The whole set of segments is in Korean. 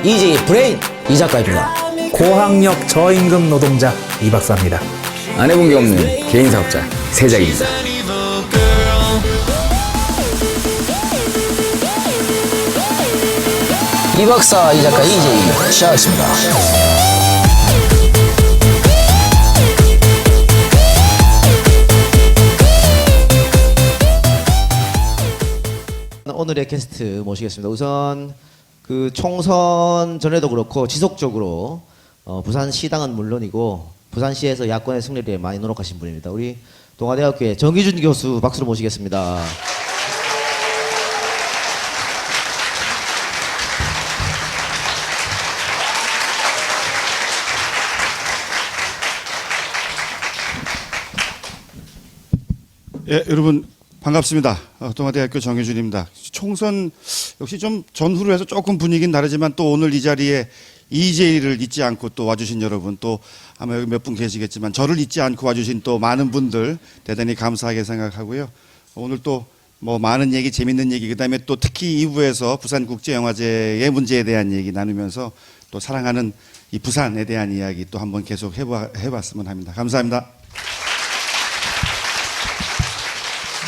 EJ 브레인 이 작가입니다. 고학력 저임금 노동자 이 박사입니다. 안 해본 게 없는 개인 사업자 세작입니다. 이 박사 이 작가 EJ 시작하겠습니다. 오늘의 게스트 모시겠습니다. 우선 그 총선 전에도 그렇고 지속적으로 부산시당은 물론이고 부산시에서 야권의 승리를 위해 많이 노력하신 분입니다. 우리 동아대학교의 정기준 교수 박수로 모시겠습니다. 예, 여러분 반갑습니다. 동아대학교 정혜준입니다. 총선 역시 좀 전후로 해서 조금 분위기는 다르지만 또 오늘 이 자리에 EJ를 잊지 않고 또 와주신 여러분, 또 아마 여기 몇 분 계시겠지만 저를 잊지 않고 와주신 또 많은 분들 대단히 감사하게 생각하고요. 오늘 또 뭐 많은 얘기, 재밌는 얘기, 그다음에 또 특히 2부에서 부산국제영화제의 문제에 대한 얘기 나누면서 또 사랑하는 이 부산에 대한 이야기 또 한번 계속 해봤으면 합니다. 감사합니다.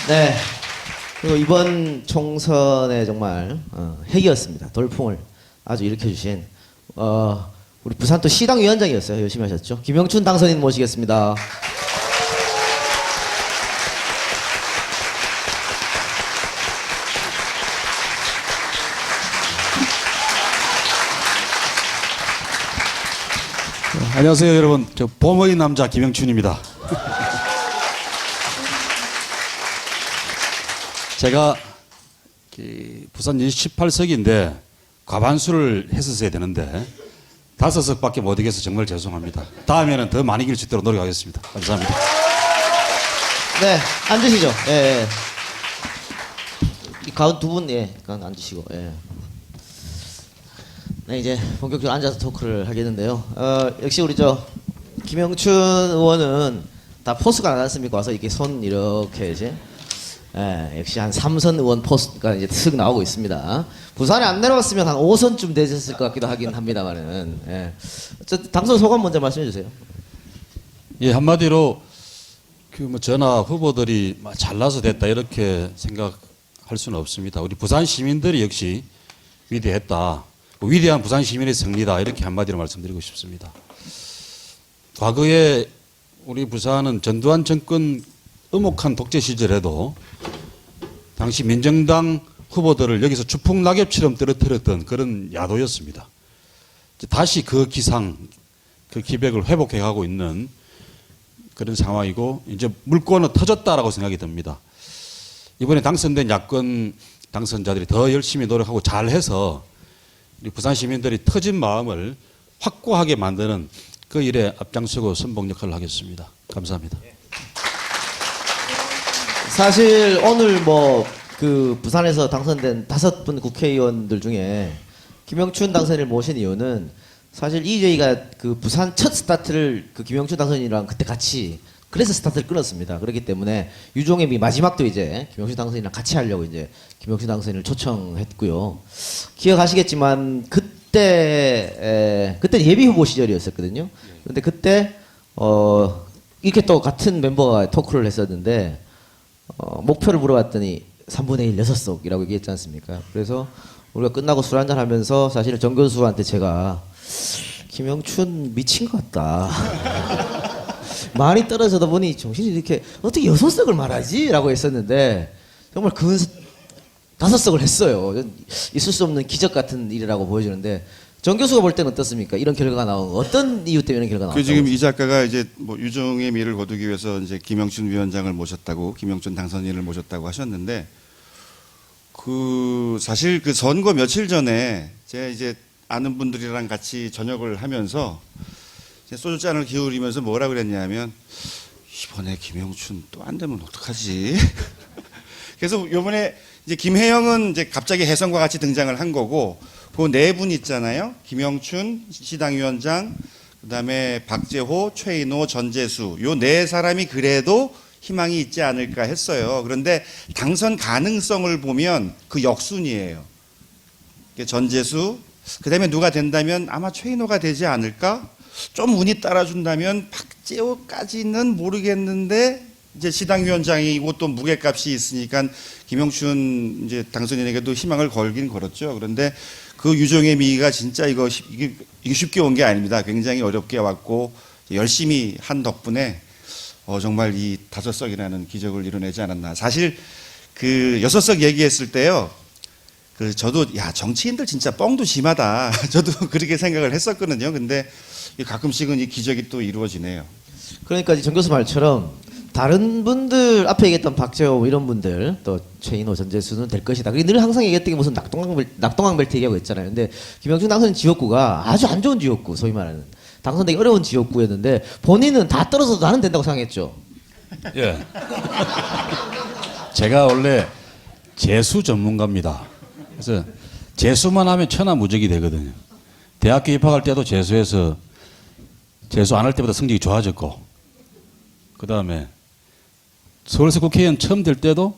네. 그리고 이번 총선에 정말 핵이었습니다. 돌풍을 아주 일으켜주신 우리 부산 또 시당 위원장이었어요. 열심히 하셨죠. 김영춘 당선인 모시겠습니다. 안녕하세요 여러분, 저 봄의 남자 김영춘입니다. 제가 부산 18석인데 과반수를 했었어야 되는데 5석밖에 못 이겨서 정말 죄송합니다. 다음에는 더 많이 이길 수 있도록 노력하겠습니다. 감사합니다. 네, 앉으시죠. 예, 예. 이 가운 두 분, 예, 가운 앉으시고, 예. 네, 이제 본격적으로 앉아서 토크를 하겠는데요. 역시 우리 김영춘 의원은 다 포스가 나왔습니까? 와서 이렇게 손 이렇게 이제. 예, 역시 한 3선 의원 포스가 이제 쓱 나오고 있습니다. 부산에 안 내려왔으면 한 5선쯤 되셨을 것 같기도 하긴 합니다만은. 예. 당선 소감 먼저 말씀해 주세요. 예, 한마디로 전하 후보들이 잘나서 됐다 이렇게 생각할 수는 없습니다. 우리 부산 시민들이 역시 위대했다. 위대한 부산 시민의 승리다 이렇게 한마디로 말씀드리고 싶습니다. 과거에 우리 부산은 전두환 정권 음혹한 독재 시절에도 당시 민정당 후보들을 여기서 추풍낙엽처럼 떨어뜨렸던 그런 야도였습니다. 다시 그 기상, 그 기백을 회복해 가고 있는 그런 상황이고 이제 물꼬는 터졌다라고 생각이 듭니다. 이번에 당선된 야권 당선자들이 더 열심히 노력하고 잘해서 우리 부산 시민들이 터진 마음을 확고하게 만드는 그 일에 앞장서고 선봉 역할을 하겠습니다. 감사합니다. 사실 오늘 부산에서 당선된 5분 국회의원들 중에 김영춘 당선인을 모신 이유는 사실 EJ가 그 부산 첫 스타트를 그 김영춘 당선인이랑 그때 같이 그래서 스타트를 끊었습니다. 그렇기 때문에 유종의 마지막도 이제 김영춘 당선인이랑 같이 하려고 이제 김영춘 당선인을 초청했고요. 기억하시겠지만 그때 예비 후보 시절이었었거든요. 그런데 그때 이렇게 또 같은 멤버가 토크를 했었는데 목표를 물어봤더니 3분의 1 6석이라고 얘기했지 않습니까? 그래서 우리가 끝나고 술 한잔 하면서 사실은 정 교수한테 제가 김영춘 미친 것 같다. 많이 떨어져다 보니 정신이 이렇게 어떻게 6석을 말하지? 라고 했었는데 정말 5석을 했어요. 있을 수 없는 기적 같은 일이라고 보여지는데 정 교수가 볼 때는 어떻습니까? 이런 결과가 나온 어떤 이유 때문에 이런 결과가 나왔다고? 지금 이 작가가 이제 유종의 미를 거두기 위해서 이제 김영춘 위원장을 모셨다고, 김영춘 당선인을 모셨다고 하셨는데 사실 그 선거 며칠 전에 제가 이제 아는 분들이랑 같이 저녁을 하면서 소주잔을 기울이면서 뭐라 그랬냐면 이번에 김영춘 또 안 되면 어떡하지? 그래서 이번에 이제 김혜영은 이제 갑자기 혜성과 같이 등장을 한 거고 그 네 분 있잖아요. 김영춘 시당위원장, 그다음에 박재호, 최인호, 전재수 요 네 사람이 그래도 희망이 있지 않을까 했어요. 그런데 당선 가능성을 보면 그 역순이에요. 전재수, 그다음에 누가 된다면 아마 최인호가 되지 않을까? 좀 운이 따라준다면 박재호까지는 모르겠는데 이제 시당위원장이고 또 무게값이 있으니까 김영춘 이제 당선인에게도 희망을 걸긴 걸었죠. 그런데 그 유종의 미가 진짜 이게 쉽게 온 게 아닙니다. 굉장히 어렵게 왔고 열심히 한 덕분에 정말 이 5석이라는 기적을 이뤄내지 않았나. 사실 그 6석 얘기했을 때요. 저도 야 정치인들 진짜 뻥도 심하다. 저도 그렇게 생각을 했었거든요. 근데 가끔씩은 이 기적이 또 이루어지네요. 그러니까 정 교수 말처럼 다른 분들 앞에 얘기했던 박재호 이런 분들 또 최인호 전재수는 될 것이다. 그게 늘 항상 얘기했던 게 무슨 낙동강 벨트 얘기하고 있잖아요. 근데 김영춘 당선 지역구가 아주 안 좋은 지역구, 소위 말하는 당선되기 어려운 지역구였는데 본인은 다 떨어져도 나는 된다고 생각했죠. 예. 제가 원래 재수 전문가입니다. 그래서 재수만 하면 천하무적이 되거든요. 대학교 입학할 때도 재수해서 재수 안 할 때보다 성적이 좋아졌고, 그 다음에 서울시 국회의원 처음 될 때도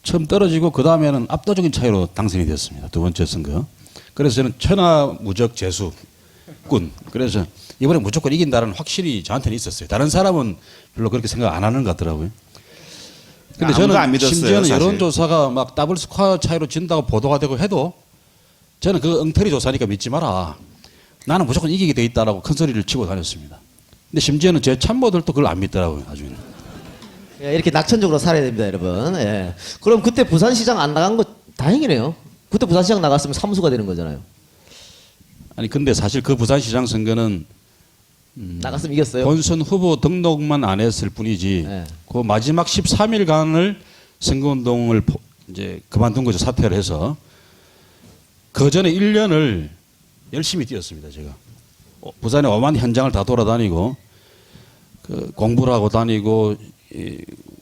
처음 떨어지고 그 다음에는 압도적인 차이로 당선이 됐습니다. 2번째 선거. 그래서 저는 천하무적 재수꾼. 그래서 이번에 무조건 이긴다는 확실히 저한테는 있었어요. 다른 사람은 별로 그렇게 생각 안 하는 것 같더라고요. 근데 아무도 안 저는 믿었어요, 심지어는 사실. 여론조사가 막 더블 스코어 차이로 진다고 보도가 되고 해도 저는 그 엉터리 조사니까 믿지 마라. 나는 무조건 이기게 돼 있다라고 큰 소리를 치고 다녔습니다. 근데 심지어는 제 참모들도 그걸 안 믿더라고요, 나중에는. 예, 이렇게 낙천적으로 살아야 됩니다, 여러분. 예. 그럼 그때 부산시장 안 나간 거 다행이네요. 그때 부산시장 나갔으면 사무소가 되는 거잖아요. 아니 근데 사실 그 부산시장 선거는 나갔으면 이겼어요. 본선 후보 등록만 안 했을 뿐이지 네. 그 마지막 13일간을 선거운동을 이제 그만둔 거죠. 사퇴를 해서. 그 전에 1년을 열심히 뛰었습니다. 제가. 부산에 오만 현장을 다 돌아다니고 그 공부를 하고 다니고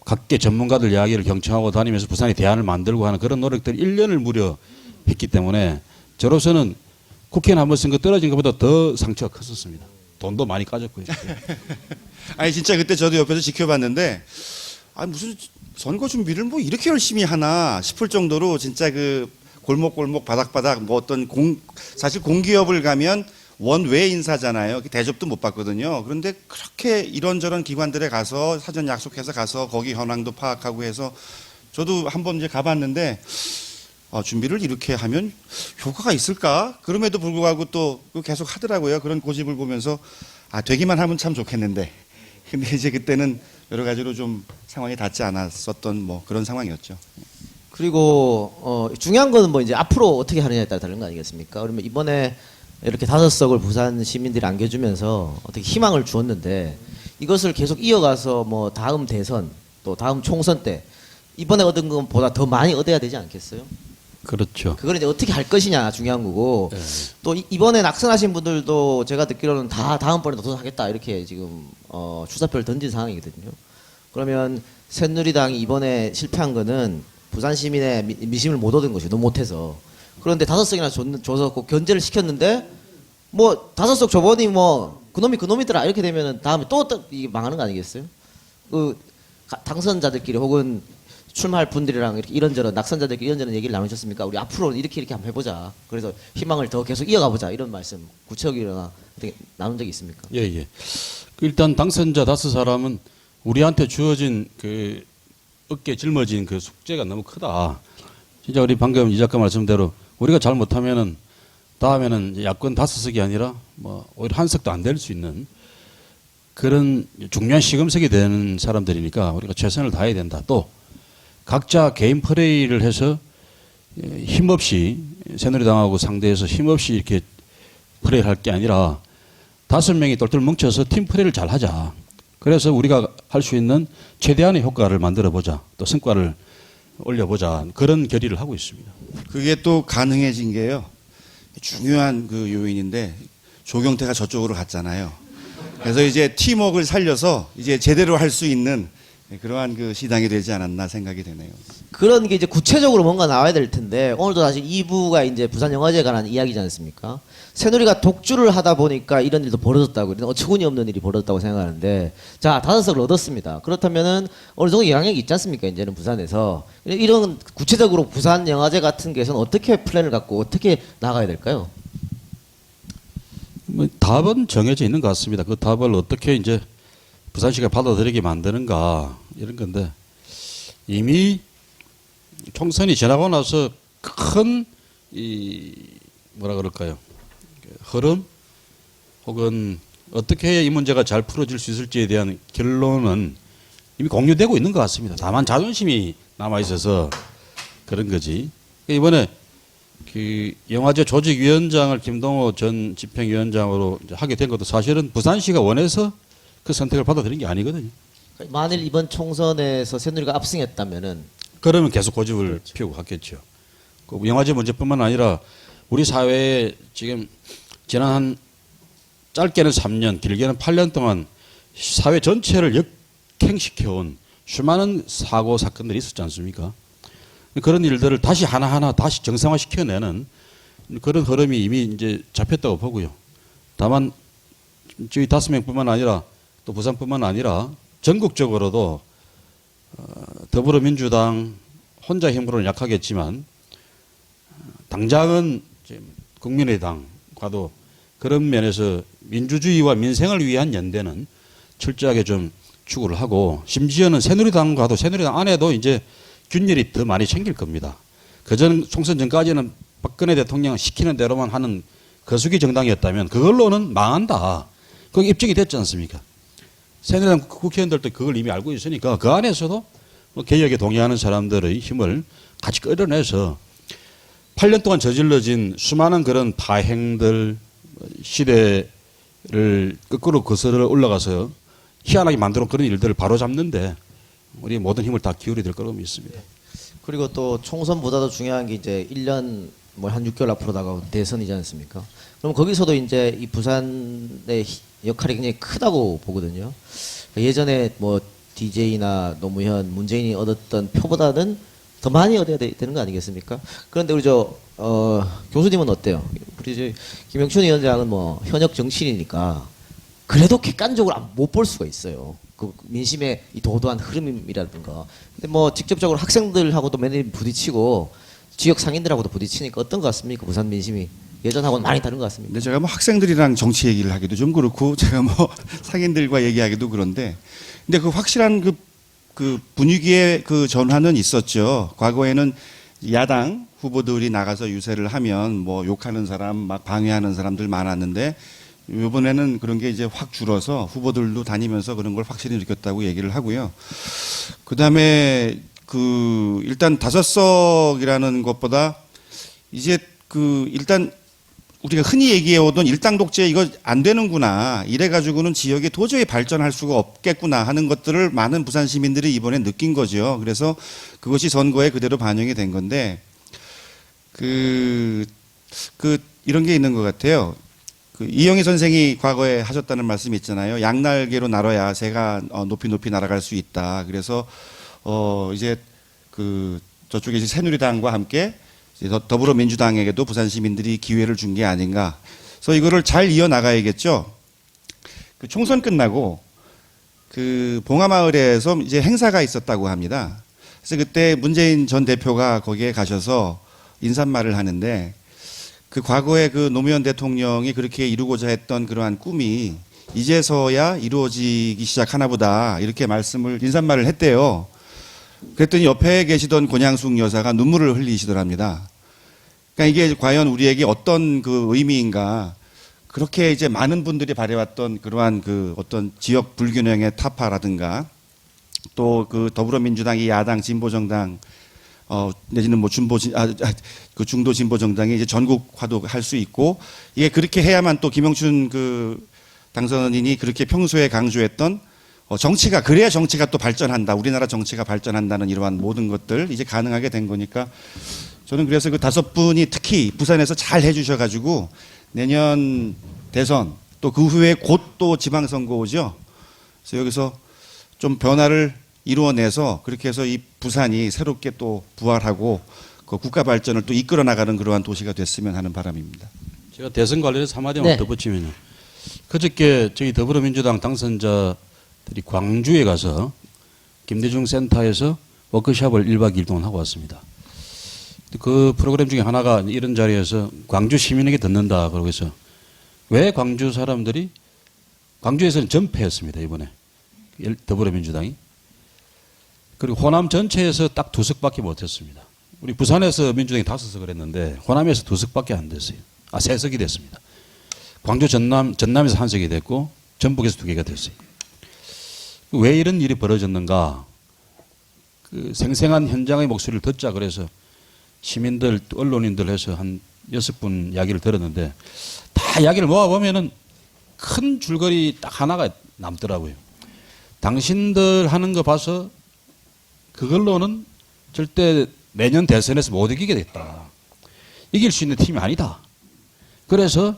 각계 전문가들 이야기를 경청하고 다니면서 부산의 대안을 만들고 하는 그런 노력들 1년을 무려 했기 때문에 저로서는 국회의원 한번 선거 떨어진 것보다 더 상처가 컸었습니다. 돈도 많이 까졌고요. 아니 진짜 그때 저도 옆에서 지켜봤는데 무슨 선거 준비를 뭐 이렇게 열심히 하나 싶을 정도로 진짜 그 골목골목 바닥바닥 뭐 어떤 사실 공기업을 가면 원외 인사잖아요. 대접도 못 받거든요. 그런데 그렇게 이런저런 기관들에 가서 사전 약속해서 가서 거기 현황도 파악하고 해서 저도 한번 이제 가봤는데 준비를 이렇게 하면 효과가 있을까? 그럼에도 불구하고 또 계속 하더라고요. 그런 고집을 보면서 되기만 하면 참 좋겠는데. 근데 이제 그때는 여러 가지로 좀 상황이 닿지 않았었던 뭐 그런 상황이었죠. 그리고 중요한 거는 뭐 이제 앞으로 어떻게 하느냐에 따라 다른 거 아니겠습니까? 그러면 이번에 이렇게 5석을 부산 시민들이 안겨주면서 어떻게 희망을 주었는데 이것을 계속 이어가서 뭐 다음 대선 또 다음 총선 때 이번에 얻은 것보다 더 많이 얻어야 되지 않겠어요? 그렇죠. 그걸 이제 어떻게 할 것이냐 중요한 거고 또 이번에 낙선하신 분들도 제가 듣기로는 다 다음번에 도전하겠다 이렇게 지금 출사표를 던진 상황이거든요. 그러면 새누리당이 이번에 실패한 거는 부산 시민의 민심을 못 얻은 것이 너무 못해서. 그런데 5석이나 줘서 꼭 견제를 시켰는데 뭐 5석 줘보니 뭐 그놈이더라 이렇게 되면은 다음에 또 이게 망하는 거 아니겠어요? 그 당선자들끼리 혹은 출마할 분들이랑 이렇게 이런저런 낙선자들끼리 이런저런 얘기를 나누셨습니까? 우리 앞으로는 이렇게 한번 해보자. 그래서 희망을 더 계속 이어가보자 이런 말씀 구체적이거나 어떻게 나눈 적이 있습니까? 예. 일단 당선자 5사람은 우리한테 주어진 그 어깨에 짊어진 그 숙제가 너무 크다. 진짜 우리 방금 이 작가 말씀대로 우리가 잘못하면은 다음에는 야권 5석이 아니라 뭐 오히려 1석도 안 될 수 있는 그런 중요한 시금석이 되는 사람들이니까 우리가 최선을 다해야 된다. 또 각자 개인 플레이를 해서 힘없이 새누리당하고 상대해서 힘없이 이렇게 플레이를 할 게 아니라 5명이 똘똘 뭉쳐서 팀 플레이를 잘 하자. 그래서 우리가 할 수 있는 최대한의 효과를 만들어 보자. 또 성과를 올려보자. 그런 결의를 하고 있습니다. 그게 또 가능해진 게요. 중요한 그 요인인데 조경태가 저쪽으로 갔잖아요. 그래서 이제 팀워크를 살려서 이제 제대로 할 수 있는 네, 그러한 그 시당이 되지 않았나 생각이 되네요. 그런 게 이제 구체적으로 뭔가 나와야 될 텐데 오늘도 사실 2부가 이제 부산영화제에 관한 이야기지 않습니까? 새누리가 독주를 하다 보니까 이런 일도 벌어졌다고 이런 어처구니 없는 일이 벌어졌다고 생각하는데 자 5석을 얻었습니다. 그렇다면은 어느 정도 영향력이 있지 않습니까? 이제는 부산에서 이런 구체적으로 부산영화제 같은 게서는 어떻게 플랜을 갖고 어떻게 나가야 될까요? 뭐 답은 정해져 있는 것 같습니다. 그 답을 어떻게 이제 부산시가 받아들이게 만드는가 이런 건데 이미 총선이 지나고 나서 큰 이 뭐라 그럴까요? 흐름 혹은 어떻게 해야 이 문제가 잘 풀어질 수 있을지에 대한 결론은 이미 공유되고 있는 것 같습니다. 다만 자존심이 남아 있어서 그런 거지. 이번에 그 영화제 조직위원장을 김동호 전 집행위원장으로 이제 하게 된 것도 사실은 부산시가 원해서 그 선택을 받아들인 게 아니거든요. 만일 이번 총선에서 새누리가 압승했다면은 그러면 계속 고집을 피우고 갔겠죠. 그 영화제 문제뿐만 아니라 우리 사회에 지금 지난 한 짧게는 3년, 길게는 8년 동안 사회 전체를 역행시켜온 수많은 사고 사건들이 있었지 않습니까? 그런 일들을 다시 하나하나 다시 정상화시켜내는 그런 흐름이 이미 이제 잡혔다고 보고요. 다만 저희 5명뿐만 아니라 또 부산뿐만 아니라 전국적으로도 더불어민주당 혼자 힘으로는 약하겠지만 당장은 국민의당과도 그런 면에서 민주주의와 민생을 위한 연대는 철저하게 좀 추구를 하고 심지어는 새누리당과도 새누리당 안에도 이제 균열이 더 많이 생길 겁니다. 그전 총선 전까지는 박근혜 대통령 시키는 대로만 하는 거수기 정당이었다면 그걸로는 망한다. 그게 입증이 됐지 않습니까? 새누리당 국회의원들도 그걸 이미 알고 있으니까 그 안에서도 개혁에 동의하는 사람들의 힘을 같이 끌어내서 8년 동안 저질러진 수많은 그런 파행들 시대를 거꾸로 거슬러 올라가서 희한하게 만들어 그런 일들을 바로잡는데 우리 모든 힘을 다 기울여야 될 거라고 믿습니다. 그리고 또 총선보다도 중요한 게 이제 1년 뭐 한 6개월 앞으로 다가온 대선이지 않습니까? 그럼 거기서도 이제 이 부산의 역할이 굉장히 크다고 보거든요. 예전에 뭐 DJ나 노무현, 문재인이 얻었던 표보다는 더 많이 얻어야 되는 거 아니겠습니까? 그런데 우리 교수님은 어때요? 우리 김영춘 위원장은 뭐 현역 정치인이니까 그래도 객관적으로 못 볼 수가 있어요. 그 민심의 이 도도한 흐름이라든가. 근데 뭐 직접적으로 학생들하고도 매일 부딪히고 지역 상인들하고도 부딪히니까 어떤 것 같습니까? 부산 민심이 예전하고는 많이 다른 것 같습니다. 근데 제가 뭐 학생들이랑 정치 얘기를 하기도 좀 그렇고 제가 뭐 상인들과 얘기하기도 그런데 근데 그 확실한 그 분위기의 그 전환은 있었죠. 과거에는 야당 후보들이 나가서 유세를 하면 뭐 욕하는 사람, 막 방해하는 사람들 많았는데 이번에는 그런 게 이제 확 줄어서 후보들도 다니면서 그런 걸 확실히 느꼈다고 얘기를 하고요. 그다음에 그 일단 5석이라는 것보다 이제 그 일단 우리가 흔히 얘기해오던 일당 독재 이거 안 되는구나. 이래가지고는 지역에 도저히 발전할 수가 없겠구나 하는 것들을 많은 부산 시민들이 이번에 느낀 거죠. 그래서 그것이 선거에 그대로 반영이 된 건데 이런 게 있는 것 같아요. 그 이영희 선생이 과거에 하셨다는 말씀이 있잖아요. 양날개로 날아야 새가 높이 높이 날아갈 수 있다. 그래서 이제 그 저쪽에 이제 새누리당과 함께 더불어민주당에게도 부산 시민들이 기회를 준 게 아닌가. 그래서 이거를 잘 이어나가야겠죠. 그 총선 끝나고 그 봉하마을에서 이제 행사가 있었다고 합니다. 그래서 그때 문재인 전 대표가 거기에 가셔서 인사말을 하는데 그 과거에 그 노무현 대통령이 그렇게 이루고자 했던 그러한 꿈이 이제서야 이루어지기 시작하나 보다 이렇게 인사말을 했대요. 그랬더니 옆에 계시던 권양숙 여사가 눈물을 흘리시더랍니다. 그러니까 이게 과연 우리에게 어떤 그 의미인가. 그렇게 이제 많은 분들이 바래왔던 그러한 그 어떤 지역 불균형의 타파라든가 또 그 더불어민주당이 야당 진보정당 내지는 뭐 그 중도 진보 정당이 이제 전국화도 할 수 있고 이게 그렇게 해야만 또 김영춘 그 당선인이 그렇게 평소에 강조했던 정치가 그래야 정치가 또 발전한다. 우리나라 정치가 발전한다는 이러한 모든 것들 이제 가능하게 된 거니까 저는 그래서 그 5분이 특히 부산에서 잘 해주셔가지고 내년 대선 또 그 후에 곧 또 지방선거 오죠. 그래서 여기서 좀 변화를 이루어내서 그렇게 해서 이 부산이 새롭게 또 부활하고 그 국가 발전을 또 이끌어 나가는 그러한 도시가 됐으면 하는 바람입니다. 제가 대선 관련해서 한마디만 네. 덧붙이면요. 그저께 저희 더불어민주당 당선자들이 광주에 가서 김대중 센터에서 워크숍을 1박 2일 동안 하고 왔습니다. 그 프로그램 중에 하나가 이런 자리에서 광주 시민에게 듣는다 그러고 해서 왜 광주 사람들이 광주에서는 전패했습니다. 이번에 더불어민주당이. 그리고 호남 전체에서 딱 2석밖에 못했습니다. 우리 부산에서 민주당이 5석을 했는데 호남에서 2석밖에 안 됐어요. 3석이 됐습니다. 광주 전남에서 1석이 됐고 전북에서 2개가 됐어요. 왜 이런 일이 벌어졌는가? 그 생생한 현장의 목소리를 듣자 그래서 시민들, 언론인들 해서 한 6분 이야기를 들었는데 다 이야기를 모아보면은 큰 줄거리 딱 하나가 남더라고요. 당신들 하는 거 봐서 그걸로는 절대 내년 대선에서 못 이기게 됐다. 이길 수 있는 팀이 아니다. 그래서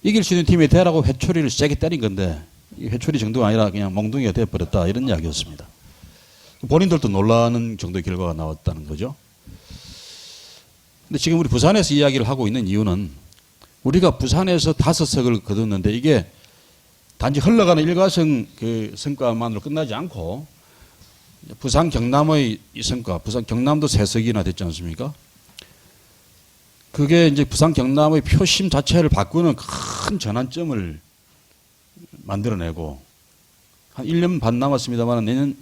이길 수 있는 팀이 되라고 회초리를 세게 때린 건데 이 회초리 정도가 아니라 그냥 몽둥이가 되어버렸다. 이런 이야기였습니다. 본인들도 놀라는 정도의 결과가 나왔다는 거죠. 근데 지금 우리 부산에서 이야기를 하고 있는 이유는 우리가 부산에서 5석을 거뒀는데 이게 단지 흘러가는 일과성 그 성과만으로 끝나지 않고 부산 경남의 이 성과, 부산 경남도 3석이나 됐지 않습니까? 그게 이제 부산 경남의 표심 자체를 바꾸는 큰 전환점을 만들어내고 한 1년 반 남았습니다만 내년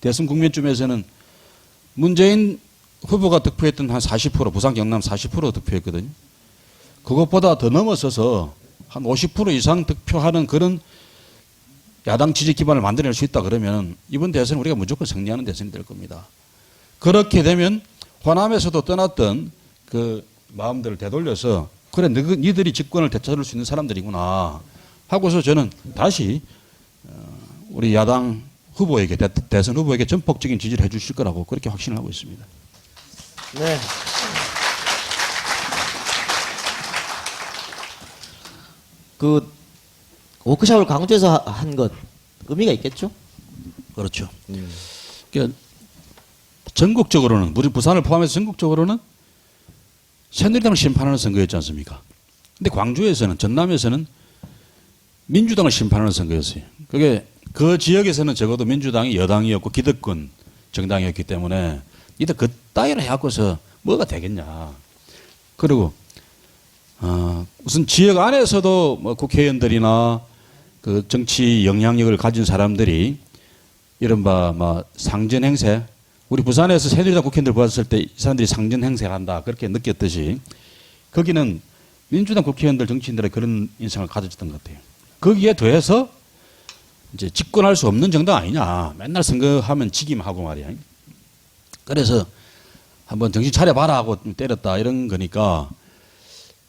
대선 국면쯤에서는 문재인 후보가 득표했던 한 40%, 부산 경남 40% 득표했거든요. 그것보다 더 넘어서서 한 50% 이상 득표하는 그런 야당 지지 기반을 만들어낼 수 있다 그러면 이번 대선은 우리가 무조건 승리하는 대선이 될 겁니다. 그렇게 되면 호남에서도 떠났던 그 마음들을 되돌려서 그래 니들이 집권을 되찾을 수 있는 사람들이구나 하고서 저는 다시 우리 야당 후보에게 대선 후보에게 전폭적인 지지를 해 주실 거라고 그렇게 확신을 하고 있습니다. 네. 그 워크숍을 광주에서 한 것 의미가 있겠죠? 그렇죠. 그러니까 전국적으로는 우리 부산을 포함해서 전국적으로는 새누리당을 심판하는 선거였지 않습니까? 근데 광주에서는 전남에서는 민주당을 심판하는 선거였어요. 그게 그 지역에서는 적어도 민주당이 여당이었고 기득권 정당이었기 때문에 이들 그따위로 해갖고서 뭐가 되겠냐. 그리고 무슨 지역 안에서도 뭐 국회의원들이나 그 정치 영향력을 가진 사람들이 이른바 뭐 상전 행세, 우리 부산에서 새누리당 국회의원들 보았을 때 이 사람들이 상전 행세를 한다 그렇게 느꼈듯이 거기는 민주당 국회의원들 정치인들의 그런 인상을 가졌던 것 같아요. 거기에 더해서 이제 집권할 수 없는 정당 아니냐. 맨날 선거하면 지기만 하고 말이야. 그래서 한번 정신 차려봐라 하고 때렸다 이런 거니까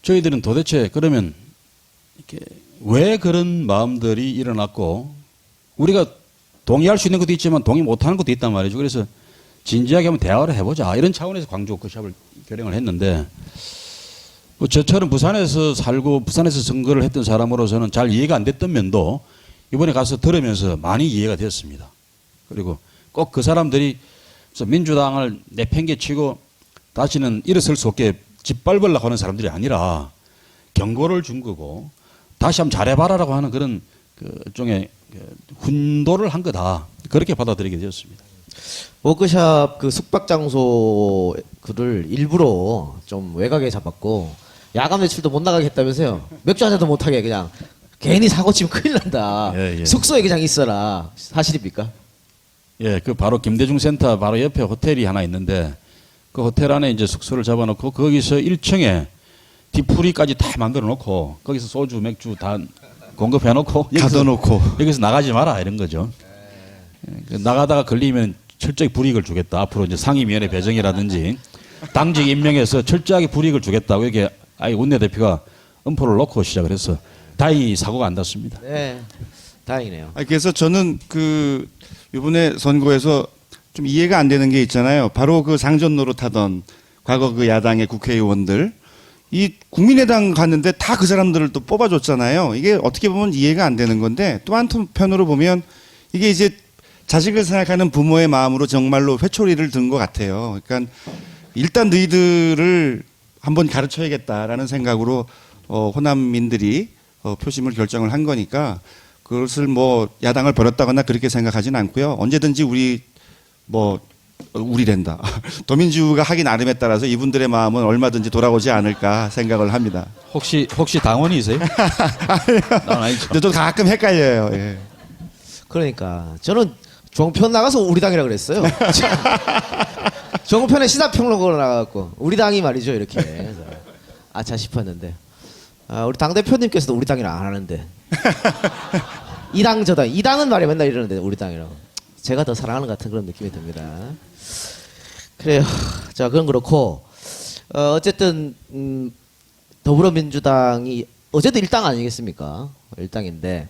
저희들은 도대체 그러면 이렇게 왜 그런 마음들이 일어났고 우리가 동의할 수 있는 것도 있지만 동의 못하는 것도 있단 말이죠. 그래서 진지하게 한번 대화를 해보자 이런 차원에서 광주 워크숍을 결행을 했는데 뭐 저처럼 부산에서 살고 부산에서 선거를 했던 사람으로서는 잘 이해가 안 됐던 면도 이번에 가서 들으면서 많이 이해가 됐습니다. 그리고 꼭 그 사람들이 민주당을 내팽개치고 다시는 일어설 수 없게 짓밟으려고 하는 사람들이 아니라 경고를 준 거고 다시 한번 잘해봐라라고 하는 그런 그 일종의 훈도를 한 거다. 그렇게 받아들이게 되었습니다. 워크숍 그 숙박 장소 그를 일부러 좀 외곽에 잡았고 야간 외출도 못 나가게 했다면서요. 맥주 한 잔도 못 하게 그냥 괜히 사고 치면 큰일 난다. 예, 예. 숙소에 그냥 있어라. 사실입니까? 예, 그 바로 김대중 센터 바로 옆에 호텔이 하나 있는데 그 호텔 안에 이제 숙소를 잡아놓고 거기서 1층에 뒤풀이까지 다 만들어 놓고 거기서 소주, 맥주 다 공급해 놓고 가둬놓고 여기서 나가지 마라 이런 거죠. 예, 나가다가 걸리면 철저히 불이익을 주겠다. 앞으로 이제 상임위원회 배정이라든지 당직 임명해서 철저하게 불이익을 주겠다고 이렇게 아예 원내대표가 엄포를 놓고 시작을 해서 다행히 사고가 안 났습니다. 네. 다행이네요. 그래서 저는 그 이번에 선거에서 좀 이해가 안 되는 게 있잖아요. 바로 그 상전 노릇하던 과거 그 야당의 국회의원들 이 국민의당 갔는데 다 그 사람들을 또 뽑아줬잖아요. 이게 어떻게 보면 이해가 안 되는 건데 또 한편으로 보면 이게 이제 자식을 생각하는 부모의 마음으로 정말로 회초리를 든 것 같아요. 그러니까 일단 너희들을 한번 가르쳐야겠다라는 생각으로 호남민들이 표심을 결정을 한 거니까 그것을 뭐 야당을 버렸다거나 그렇게 생각하지는 않고요. 언제든지 우리랜다. 더민주가 하기 나름에 따라서 이분들의 마음은 얼마든지 돌아오지 않을까 생각을 합니다. 혹시 당원이세요? 난 아니죠. 근데 저 가끔 헷갈려요. 예. 그러니까 저는 종편 나가서 우리 당이라 그랬어요. 종편에 시사평론가로 나가고 우리 당이 말이죠 이렇게. 그래서 아차 싶었는데 우리 당 대표님께서도 우리 당이라 안 하는데 이 당 저 당 이 당은 말이 맨날 이러는데 우리 당이라고. 제가 더 사랑하는 것 같은 그런 느낌이 듭니다. 그래요. 자 그건 그렇고 어쨌든 더불어민주당이 어제도 일당 아니겠습니까? 일당인데.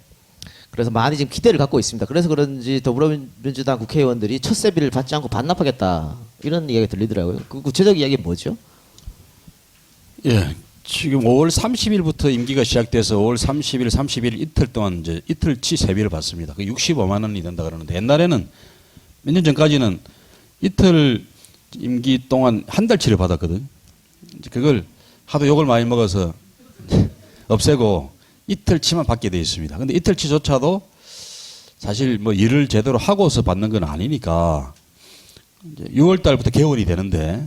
그래서 많이 지금 기대를 갖고 있습니다. 그래서 그런지 더불어민주당 국회의원들이 첫 세비를 받지 않고 반납하겠다 이런 이야기가 들리더라고요. 그 구체적 이야기는 뭐죠? 예, 지금 5월 30일부터 임기가 시작돼서 5월 30일, 31일 이틀 동안 이제 이틀치 세비를 받습니다. 그 65만 원이 된다 그러는데 옛날에는 몇 년 전까지는 이틀 임기 동안 한 달치를 받았거든. 이제 그걸 하도 욕을 많이 먹어서 없애고 이틀치만 받게 돼 있습니다. 근데 이틀치조차도 사실 뭐 일을 제대로 하고서 받는 건 아니니까 이제 6월 달부터 개월이 되는데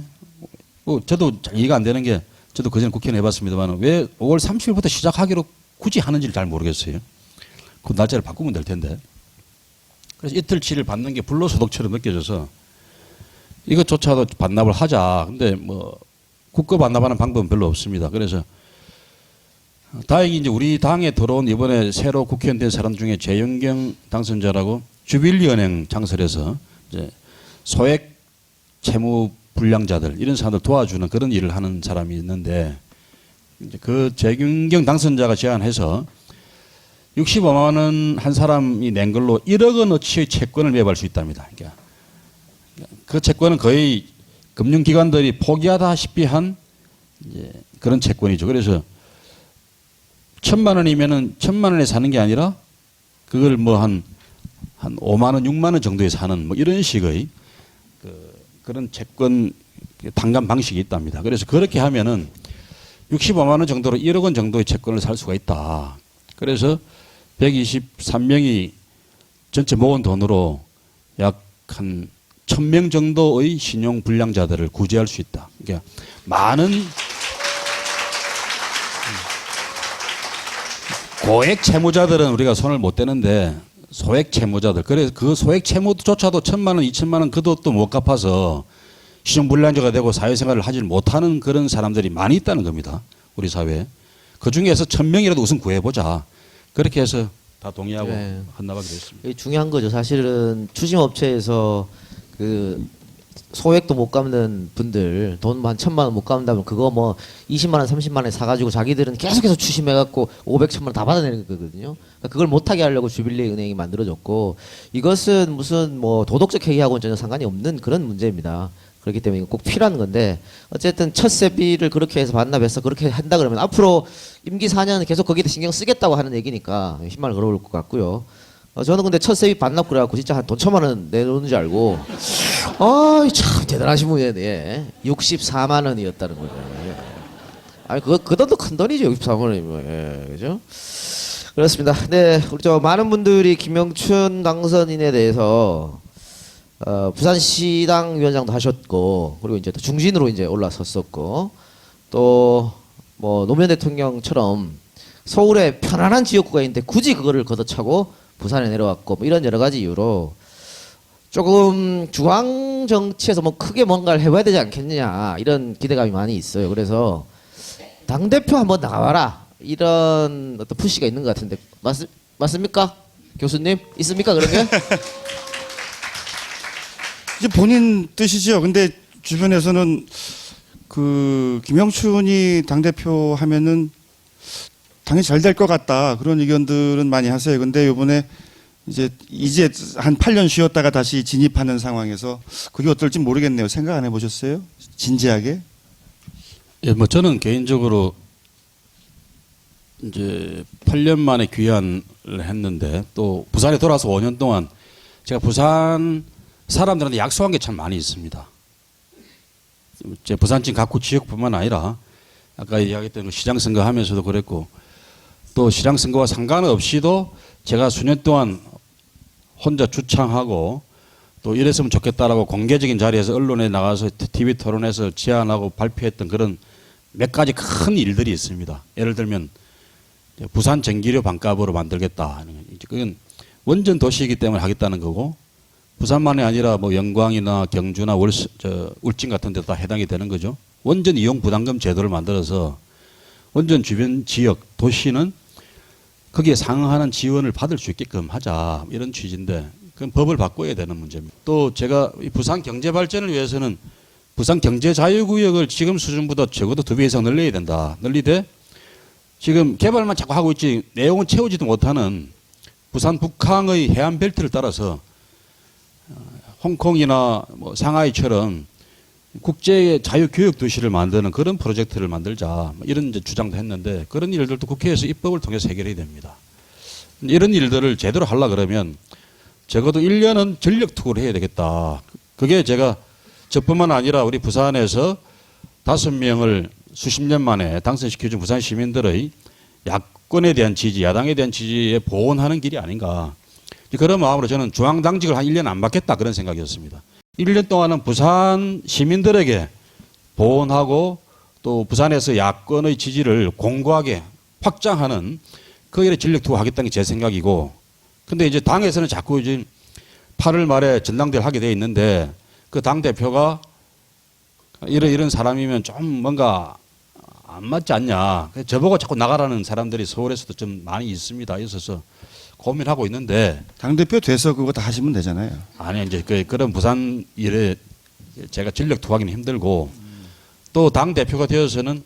저도 잘 이해가 안 되는 게 저도 그전에 국회의원 해봤습니다만 왜 5월 30일부터 시작하기로 굳이 하는지를 잘 모르겠어요. 그 날짜를 바꾸면 될 텐데. 그래서 이틀치를 받는 게 불로소득처럼 느껴져서 이것조차도 반납을 하자. 근데 뭐 국가 반납하는 방법은 별로 없습니다. 그래서 다행히 이제 우리 당에 들어온 이번에 새로 국회의원 된 사람 중에 재영경 당선자라고 주빌리은행 창설해서 이제 소액 채무 불량자들 이런 사람들 도와주는 그런 일을 하는 사람이 있는데 이제 그 재경경 당선자가 제안해서 65만 원 한 사람이 낸 걸로 1억 원어치의 채권을 매입할 수 있답니다. 그러니까 그 채권은 거의 금융기관들이 포기하다시피 한 이제 그런 채권이죠. 그래서 1,000만 원이면은 1,000만 원에 사는 게 아니라 그걸 뭐 한 5만 원, 6만 원 정도에 사는 뭐 이런 식의 그런 채권 당감 방식이 있답니다. 그래서 그렇게 하면은 65만 원 정도로 1억 원 정도의 채권을 살 수가 있다. 그래서 123명이 전체 모은 돈으로 약 한 1,000명 정도의 신용 불량자들을 구제할 수 있다. 그러니까 많은 고액 채무자들은 우리가 손을 못 대는데 소액 채무자들, 그래서 그 소액 채무조차도 1,000만 원, 2,000만 원 그 돈도 못 갚아서 신용불량자가 되고 사회생활을 하지 못하는 그런 사람들이 많이 있다는 겁니다. 우리 사회에. 그 중에서 1,000명이라도 우선 구해보자. 그렇게 해서 다 동의하고 네. 헌납하게 됐습니다. 이게 중요한 거죠. 사실은 추심업체에서 그 소액도 못 갚는 분들 돈 한 1,000만 원 못 갚는다면 그거 뭐 20만 원, 30만 원에 사가지고 자기들은 계속해서 추심해갖고 500, 1,000만 원 다 받아내는 거거든요. 그러니까 그걸 못하게 하려고 주빌리 은행이 만들어졌고 이것은 무슨 뭐 도덕적 해이하고는 전혀 상관이 없는 그런 문제입니다. 그렇기 때문에 꼭 필요한 건데 어쨌든 첫 세비를 그렇게 해서 반납해서 그렇게 한다 그러면 앞으로 임기 4년 계속 거기에 신경 쓰겠다고 하는 얘기니까 힘을 걸어올 것 같고요. 저는 근데 첫 세비 반납 그래갖고 진짜 한 돈 1,000만 원 내놓는 줄 알고 참 대단하신 분이네. 예. 64만 원이었다는 거죠. 예. 아니 그 돈도 큰 돈이죠. 64만 원이면. 예. 그죠? 그렇습니다. 네, 우리 저 많은 분들이 김영춘 당선인에 대해서 부산시당 위원장도 하셨고 그리고 이제 또 중진으로 이제 올라섰었고 또 뭐 노무현 대통령처럼 서울에 편안한 지역구가 있는데 굳이 그거를 걷어차고 부산에 내려왔고 뭐 이런 여러 가지 이유로 조금 중앙 정치에서 뭐 크게 뭔가를 해봐야 되지 않겠느냐 이런 기대감이 많이 있어요. 그래서 당 대표 한번 나와라 이런 어떤 푸시가 있는 것 같은데 맞습니까, 교수님? 있습니까 그런 게? 이제 본인 뜻이죠. 근데 주변에서는 그 김영춘이 당대표 하면은 당연히 잘 될 것 같다. 그런 의견들은 많이 하세요. 근데 이번에 이제 한 8년 쉬었다가 다시 진입하는 상황에서 그게 어떨지 모르겠네요. 생각 안 해보셨어요? 진지하게? 예, 뭐 저는 개인적으로 이제 8년 만에 귀환을 했는데 또 부산에 돌아서 5년 동안 제가 부산 사람들한테 약속한 게 참 많이 있습니다. 제 부산진 각구 지역뿐만 아니라 아까 이야기했던 그 시장 선거 하면서도 그랬고 또 시장 선거와 상관없이도 제가 수년 동안 혼자 주창하고 또 이랬으면 좋겠다라고 공개적인 자리에서 언론에 나가서 TV 토론에서 제안하고 발표했던 그런 몇 가지 큰 일들이 있습니다. 예를 들면 부산 전기료 반값으로 만들겠다. 그건 원전 도시이기 때문에 하겠다는 거고 부산만이 아니라 뭐 영광이나 경주나 울진 같은 데도 다 해당이 되는 거죠. 원전 이용 부담금 제도를 만들어서 원전 주변 지역 도시는 거기에 상응하는 지원을 받을 수 있게끔 하자 이런 취지인데 그건 법을 바꿔야 되는 문제입니다. 또 제가 이 부산 경제 발전을 위해서는 부산 경제 자유구역을 지금 수준보다 적어도 2배 이상 늘려야 된다. 늘리되 지금 개발만 자꾸 하고 있지 내용은 채우지도 못하는 부산 북항의 해안 벨트를 따라서 홍콩이나 뭐 상하이처럼 국제 자유교육 도시를 만드는 그런 프로젝트를 만들자 이런 이제 주장도 했는데 그런 일들도 국회에서 입법을 통해서 해결해야 됩니다. 이런 일들을 제대로 하려 그러면 적어도 1년은 전력 투구를 해야 되겠다. 그게 제가 저뿐만 아니라 우리 부산에서 5명을 수십 년 만에 당선시켜준 부산 시민들의 야권에 대한 지지, 야당에 대한 지지에 보온하는 길이 아닌가. 그런 마음으로 저는 중앙당직을 한 1년 안 받겠다 그런 생각이었습니다. 1년 동안은 부산 시민들에게 보온하고 또 부산에서 야권의 지지를 공고하게 확장하는 그 일에 전력 투구하겠다는 게 제 생각이고 근데 이제 당에서는 자꾸 이제 8월 말에 전당대회를 하게 돼 있는데 그 당대표가 이런 사람이면 좀 뭔가 안 맞지 않냐. 저보고 자꾸 나가라는 사람들이 서울에서도 좀 많이 있습니다. 있어서 고민하고 있는데. 당대표 돼서 그거 다 하시면 되잖아요. 아니, 이제 그런 부산 일에 제가 전력 투하기는 힘들고 또 당대표가 되어서는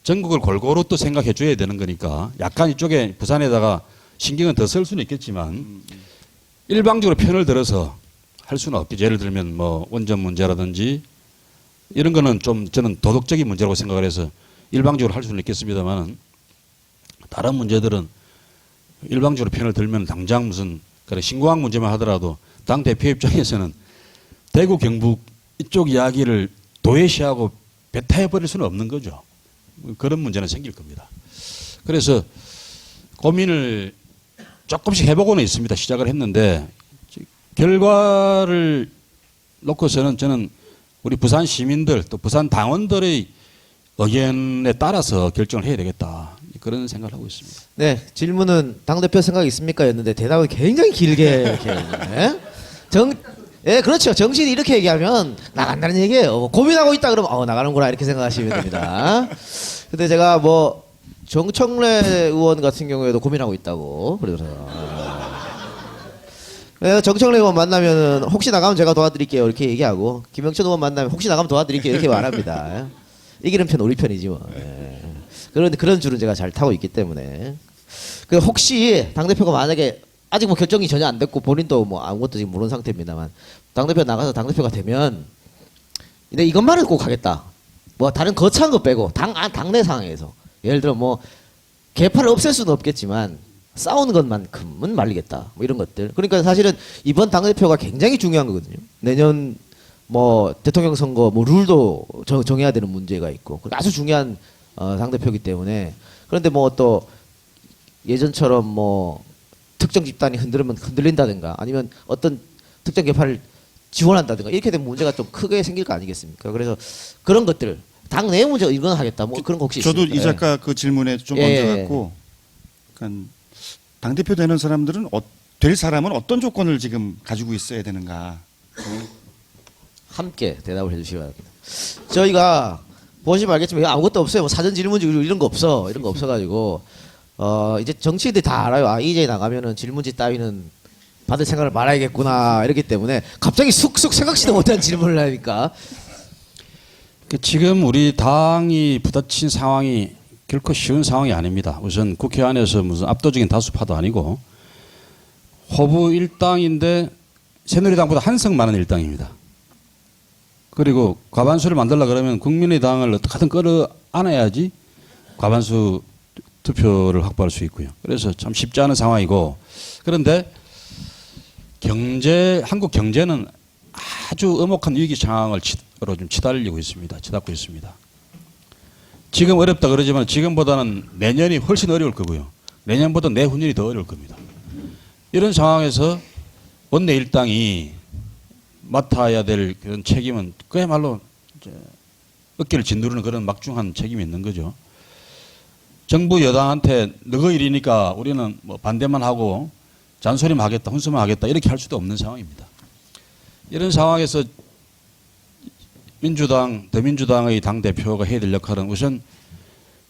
전국을 골고루 또 생각해 줘야 되는 거니까 약간 이쪽에 부산에다가 신경은 더 쓸 수는 있겠지만 일방적으로 편을 들어서 할 수는 없겠죠. 예를 들면 뭐 원전 문제라든지 이런 거는 좀 저는 도덕적인 문제라고 생각을 해서 일방적으로 할 수는 있겠습니다만 다른 문제들은 일방적으로 편을 들면 당장 무슨 그래 신공항 문제만 하더라도 당 대표 입장에서는 대구 경북 이쪽 이야기를 도외시하고 배타해 버릴 수는 없는 거죠. 그런 문제는 생길 겁니다. 그래서 고민을 조금씩 해보고는 있습니다. 시작을 했는데 결과를 놓고서는 저는 우리 부산 시민들 또 부산 당원들의 의견에 따라서 결정을 해야 되겠다. 그런 생각을 하고 있습니다. 네, 질문은 당대표 생각 있습니까? 였는데 대답을 굉장히 길게 이렇게 했는데. 예, 그렇죠. 정신이 이렇게 얘기하면 나간다는 얘기예요. 뭐 고민하고 있다 그러면 나가는구나 이렇게 생각하시면 됩니다. 근데 제가 뭐 정청래 의원 같은 경우에도 고민하고 있다고 그래서 정청래 의원 만나면은 혹시 나가면 제가 도와드릴게요 이렇게 얘기하고 김영천 의원 만나면 혹시 나가면 도와드릴게요 이렇게 말합니다. 이기는 편 우리 편이지 뭐. 예. 그런 줄은 제가 잘 타고 있기 때문에 그 혹시 당 대표가 만약에 아직 뭐 결정이 전혀 안 됐고 본인도 뭐 아무것도 지금 모르는 상태입니다만 당 대표 나가서 당 대표가 되면 근데 이것만은 꼭 하겠다. 뭐 다른 거창한 거 빼고 당내 상황에서 예를 들어 뭐 개파를 없앨 수는 없겠지만 싸우는 것만큼은 말리겠다. 뭐 이런 것들. 그러니까 사실은 이번 당 대표가 굉장히 중요한 거거든요. 내년 뭐 대통령 선거 뭐 룰도 정해야 되는 문제가 있고 아주 중요한 당 대표이기 때문에 그런데 뭐 또 예전처럼 뭐 특정 집단이 흔들린다든가 아니면 어떤 특정 개파를 지원한다든가 이렇게 되면 문제가 좀 크게 생길 거 아니겠습니까? 그래서 그런 것들 당 내 문제 이건 하겠다 뭐 그런 거 혹시 저도 있습니까? 이 작가 그 질문에 좀 얹어갖고 그러니까 당 대표 되는 사람들은 될 사람은 어떤 조건을 지금 가지고 있어야 되는가? 함께 대답을 해주시기 바랍니다. 저희가 보시면 알겠지만 아무것도 없어요. 뭐 사전 질문지 이런 거 없어가지고 이제 정치인들이 다 알아요. 이제 나가면은 질문지 따위는 받을 생각을 말아야겠구나 이렇기 때문에 갑자기 쑥쑥 생각지도 못한 질문을 하니까 지금 우리 당이 부딪힌 상황이 결코 쉬운 상황이 아닙니다. 우선 국회 안에서 무슨 압도적인 다수파도 아니고 호부 1당인데 새누리당보다 한 석 많은 1당입니다. 그리고 과반수를 만들려 그러면 국민의당을 어떻게든 끌어안아야지 과반수 투표를 확보할 수 있고요. 그래서 참 쉽지 않은 상황이고 그런데 한국 경제는 아주 엄혹한 위기 상황을 좀 치달리고 있습니다. 치닫고 있습니다. 지금 어렵다 그러지만 지금보다는 내년이 훨씬 어려울 거고요. 내년보다 내후년이 더 어려울 겁니다. 이런 상황에서 원내 일당이 맡아야 될 그런 책임은 그야말로 이제 어깨를 짓누르는 그런 막중한 책임이 있는 거죠. 정부 여당한테 너희 일이니까 우리는 뭐 반대만 하고 잔소리만 하겠다, 훈수만 하겠다 이렇게 할 수도 없는 상황입니다. 이런 상황에서 더민주당의 당대표가 해야 될 역할은 우선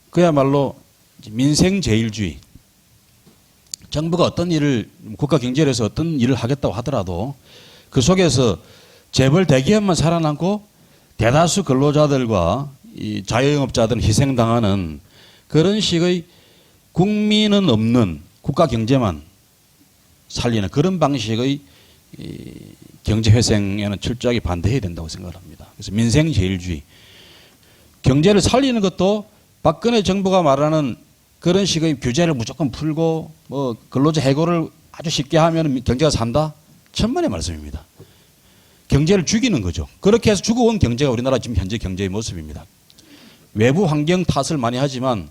그야말로 민생제일주의, 정부가 어떤 일을 국가 경제를 해서 어떤 일을 하겠다고 하더라도 그 속에서 재벌 대기업만 살아남고 대다수 근로자들과 이 자영업자들은 희생당하는 그런 식의 국민은 없는 국가 경제만 살리는 그런 방식의 이 경제회생에는 철저하게 반대해야 된다고 생각합니다. 그래서 민생제일주의, 경제를 살리는 것도 박근혜 정부가 말하는 그런 식의 규제를 무조건 풀고 뭐 근로자 해고를 아주 쉽게 하면 경제가 산다? 천만의 말씀입니다. 경제를 죽이는 거죠. 그렇게 해서 죽어온 경제가 우리나라 지금 현재 경제의 모습입니다. 외부 환경 탓을 많이 하지만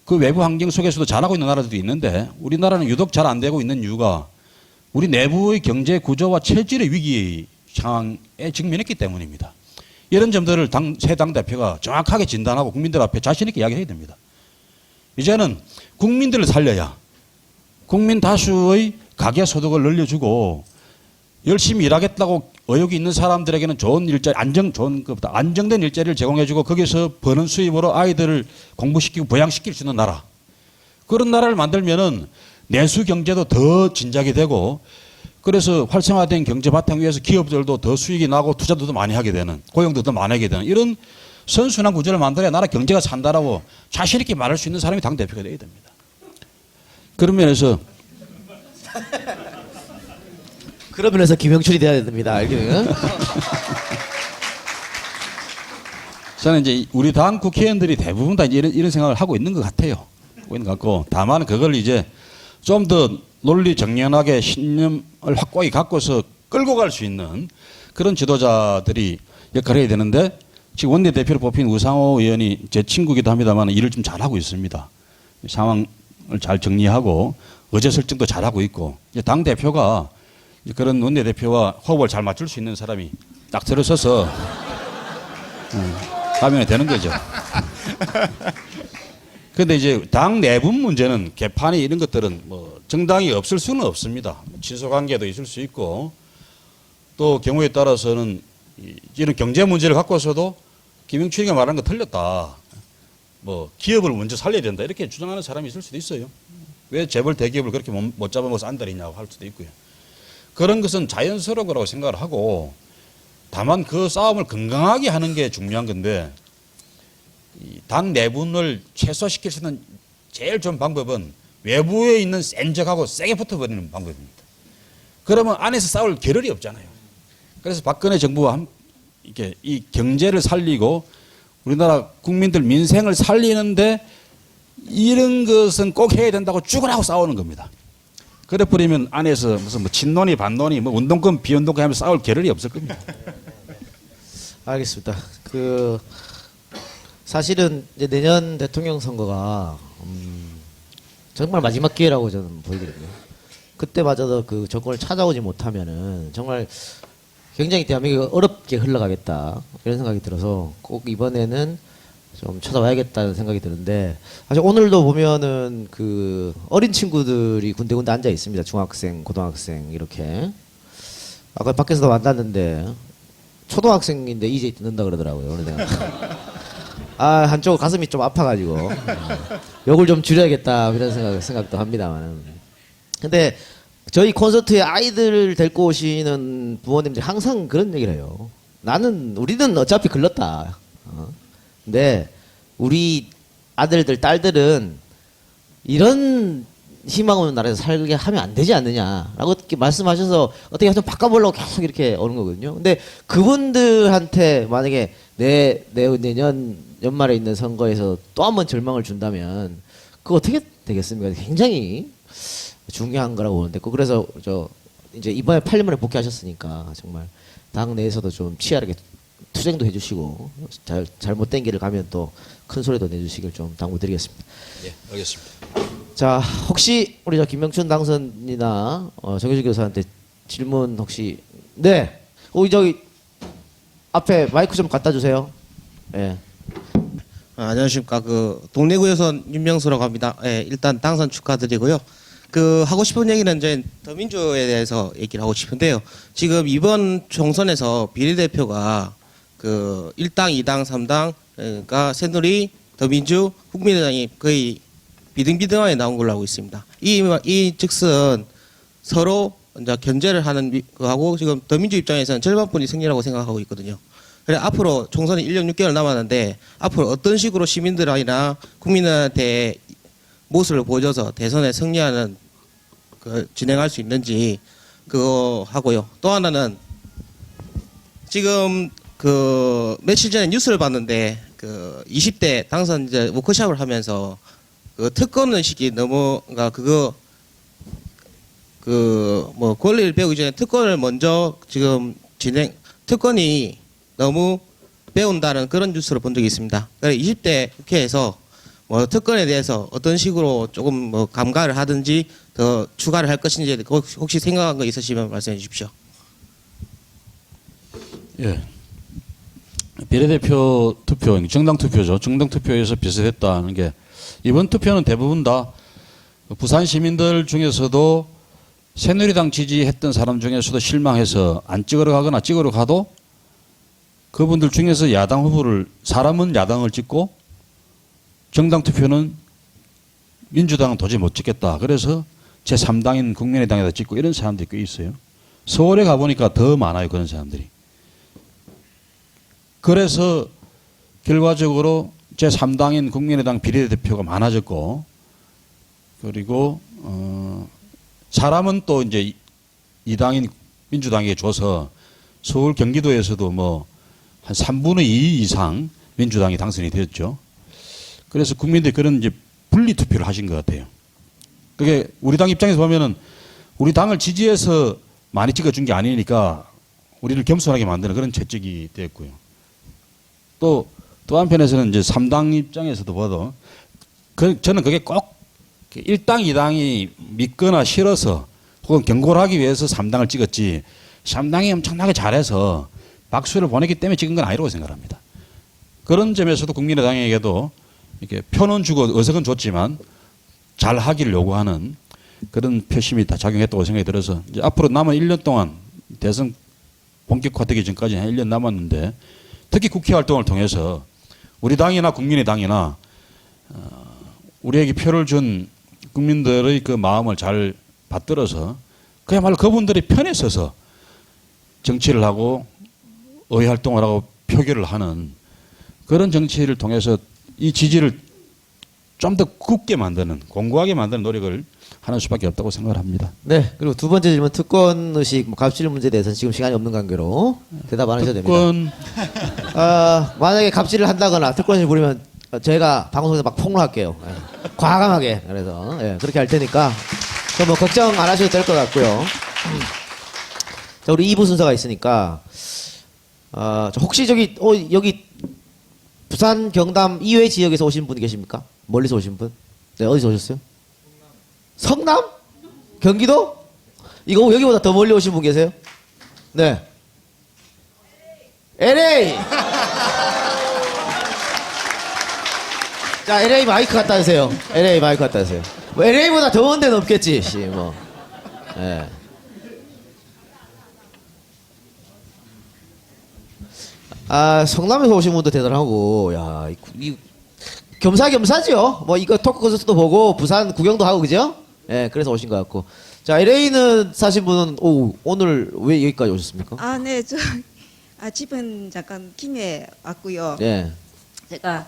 그 외부 환경 속에서도 잘하고 있는 나라들도 있는데 우리나라는 유독 잘 안 되고 있는 이유가 우리 내부의 경제 구조와 체질의 위기 상황에 직면했기 때문입니다. 이런 점들을 새 당대표가 정확하게 진단하고 국민들 앞에 자신 있게 이야기해야 됩니다. 이제는 국민들을 살려야 국민 다수의 가계소득을 늘려주고 열심히 일하겠다고 의욕이 있는 사람들에게는 좋은 일자리, 안정된 일자리를 제공해주고 거기서 버는 수입으로 아이들을 공부시키고 부양시킬 수 있는 나라. 그런 나라를 만들면은 내수 경제도 더 진작이 되고 그래서 활성화된 경제 바탕 위에서 기업들도 더 수익이 나고 투자도 더 많이 하게 되는, 고용도 더 많이 하게 되는 이런 선순환 구조를 만들어야 나라 경제가 산다라고 자신 있게 말할 수 있는 사람이 당대표가 되어야 됩니다. 그런 면에서 김영춘이 돼야 됩니다. 알기는. 저는 이제 우리 당 국회의원들이 대부분 다 이제 이런 생각을 하고 있는 것 같아요. 하고 있는 것 같고 다만 그걸 이제 좀 더 논리 정연하게 신념을 확고히 갖고서 끌고 갈 수 있는 그런 지도자들이 역할을 해야 되는데 지금 원내대표로 뽑힌 우상호 의원이 제 친구기도 합니다만 일을 좀 잘하고 있습니다. 상황을 잘 정리하고 어제 설정도 잘하고 있고 이제 당대표가 그런 원내대표와 호흡을 잘 맞출 수 있는 사람이 딱 들어서서 가면 되는 거죠. 그런데 이제 당 내부 문제는 개판이 이런 것들은 뭐 정당이 없을 수는 없습니다. 친소관계도 있을 수 있고 또 경우에 따라서는 이런 경제 문제를 갖고서도 김영춘이가 말하는 거 틀렸다. 뭐 기업을 먼저 살려야 된다 이렇게 주장하는 사람이 있을 수도 있어요. 왜 재벌 대기업을 그렇게 못 잡아먹어서 안달이냐고 할 수도 있고요. 그런 것은 자연스러운 거라고 생각을 하고 다만 그 싸움을 건강하게 하는 게 중요한 건데 당 내분을 최소화시킬 수 있는 제일 좋은 방법은 외부에 있는 센 적하고 세게 붙어버리는 방법입니다. 그러면 안에서 싸울 겨를이 없잖아요. 그래서 박근혜 정부가 이렇게 이 경제를 살리고 우리나라 국민들 민생을 살리는데 이런 것은 꼭 해야 된다고 죽으라고 싸우는 겁니다. 그래버리면 안에서 무슨 뭐 친논이 반논이 뭐 운동권 비운동권 하면서 싸울 겨를이 없을 겁니다. 알겠습니다. 사실은 이제 내년 대통령 선거가 정말 마지막 기회라고 저는 보이거든요. 그때마저도 그 정권을 찾아오지 못하면은 정말 굉장히 대한민국이 어렵게 흘러가겠다 이런 생각이 들어서 꼭 이번에는 좀 찾아와야겠다는 생각이 드는데 사실 오늘도 보면은 그 어린 친구들이 군데군데 앉아 있습니다. 중학생, 고등학생 이렇게 아까 밖에서도 만났는데 초등학생인데 이제 듣는다 그러더라고요. 그래서 내가 한쪽 가슴이 좀 아파가지고 욕을 좀 줄여야겠다 이런 생각도 합니다만. 근데 저희 콘서트에 아이들을 데리고 오시는 부모님들이 항상 그런 얘기를 해요. 우리는 어차피 글렀다. 근데 우리 아들들, 딸들은 이런 희망 없는 나라에서 살게 하면 안 되지 않느냐라고 이렇게 말씀하셔서 어떻게 좀 바꿔보려고 계속 이렇게 오는 거거든요. 근데 그분들한테 만약에 내년 연말에 있는 선거에서 또 한 번 절망을 준다면 그거 어떻게 되겠습니까? 굉장히 중요한 거라고 보는데 그래서 이제 이번에 8년 만에 복귀하셨으니까 정말 당 내에서도 좀 치열하게 투쟁도 해주시고 잘못된 길을 가면 또 큰 소리도 내주시길 좀 당부드리겠습니다. 예, 알겠습니다. 자, 혹시 우리 저 김명춘 당선이나 정효주 교수한테 질문 혹시 네, 저기 앞에 마이크 좀 갖다 주세요. 예. 안녕하십니까. 동래구에서 윤명수라고 합니다. 예, 일단 당선 축하드리고요. 하고 싶은 얘기는 이제 더민주에 대해서 얘기를 하고 싶은데요. 지금 이번 총선에서 비례대표가 1당, 2당, 3당, 그러니까 새누리, 더민주, 국민의당이 거의 비등비등하게 나온 걸로 알고 있습니다. 이 즉슨 서로 이제 견제를 하는 거하고 지금 더민주 입장에서는 절반뿐이 승리라고 생각하고 있거든요. 그래 앞으로 총선이 1년 6개월 남았는데 앞으로 어떤 식으로 시민들이나 국민한테 모습을 보여줘서 대선에 승리하는 진행할 수 있는지 그거 하고요. 또 하나는 지금 며칠 전에 뉴스를 봤는데 20대 당선 이제 워크숍을 하면서 특권 의식이 너무 권리를 배우기 전에 특권을 먼저 지금 특권이 너무 배운다는 그런 뉴스를 본 적이 있습니다. 그래서 20대 국회에서 특권에 대해서 어떤 식으로 조금 감가를 하든지 더 추가를 할 것인지 혹시 생각한 거 있으시면 말씀해 주십시오. 예. 비례대표 투표, 정당 투표죠. 정당 투표에서 비슷했다는 게 이번 투표는 대부분 다 부산 시민들 중에서도 새누리당 지지했던 사람 중에서도 실망해서 안 찍으러 가거나 찍으러 가도 그분들 중에서 야당 후보를 사람은 야당을 찍고 정당 투표는 민주당은 도저히 못 찍겠다. 그래서 제3당인 국민의당에다 찍고 이런 사람들이 꽤 있어요. 서울에 가보니까 더 많아요. 그런 사람들이. 그래서 결과적으로 제3당인 국민의당 비례대표가 많아졌고 그리고 사람은 또 이제 2당인 민주당에게 줘서 서울 경기도에서도 한 3분의 2 이상 민주당이 당선이 되었죠. 그래서 국민들이 그런 이제 분리 투표를 하신 것 같아요. 그게 우리 당 입장에서 보면은 우리 당을 지지해서 많이 찍어준 게 아니니까 우리를 겸손하게 만드는 그런 채찍이 됐고요. 또 한편에서는 이제 3당 입장에서도 봐도 저는 그게 꼭 1당, 2당이 믿거나 싫어서 혹은 경고를 하기 위해서 3당을 찍었지 3당이 엄청나게 잘해서 박수를 보냈기 때문에 찍은 건 아니라고 생각합니다. 그런 점에서도 국민의당에게도 이렇게 표는 주고 의석은 줬지만 잘 하기를 요구하는 그런 표심이 다 작용했다고 생각이 들어서 이제 앞으로 남은 1년 동안 대선 본격화되기 전까지 한 1년 남았는데 특히 국회 활동을 통해서 우리 당이나 국민의당이나 우리에게 표를 준 국민들의 그 마음을 잘 받들어서 그야말로 그분들의 편에 서서 정치를 하고 의회 활동을 하고 표결을 하는 그런 정치를 통해서 이 지지를 좀 더 굳게 만드는 공고하게 만드는 노력을 하는 수밖에 없다고 생각을 합니다. 네. 그리고 두 번째 질문 특권 의식 갑질 문제에 대해서는 지금 시간이 없는 관계로 대답 안 하셔도 됩니다. 만약에 갑질을 한다거나 특권을 부리면 저희가 방송에서 막 폭로할게요. 예. 과감하게. 그래서 그렇게 할 테니까 걱정 안 하셔도 될 것 같고요. 자, 우리 2부 순서가 있으니까 혹시 여기 부산 경남 이외 지역에서 오신 분 계십니까? 멀리서 오신 분? 네, 어디서 오셨어요? 성남? 경기도? 이거 여기보다 더 멀리 오신 분 계세요? 네. LA! 자, LA 마이크 갖다 주세요. LA 마이크 갖다 주세요. LA보다 더 먼 데는 없겠지, 예. 성남에서 오신 분도 대단하고, 야, 겸사겸사죠. 이거 토크 콘서트도 보고, 부산 구경도 하고, 그죠? 예, 그래서 오신 것 같고. 자, LA는 사신 분은, 오늘 왜 여기까지 오셨습니까? 네, 집은 잠깐 김해 왔고요. 예. 제가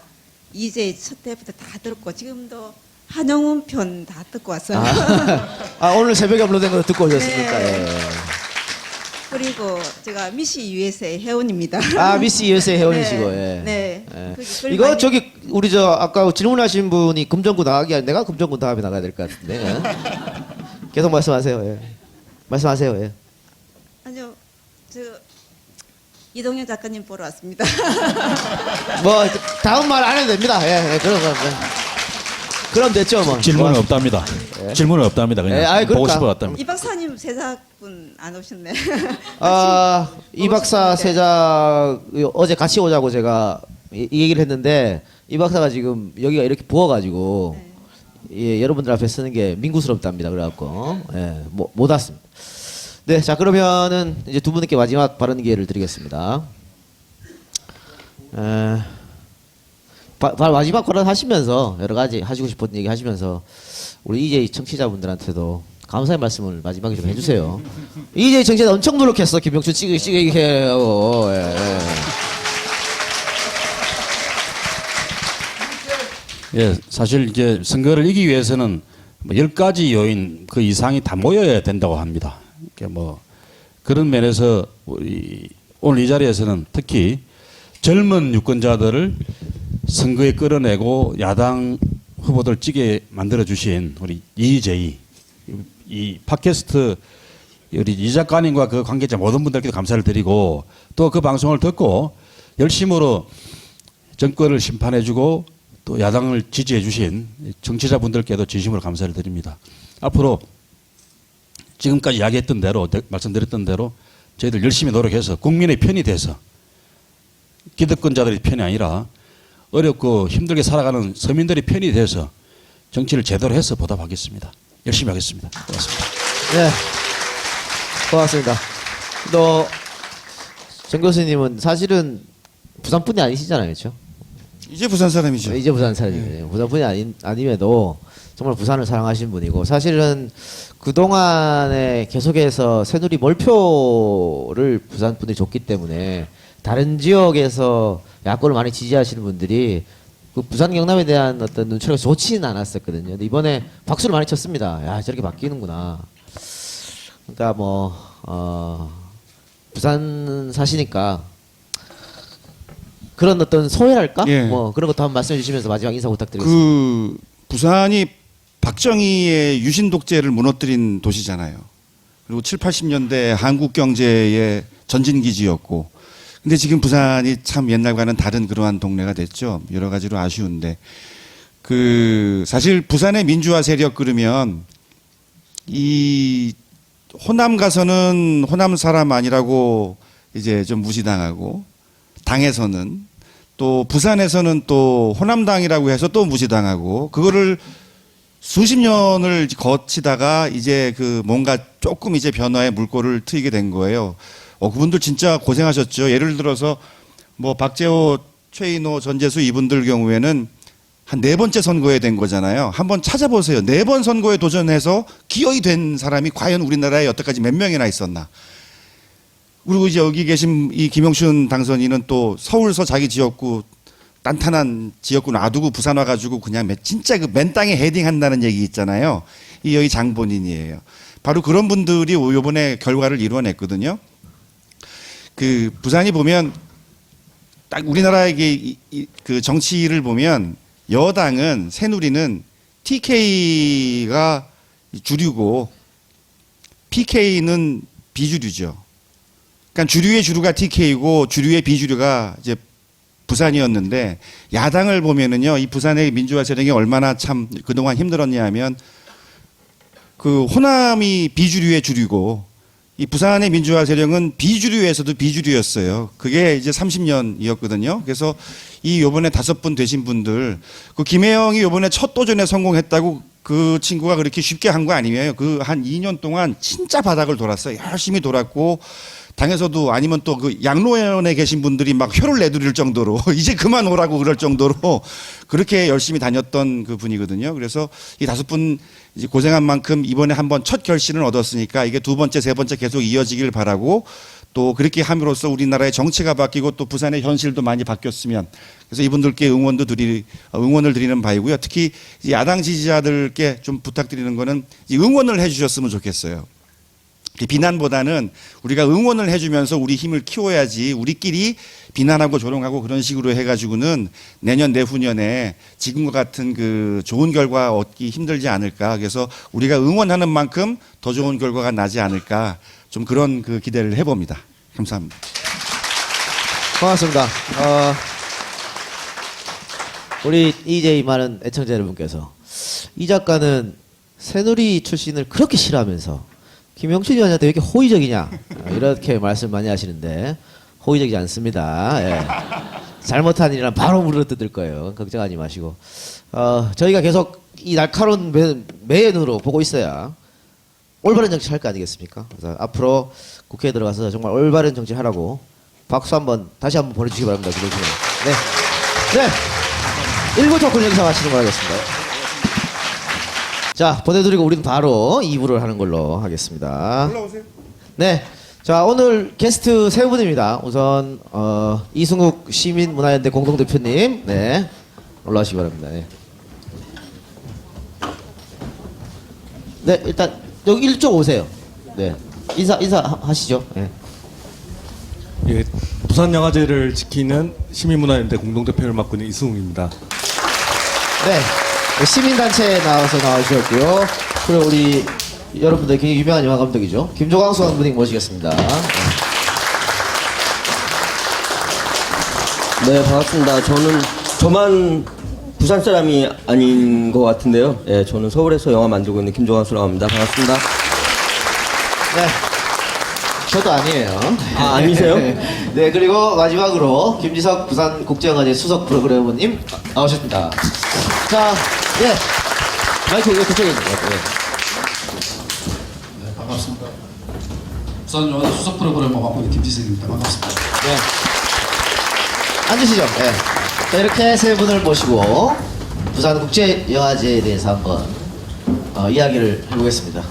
이제 첫 회부터 다 들었고, 지금도 한영훈 편 다 듣고 왔어요. 오늘 새벽에 업로드된 거 듣고 오셨습니까? 네. 예. 그리고 제가 미시 USA 회원입니다. 미스 USA 회원이시고, 네. 예. 네. 예. 그걸 이거 많이- 우리 아까 질문하신 분이 금정구 나가기 아니라 내가 금정구 다음에 나가야 될 것 같은데. 예. 계속 말씀하세요. 예. 말씀하세요. 예. 아니요, 저 이동현 작가님 보러 왔습니다. 뭐 다음 말 안 해도 됩니다. 예, 예 그런 거. 그럼 됐죠 뭐. 질문은 뭐. 없답니다. 질문은 없답니다. 그냥 예, 아이, 보고 그러니까. 싶어 왔답니다. 이 박사님 제작분 안 오셨네. 이 박사 세작 어제 같이 오자고 제가 이 얘기를 했는데 이 박사가 지금 여기가 이렇게 부어가지고 예, 여러분들 앞에 쓰는 게 민구스럽답니다. 그래갖고 예, 못 왔습니다. 네, 자 그러면은 이제 두 분께 마지막 발언 기회를 드리겠습니다. 마지막 발언 하시면서 여러 가지 하시고 싶은 얘기 하시면서 우리 EJ 청취자분들한테도 감사의 말씀을 마지막에 좀 해주세요. EJ 청취자 엄청 노력했어. 김병춘 찍게 하고. 예, 예. 예, 사실 이제 선거를 이기기 위해서는 뭐 10가지 요인 그 이상이 다 모여야 된다고 합니다. 그러니까 뭐 그런 면에서 우리 오늘 이 자리에서는 특히 젊은 유권자들을 선거에 끌어내고 야당 후보들 찍게 만들어 주신 우리 EJ 이 팟캐스트 우리 이 작가님과 그 관계자 모든 분들께도 감사를 드리고 또 그 방송을 듣고 열심으로 정권을 심판해주고 또 야당을 지지해 주신 정치자분들께도 진심으로 감사를 드립니다. 앞으로 지금까지 이야기했던 대로 말씀드렸던 대로 저희들 열심히 노력해서 국민의 편이 돼서 기득권자들의 편이 아니라 어렵고 힘들게 살아가는 서민들의 편이 돼서 정치를 제대로 해서 보답하겠습니다. 열심히 하겠습니다. 고맙습니다. 네, 고맙습니다. 또 정 교수님은 사실은 부산분이 아니시잖아요, 그렇죠? 이제 부산 사람이죠. 이제 부산 사람이에요. 부산분이 아님에도 정말 부산을 사랑하시는 분이고 사실은 그 동안에 계속해서 새누리 몰표를 부산 분들이 줬기 때문에 다른 지역에서 야권을 많이 지지하시는 분들이 그 부산 경남에 대한 어떤 눈초리가 좋지는 않았었거든요. 근데 이번에 박수를 많이 쳤습니다. 야 저렇게 바뀌는구나. 그러니까 부산 사시니까 그런 어떤 소회랄까? 예. 뭐 그런 것도 한번 말씀해 주시면서 마지막 인사 부탁드리겠습니다. 그 부산이 박정희의 유신 독재를 무너뜨린 도시잖아요. 그리고 7, 80년대 한국 경제의 전진기지였고, 근데 지금 부산이 참 옛날과는 다른 그러한 동네가 됐죠. 여러 가지로 아쉬운데, 그 사실 부산의 민주화 세력 그러면 이 호남 가서는 호남 사람 아니라고 이제 좀 무시당하고, 당에서는 또 부산에서는 또 호남당이라고 해서 또 무시당하고, 그거를 수십 년을 거치다가 이제 그 뭔가 조금 이제 변화의 물꼬를 트이게 된 거예요. 그분들 진짜 고생하셨죠. 예를 들어서 뭐 박재호, 최인호, 전재수 이분들 경우에는 한 4번째 선거에 된 거잖아요. 한번 찾아보세요. 4번 선거에 도전해서 기어이 된 사람이 과연 우리나라에 여태까지 몇 명이나 있었나. 그리고 이제 여기 계신 이 김영춘 당선인은 또 서울서 자기 지역구 단단한 지역구 놔두고 부산 와가지고 그냥 진짜 그 맨 땅에 헤딩한다는 얘기 있잖아요. 이 여기 장본인이에요. 바로 그런 분들이 이번에 결과를 이루어냈거든요. 그 부산이 보면 딱 우리나라의 그 정치를 보면 여당은 새누리는 TK가 주류고 PK는 비주류죠. 그러니까 주류의 주류가 TK고 주류의 비주류가 이제 부산이었는데, 야당을 보면은요, 이 부산의 민주화 세력이 얼마나 참 그동안 힘들었냐 하면, 그 호남이 비주류의 주류고, 이 부산의 민주화 세력은 비주류에서도 비주류였어요. 그게 이제 30년이었거든요. 그래서 이 요번에 5분 되신 분들, 그 김혜영이 요번에 첫 도전에 성공했다고 그 친구가 그렇게 쉽게 한 거 아니에요. 그 한 2년 동안 진짜 바닥을 돌았어요. 열심히 돌았고, 당에서도 아니면 또 그 양로원에 계신 분들이 막 혀를 내두릴 정도로 이제 그만 오라고 그럴 정도로 그렇게 열심히 다녔던 그 분이거든요. 그래서 이 5분 이제 고생한 만큼 이번에 한번 첫 결실을 얻었으니까 이게 2번째, 3번째 계속 이어지길 바라고, 또 그렇게 함으로써 우리나라의 정치가 바뀌고 또 부산의 현실도 많이 바뀌었으면, 그래서 이분들께 응원을 드리는 바이고요. 특히 야당 지지자들께 좀 부탁드리는 거는 응원을 해주셨으면 좋겠어요. 비난보다는 우리가 응원을 해주면서 우리 힘을 키워야지 우리끼리 비난하고 조롱하고 그런 식으로 해가지고는 내년 내후년에 지금과 같은 그 좋은 결과 얻기 힘들지 않을까. 그래서 우리가 응원하는 만큼 더 좋은 결과가 나지 않을까. 좀 그런 그 기대를 해봅니다. 감사합니다. 고맙습니다. 우리 EJ 많은 애청자 여러분께서 이 작가는 새누리 출신을 그렇게 싫어하면서 김영춘 의원한테 왜 이렇게 호의적이냐 이렇게 말씀 많이 하시는데 호의적이지 않습니다. 예. 잘못한 일이란 바로 물어뜯을 거예요. 걱정하지 마시고 저희가 계속 이 날카로운 매의 눈으로 보고 있어야 올바른 정치 할 거 아니겠습니까? 그래서 앞으로 국회에 들어가서 정말 올바른 정치 하라고 박수 한번 다시 한번 보내주시기 바랍니다. 네. 네. 1부 토크는 여기서 마치는 걸로 하겠습니다. 자, 보내드리고 우리는 바로 2부를 하는 걸로 하겠습니다. 올라오세요. 네. 자, 오늘 게스트 세 분입니다. 우선, 이승욱 시민문화연대 공동대표님. 네. 올라오시기 바랍니다. 네. 네, 일단, 여기 이쪽 오세요. 네. 인사하시죠. 네. 예, 부산영화제를 지키는 시민문화연대 공동대표를 맡고 있는 이승욱입니다. 네. 시민단체에 나와주셨고요. 그리고 우리 여러분들 굉장히 유명한 영화 감독이죠. 김조광수 감독님 모시겠습니다. 네, 반갑습니다. 저만 부산 사람이 아닌 것 같은데요. 예, 저는 서울에서 영화 만들고 있는 김조광수라고 합니다. 반갑습니다. 네. 저도 아니에요. 아, 아니세요? 네, 그리고 마지막으로 김지석 부산국제영화제 수석 프로그래머님 나오셨습니다. 자, 예. 마이크 왜 그쪽에 있는 것 같아요? 네, 반갑습니다. 부산영화제 수석 프로그래머 맡고 있는 김지석입니다. 반갑습니다. 네. 앉으시죠. 네. 자, 이렇게 세 분을 모시고 부산국제영화제에 대해서 한번 이야기를 해보겠습니다.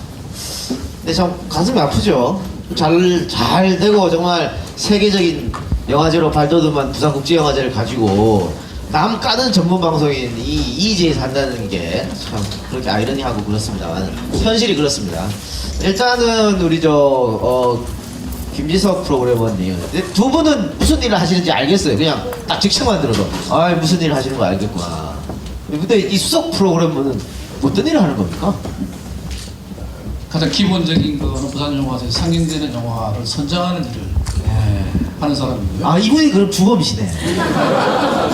근데 참 가슴이 아프죠. 잘 되고 정말 세계적인 영화제로 발돋움한 부산국제영화제를 가지고 남 까는 전문 방송인 이 EJ에서 한다는 게 참 그렇게 아이러니하고 그렇습니다만 현실이 그렇습니다. 일단은 우리 김지석 프로그래머님, 두 분은 무슨 일을 하시는지 알겠어요. 그냥 딱 직책만 들어도 아 무슨 일을 하시는 거 알겠구나. 근데 이 수석 프로그래머는 어떤 일을 하는 겁니까? 가장 기본적인 거는 부산영화제에 상영되는 영화를 선정하는 일을 하는 사람이고요. 아 이분이 그럼 주범이시네.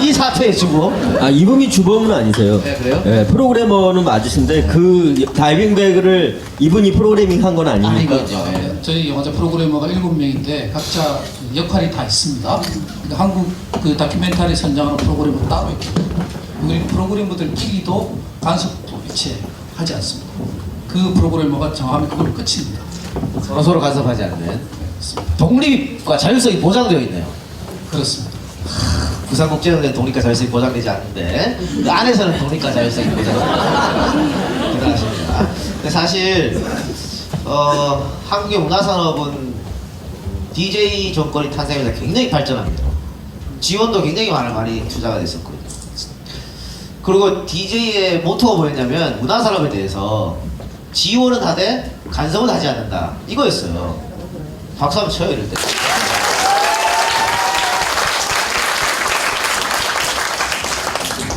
이 사태의 주범. 아, 이분이 주범은 아니세요. 네, 그래요? 예, 프로그래머는 맞으신데 그 다이빙백을 이분이 프로그래밍 한 건 아니니까. 아니거든요. 예. 저희 영화제 프로그래머가 7명인데 각자 역할이 다 있습니다. 근데 한국 그 다큐멘터리 선정하는 프로그래머 따로 있고 우리 프로그래머들끼리도 간섭도 일체하지 않습니다. 그 프로그래머가 정하면 그건 끝입니다. 서로 간섭하지 않는 독립과 자율성이 보장되어 있네요. 그렇습니다. 부산국제영화제는 독립과 자율성이 보장되지 않는데 그 안에서는 독립과 자율성이 보장됩니다. 대단하십니다. 근데 사실 한국의 문화산업은 DJ 정권이 탄생해서 굉장히 발전합니다. 지원도 굉장히 많이 투자가 됐었거든요. 그리고 DJ의 모토가 뭐였냐면 문화산업에 대해서 지원은 하되 간섭은 하지 않는다 이거였어요. 박수 한번 쳐요 이럴 때.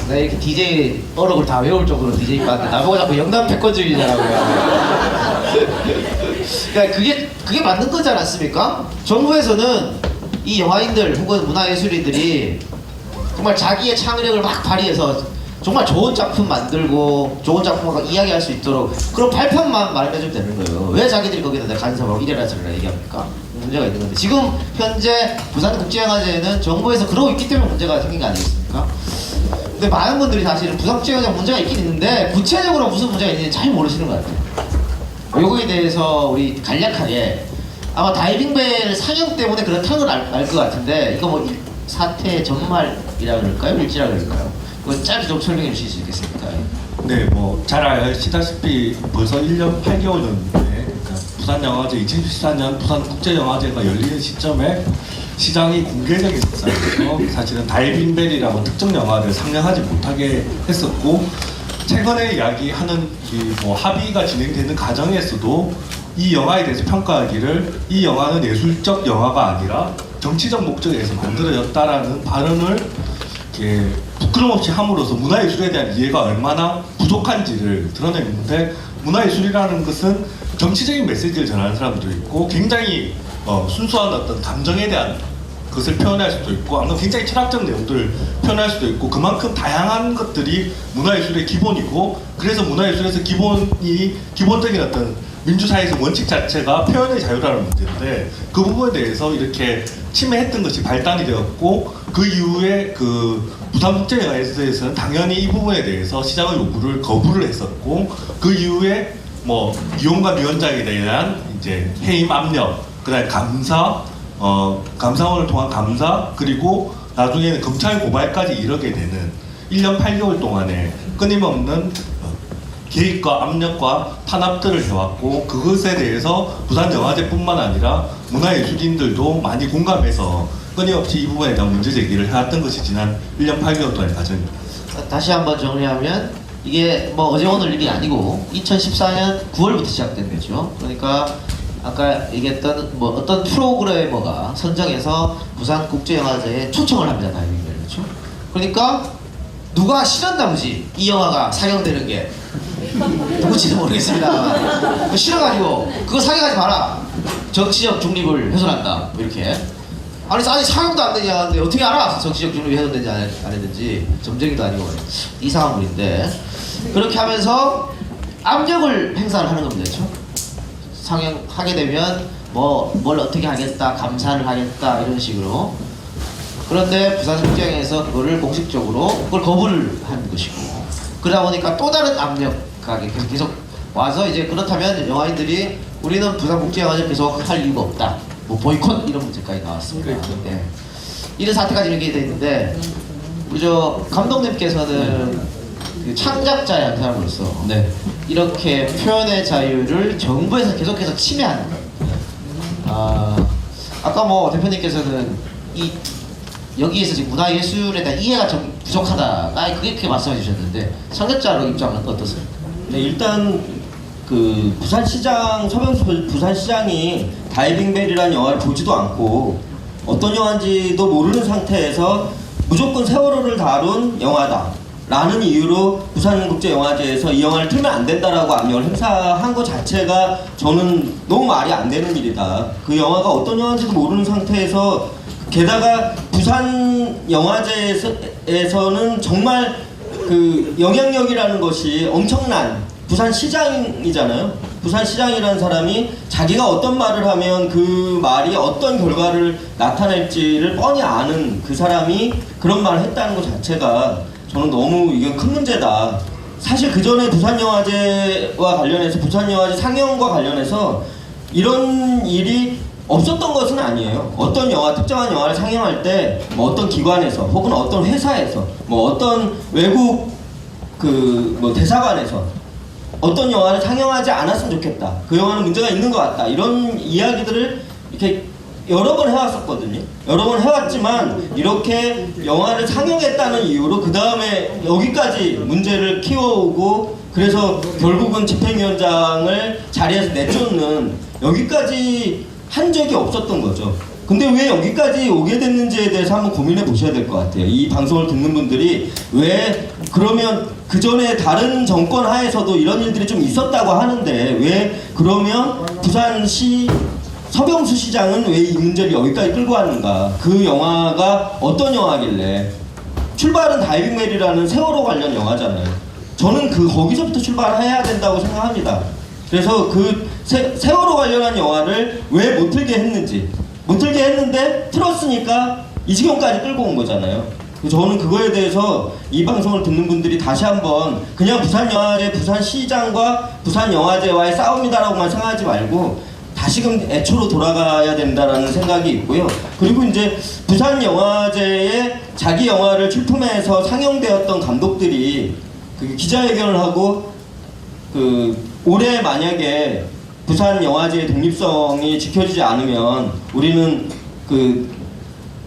나 이렇게 DJ 어록을 다 외울 정도로 DJ 봤는데 나보고 자꾸 영남 패권주의자라고요. 그러니까 그게 맞는 거지 않았습니까? 정부에서는 이 영화인들 혹은 문화예술인들이 정말 자기의 창의력을 막 발휘해서 정말 좋은 작품 만들고 좋은 작품을 이야기할 수 있도록 그런 발판만 마련해주면 되는 거예요. 왜 자기들이 거기다 간섭하고 이래라 저래라 얘기합니까? 문제가 있는 건데 지금 현재 부산국제영화제는 정부에서 그러고 있기 때문에 문제가 생긴 거 아니겠습니까? 근데 많은 분들이 사실은 부산국제영화제 문제가 있긴 있는데 구체적으로 무슨 문제가 있는지 잘 모르시는 것 같아요. 요거에 대해서 우리 간략하게 아마 다이빙벨 상영 때문에 그렇다는 걸 알 것 같은데 이거 뭐 사태 전말이라 그럴까요? 일지라 그럴까요? 그건 짧게 좀 설명해 주실 수 있겠습니까? 네, 뭐 잘 아시다시피 벌써 1년 8개월 전인데 부산영화제 2014년 부산국제영화제가 열리는 시점에 시장이 공개적인 상황에서 사실은 다이빙벨이라고 특정 영화를 상영하지 못하게 했었고 최근에 이야기하는 뭐 합의가 진행되는 과정에서도 이 영화에 대해서 평가하기를 이 영화는 예술적 영화가 아니라 정치적 목적에 의해서 만들어졌다라는 발언을 이렇게 부끄럼 없이 함으로써 문화예술에 대한 이해가 얼마나 부족한지를 드러냈는데, 문화예술이라는 것은 정치적인 메시지를 전하는 사람도 있고 굉장히 순수한 어떤 감정에 대한 것을 표현할 수도 있고 아무튼 굉장히 철학적 내용들을 표현할 수도 있고, 그만큼 다양한 것들이 문화예술의 기본이고, 그래서 문화예술에서 기본적인 어떤 민주사회에서 원칙 자체가 표현의 자유라는 문제인데, 그 부분에 대해서 이렇게 침해했던 것이 발단이 되었고, 그 이후에 그 부산국제영화제에서는 당연히 이 부분에 대해서 시장의 요구를 거부를 했었고, 그 이후에 뭐 위원과 위원장에 대한 이제 해임 압력, 그다음에 감사원을 통한 감사, 그리고 나중에는 검찰 고발까지 이르게 되는 1년 8개월 동안에 끊임없는 개입과 압력과 탄압들을 해왔고, 그것에 대해서 부산영화제뿐만 아니라 문화예술인들도 많이 공감해서 끊임없이 이 부분에 대한 문제 제기를 해왔던 것이 지난 1년 8개월 동안의 과정입니다. 다시 한번 정리하면 이게 뭐 어제 오늘 일이 아니고 2014년 9월부터 시작된 거죠. 그러니까 아까 얘기했던 뭐 어떤 프로그래머가 선정해서 부산국제영화제에 초청을 합니다. 다이빙을. 그렇죠? 그러니까 누가 싫었나 보지, 이 영화가 상영되는 게. 누구지도 모르겠습니다. 싫어가지고 그거 상영하지 마라, 정치적 중립을 훼손한다, 뭐 이렇게. 아니 상영도 안 되냐 하는데 어떻게 알아 정치적 중립이 훼손된지 안 했는지. 점쟁이도 아니고 이상한 분인데, 그렇게 하면서 압력을 행사를 하는 겁니다. 그렇죠? 상영하게 되면 뭘 어떻게 하겠다, 감사를 하겠다, 이런 식으로. 그런데 부산국제영화제에서 그거를 공식적으로 그걸 거부를 한 것이고, 그러다 보니까 또 다른 압력이 계속 와서, 이제 그렇다면 영화인들이 우리는 부산국제영화제 계속 할 이유가 없다, 뭐 보이콧 이런 문제까지 나왔습니다. 네. 이런 사태까지 이렇게 돼 있는데, 우리 감독님께서는 그 창작자의 한 사람으로서 이렇게 표현의 자유를 정부에서 계속해서 침해하는 거예요. 아까 뭐 대표님께서는 여기에서 지금 문화예술에 대한 이해가 좀 부족하다, 그렇게 말씀해 주셨는데, 창작자로 입장은 어떠세요? 네, 일단 그 부산시장, 서병수 부산시장이 다이빙벨이라는 영화를 보지도 않고 어떤 영화인지도 모르는 상태에서 무조건 세월호를 다룬 영화다 라는 이유로 부산국제영화제에서 이 영화를 틀면 안 된다라고 압력을 행사한 것 자체가 저는 너무 말이 안 되는 일이다. 그 영화가 어떤 영화인지도 모르는 상태에서, 게다가 부산영화제에서는 정말 그 영향력이라는 것이 엄청난 부산시장이잖아요. 부산시장이라는 사람이 자기가 어떤 말을 하면 그 말이 어떤 결과를 나타낼지를 뻔히 아는 그 사람이 그런 말을 했다는 것 자체가 저는 너무 이건 큰 문제다. 사실 그 전에 부산영화제와 관련해서, 부산영화제 상영과 관련해서 이런 일이 없었던 것은 아니에요. 어떤 영화, 특정한 영화를 상영할 때 뭐 어떤 기관에서 혹은 어떤 회사에서 뭐 어떤 외국 뭐 대사관에서 어떤 영화를 상영하지 않았으면 좋겠다, 그 영화는 문제가 있는 것 같다, 이런 이야기들을 이렇게 여러 번 해왔었거든요. 여러 번 해왔지만 이렇게 영화를 상영했다는 이유로 그 다음에 여기까지 문제를 키워오고, 그래서 결국은 집행위원장을 자리에서 내쫓는, 여기까지 한 적이 없었던 거죠. 근데 왜 여기까지 오게 됐는지에 대해서 한번 고민해 보셔야 될 것 같아요. 이 방송을 듣는 분들이 왜, 그러면 그 전에 다른 정권 하에서도 이런 일들이 좀 있었다고 하는데 왜 그러면 부산시 서병수 시장은 왜 이 문제를 여기까지 끌고 왔는가? 그 영화가 어떤 영화길래? 출발은 다이빙멜이라는 세월호 관련 영화잖아요. 저는 거기서부터 출발해야 된다고 생각합니다. 그래서 그 세월호 관련한 영화를 왜 못 틀게 했는지, 못 틀게 했는데 틀었으니까 이 지경까지 끌고 온 거잖아요. 저는 그거에 대해서 이 방송을 듣는 분들이 다시 한번 그냥 부산영화제, 부산시장과 부산영화제와의 싸움이다라고만 생각하지 말고 다시금 애초로 돌아가야 된다라는 생각이 있고요. 그리고 이제 부산영화제에 자기 영화를 출품해서 상영되었던 감독들이 그 기자회견을 하고, 올해 만약에 부산영화제의 독립성이 지켜지지 않으면 우리는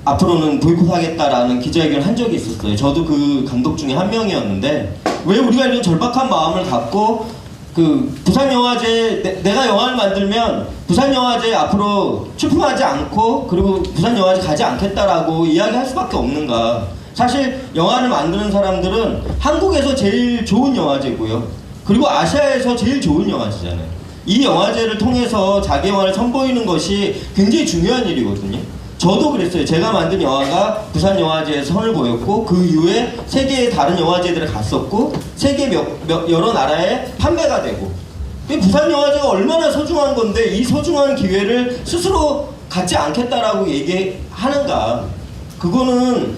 앞으로는 보이콧하겠다라는 기자회견을 한 적이 있었어요. 저도 그 감독 중에 한 명이었는데, 왜 우리가 이런 절박한 마음을 갖고 그 부산영화제 내가 영화를 만들면 부산영화제 앞으로 출품하지 않고 그리고 부산영화제 가지 않겠다라고 이야기할 수밖에 없는가. 사실 영화를 만드는 사람들은 한국에서 제일 좋은 영화제고요. 그리고 아시아에서 제일 좋은 영화제잖아요. 이 영화제를 통해서 자기 영화를 선보이는 것이 굉장히 중요한 일이거든요. 저도 그랬어요. 제가 만든 영화가 부산영화제에서 선을 보였고 그 이후에 세계의 다른 영화제들에 갔었고 세계 여러 나라에 판매가 되고 부산영화제가 얼마나 소중한 건데 이 소중한 기회를 스스로 갖지 않겠다라고 얘기하는가. 그거는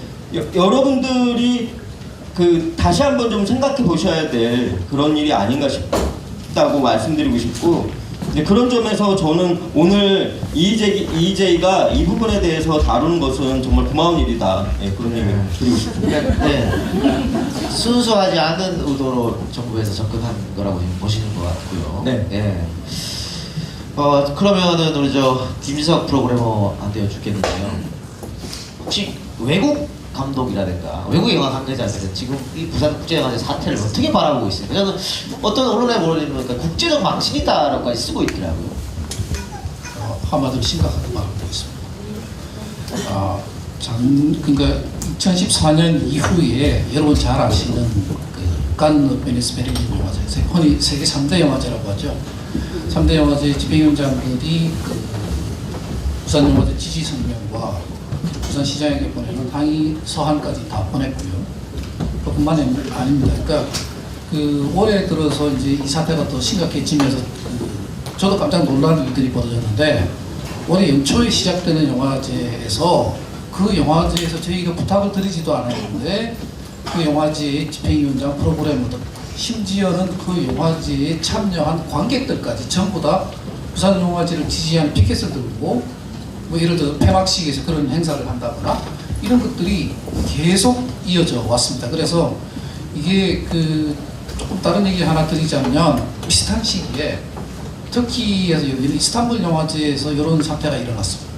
여러분들이 그 다시 한번 좀 생각해 보셔야 될 그런 일이 아닌가 싶다고 말씀드리고 싶고 그런 점에서 저는 오늘 EJ가 이 부분에 대해서 다루는 것은 정말 고마운 일이다. 그런 얘기 드리고 싶습니다. 네. 순수하지 않은 의도로 정부에서 접근한 거라고 보시는 것 같고요. 네. 예. 그러면은 우리 김지석 프로그래머한테 여쭙겠는데요. 혹시 외국 감독이라든가 외국 영화 관계자들은 지금 이 부산국제영화제 사태를 어떻게 바라보고 있습니까? 저는 어떤 언론에 보니까 국제적 망신이다라고까지 쓰고 있더라고요. 한마디로 심각하게 바라보고 있습니다. 그러니까 2014년 이후에 여러분 잘 아시는 그 칸느, 베니스, 베를린 영화제, 흔히 세계 3대 영화제라고 하죠. 3대 영화제 집행위원장들이 그 부산영화제 지지 성명과 부산시장에게 보내는 항의 서한까지 다 보냈고요. 그뿐만 아닙니다. 그러니까 그 올해 들어서 이제 이 사태가 더 심각해지면서 저도 깜짝 놀라는 일들이 벌어졌는데 올해 연초에 시작되는 영화제에서 그 영화제에서 저희가 부탁을 드리지도 않았는데 그 영화제의 집행위원장 프로그래머들 심지어는 그 영화제에 참여한 관객들까지 전부 다 부산영화제를 지지하는 피켓을 들고 뭐 예를 들어 폐막식에서 그런 행사를 한다거나 이런 것들이 계속 이어져 왔습니다. 그래서 이게 그 조금 다른 얘기 하나 드리자면 비슷한 시기에 터키에서 열린 이스탄불 영화제에서 이런 사태가 일어났습니다.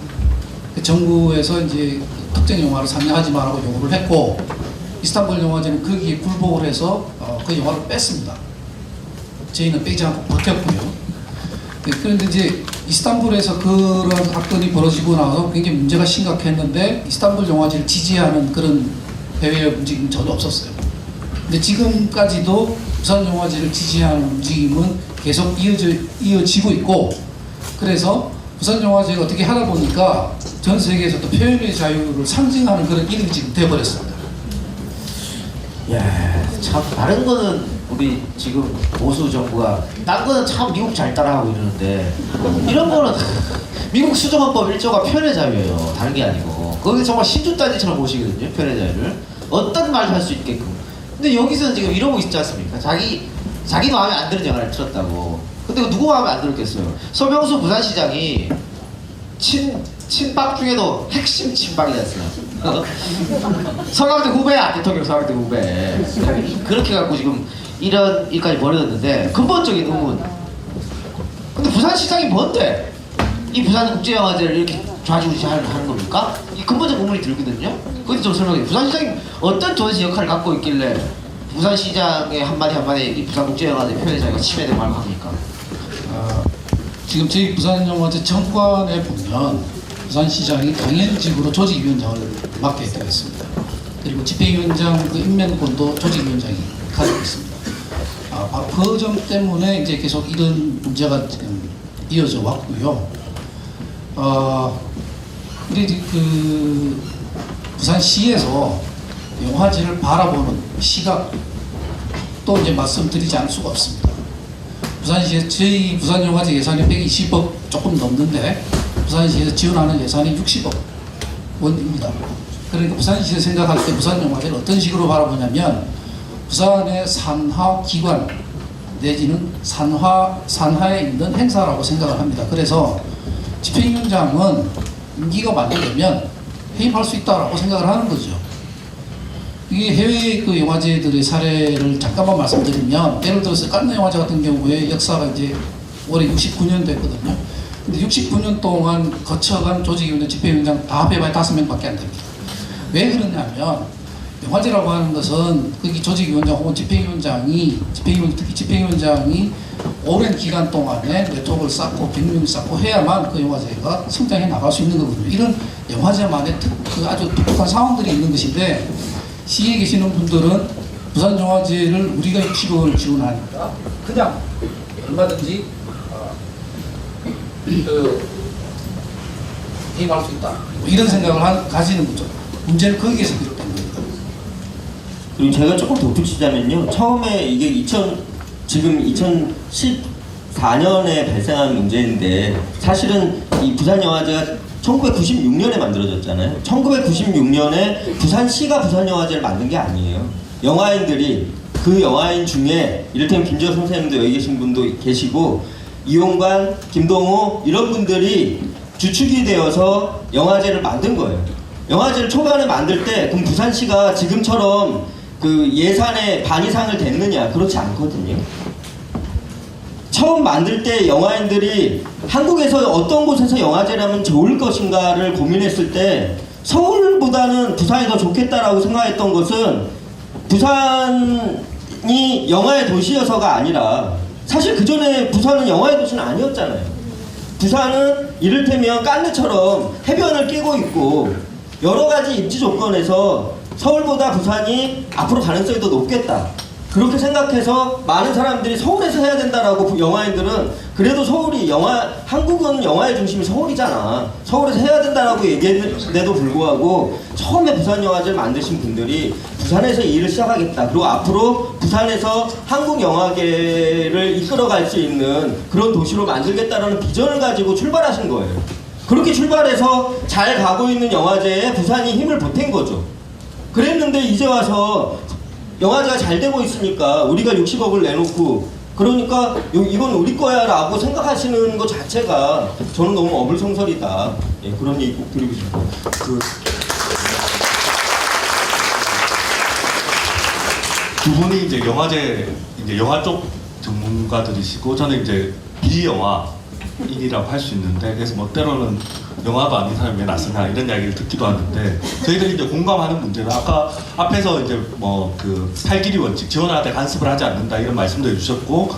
정부에서 이제 특정 영화를 상영하지 말라고 요구를 했고 이스탄불 영화제는 거기에 굴복을 해서 그 영화를 뺐습니다. 저희는 빼지 않고 버텼고요. 그런데 이제 이스탄불에서 그런 사건이 벌어지고 나서 굉장히 문제가 심각했는데 이스탄불 영화제를 지지하는 그런 해외 움직임은 전혀 없었어요. 근데 지금까지도 부산 영화제를 지지하는 움직임은 계속 이어지고 있고 그래서 부산 영화제가 어떻게 하다 보니까 전 세계에서 또 표현의 자유를 상징하는 그런 이름이 지금 되어버렸습니다. 야, 참 다른 거는 우리 지금 보수 정부가 딴 거는 참 미국 잘 따라하고 이러는데 이런 거는 미국 수정헌법 1조가 표현의 자유예요. 다른 게 아니고 거기 정말 신주단지처럼 보시거든요. 표현의 자유를 어떤 말도 할 수 있게끔. 근데 여기서는 지금 이러고 있지 않습니까? 자기 마음에 안 드는 영화를 틀었다고. 근데 누구 마음에 안 들었겠어요? 서명수 부산시장이 친박 중에도 핵심 친박이지 않습니까? 서강대 후배야. 대통령 서강대 후배. 그렇게 갖고 지금 이런 일까지 벌어졌는데 근본적인 의문. 근데 부산시장이 뭔데? 이 부산국제영화제를 이렇게 좌지우지하는 겁니까? 이 근본적 의문이 들거든요. 그것도 좀 설명해. 부산시장이 어떤 도대체 역할을 갖고 있길래 부산시장의 한마디 이 부산국제영화제 표현의 자유가 침해된 말을 합니까? 지금 저희 부산영화제 정관에 보면 부산시장이 당연직으로 조직위원장을 맡게 되어 있습니다. 그리고 집행위원장 그 임명권도 조직위원장이 가지고 있습니다. 바로 그 점 때문에 이제 계속 이런 문제가 지금 이어져 왔고요. 근데 그 부산시에서 영화제를 바라보는 시각 또 이제 말씀드리지 않을 수가 없습니다. 부산시에서 저희 부산영화제 예산이 120억 조금 넘는데 부산시에서 지원하는 예산이 60억 원입니다. 그러니까 부산시에서 생각할 때 부산영화제를 어떤 식으로 바라보냐면 부산의 산하기관 내지는 산하에 있는 행사라고 생각을 합니다. 그래서 집행위원장은 임기가 만료되면 해임할 수 있다라고 생각을 하는 거죠. 이게 해외 그 영화제들의 사례를 잠깐만 말씀드리면 예를 들어서 칸느 영화제 같은 경우에 역사가 이제 올해 69년 됐거든요. 근데 69년 동안 거쳐간 조직위원장, 집행위원장 다 합해봐야 5명밖에 안 됩니다. 왜 그러냐면 영화제라고 하는 것은 거기 조직위원장 혹은 집행위원장이 특히 집행위원장이 오랜 기간 동안에 네트워크를 쌓고 경륜을 쌓고 해야만 그 영화제가 성장해 나갈 수 있는 거거든요. 이런 영화제만의 그 아주 독특한 상황들이 있는 것인데 시에 계시는 분들은 부산 영화제를 우리가 60억 원을 지원하니까 그냥 얼마든지 개입할 수 있다. 뭐 이런 생각을 가지는 거죠. 문제는 거기에서 비롯된 거예요. 그리고 제가 조금 덧붙이자면요. 처음에 이게 지금 2014년에 발생한 문제인데 사실은 이 부산영화제가 1996년에 만들어졌잖아요. 1996년에 부산시가 부산영화제를 만든 게 아니에요. 영화인들이 그 영화인 중에 이를테면 김지호 선생님도 여기 계신 분도 계시고 이용관, 김동호 이런 분들이 주축이 되어서 영화제를 만든 거예요. 영화제를 초반에 만들 때 그럼 부산시가 지금처럼 그 예산의 반 이상을 댔느냐? 그렇지 않거든요. 처음 만들 때 영화인들이 한국에서 어떤 곳에서 영화제를 하면 좋을 것인가를 고민했을 때 서울보다는 부산이 더 좋겠다라고 생각했던 것은 부산이 영화의 도시여서가 아니라 사실 그 전에 부산은 영화의 도시는 아니었잖아요. 부산은 이를테면 깐느처럼 해변을 끼고 있고 여러 가지 입지 조건에서 서울보다 부산이 앞으로 가능성이 더 높겠다. 그렇게 생각해서 많은 사람들이 서울에서 해야 된다라고 영화인들은 그래도 한국은 영화의 중심이 서울이잖아. 서울에서 해야 된다라고 얘기했는데도 불구하고 처음에 부산영화제를 만드신 분들이 부산에서 일을 시작하겠다. 그리고 앞으로 부산에서 한국 영화계를 이끌어갈 수 있는 그런 도시로 만들겠다라는 비전을 가지고 출발하신 거예요. 그렇게 출발해서 잘 가고 있는 영화제에 부산이 힘을 보탠 거죠. 그랬는데 이제 와서 영화제가 잘 되고 있으니까 우리가 60억을 내놓고 그러니까 이건 우리 거야 라고 생각하시는 것 자체가 저는 너무 어불성설이다. 예, 그런 얘기 꼭 드리고 싶어요. 두 분이 이제 영화 쪽 전문가들이시고 저는 이제 비영화인이라고 할 수 있는데 그래서 뭐 때로는 영화도 아닌 사람이 왜 낯서냐 이런 이야기를 듣기도 하는데 저희들이 이제 공감하는 문제는 아까 앞에서 이제 뭐 그 살길이 원칙 지원할 때 간섭을 하지 않는다 이런 말씀도 해주셨고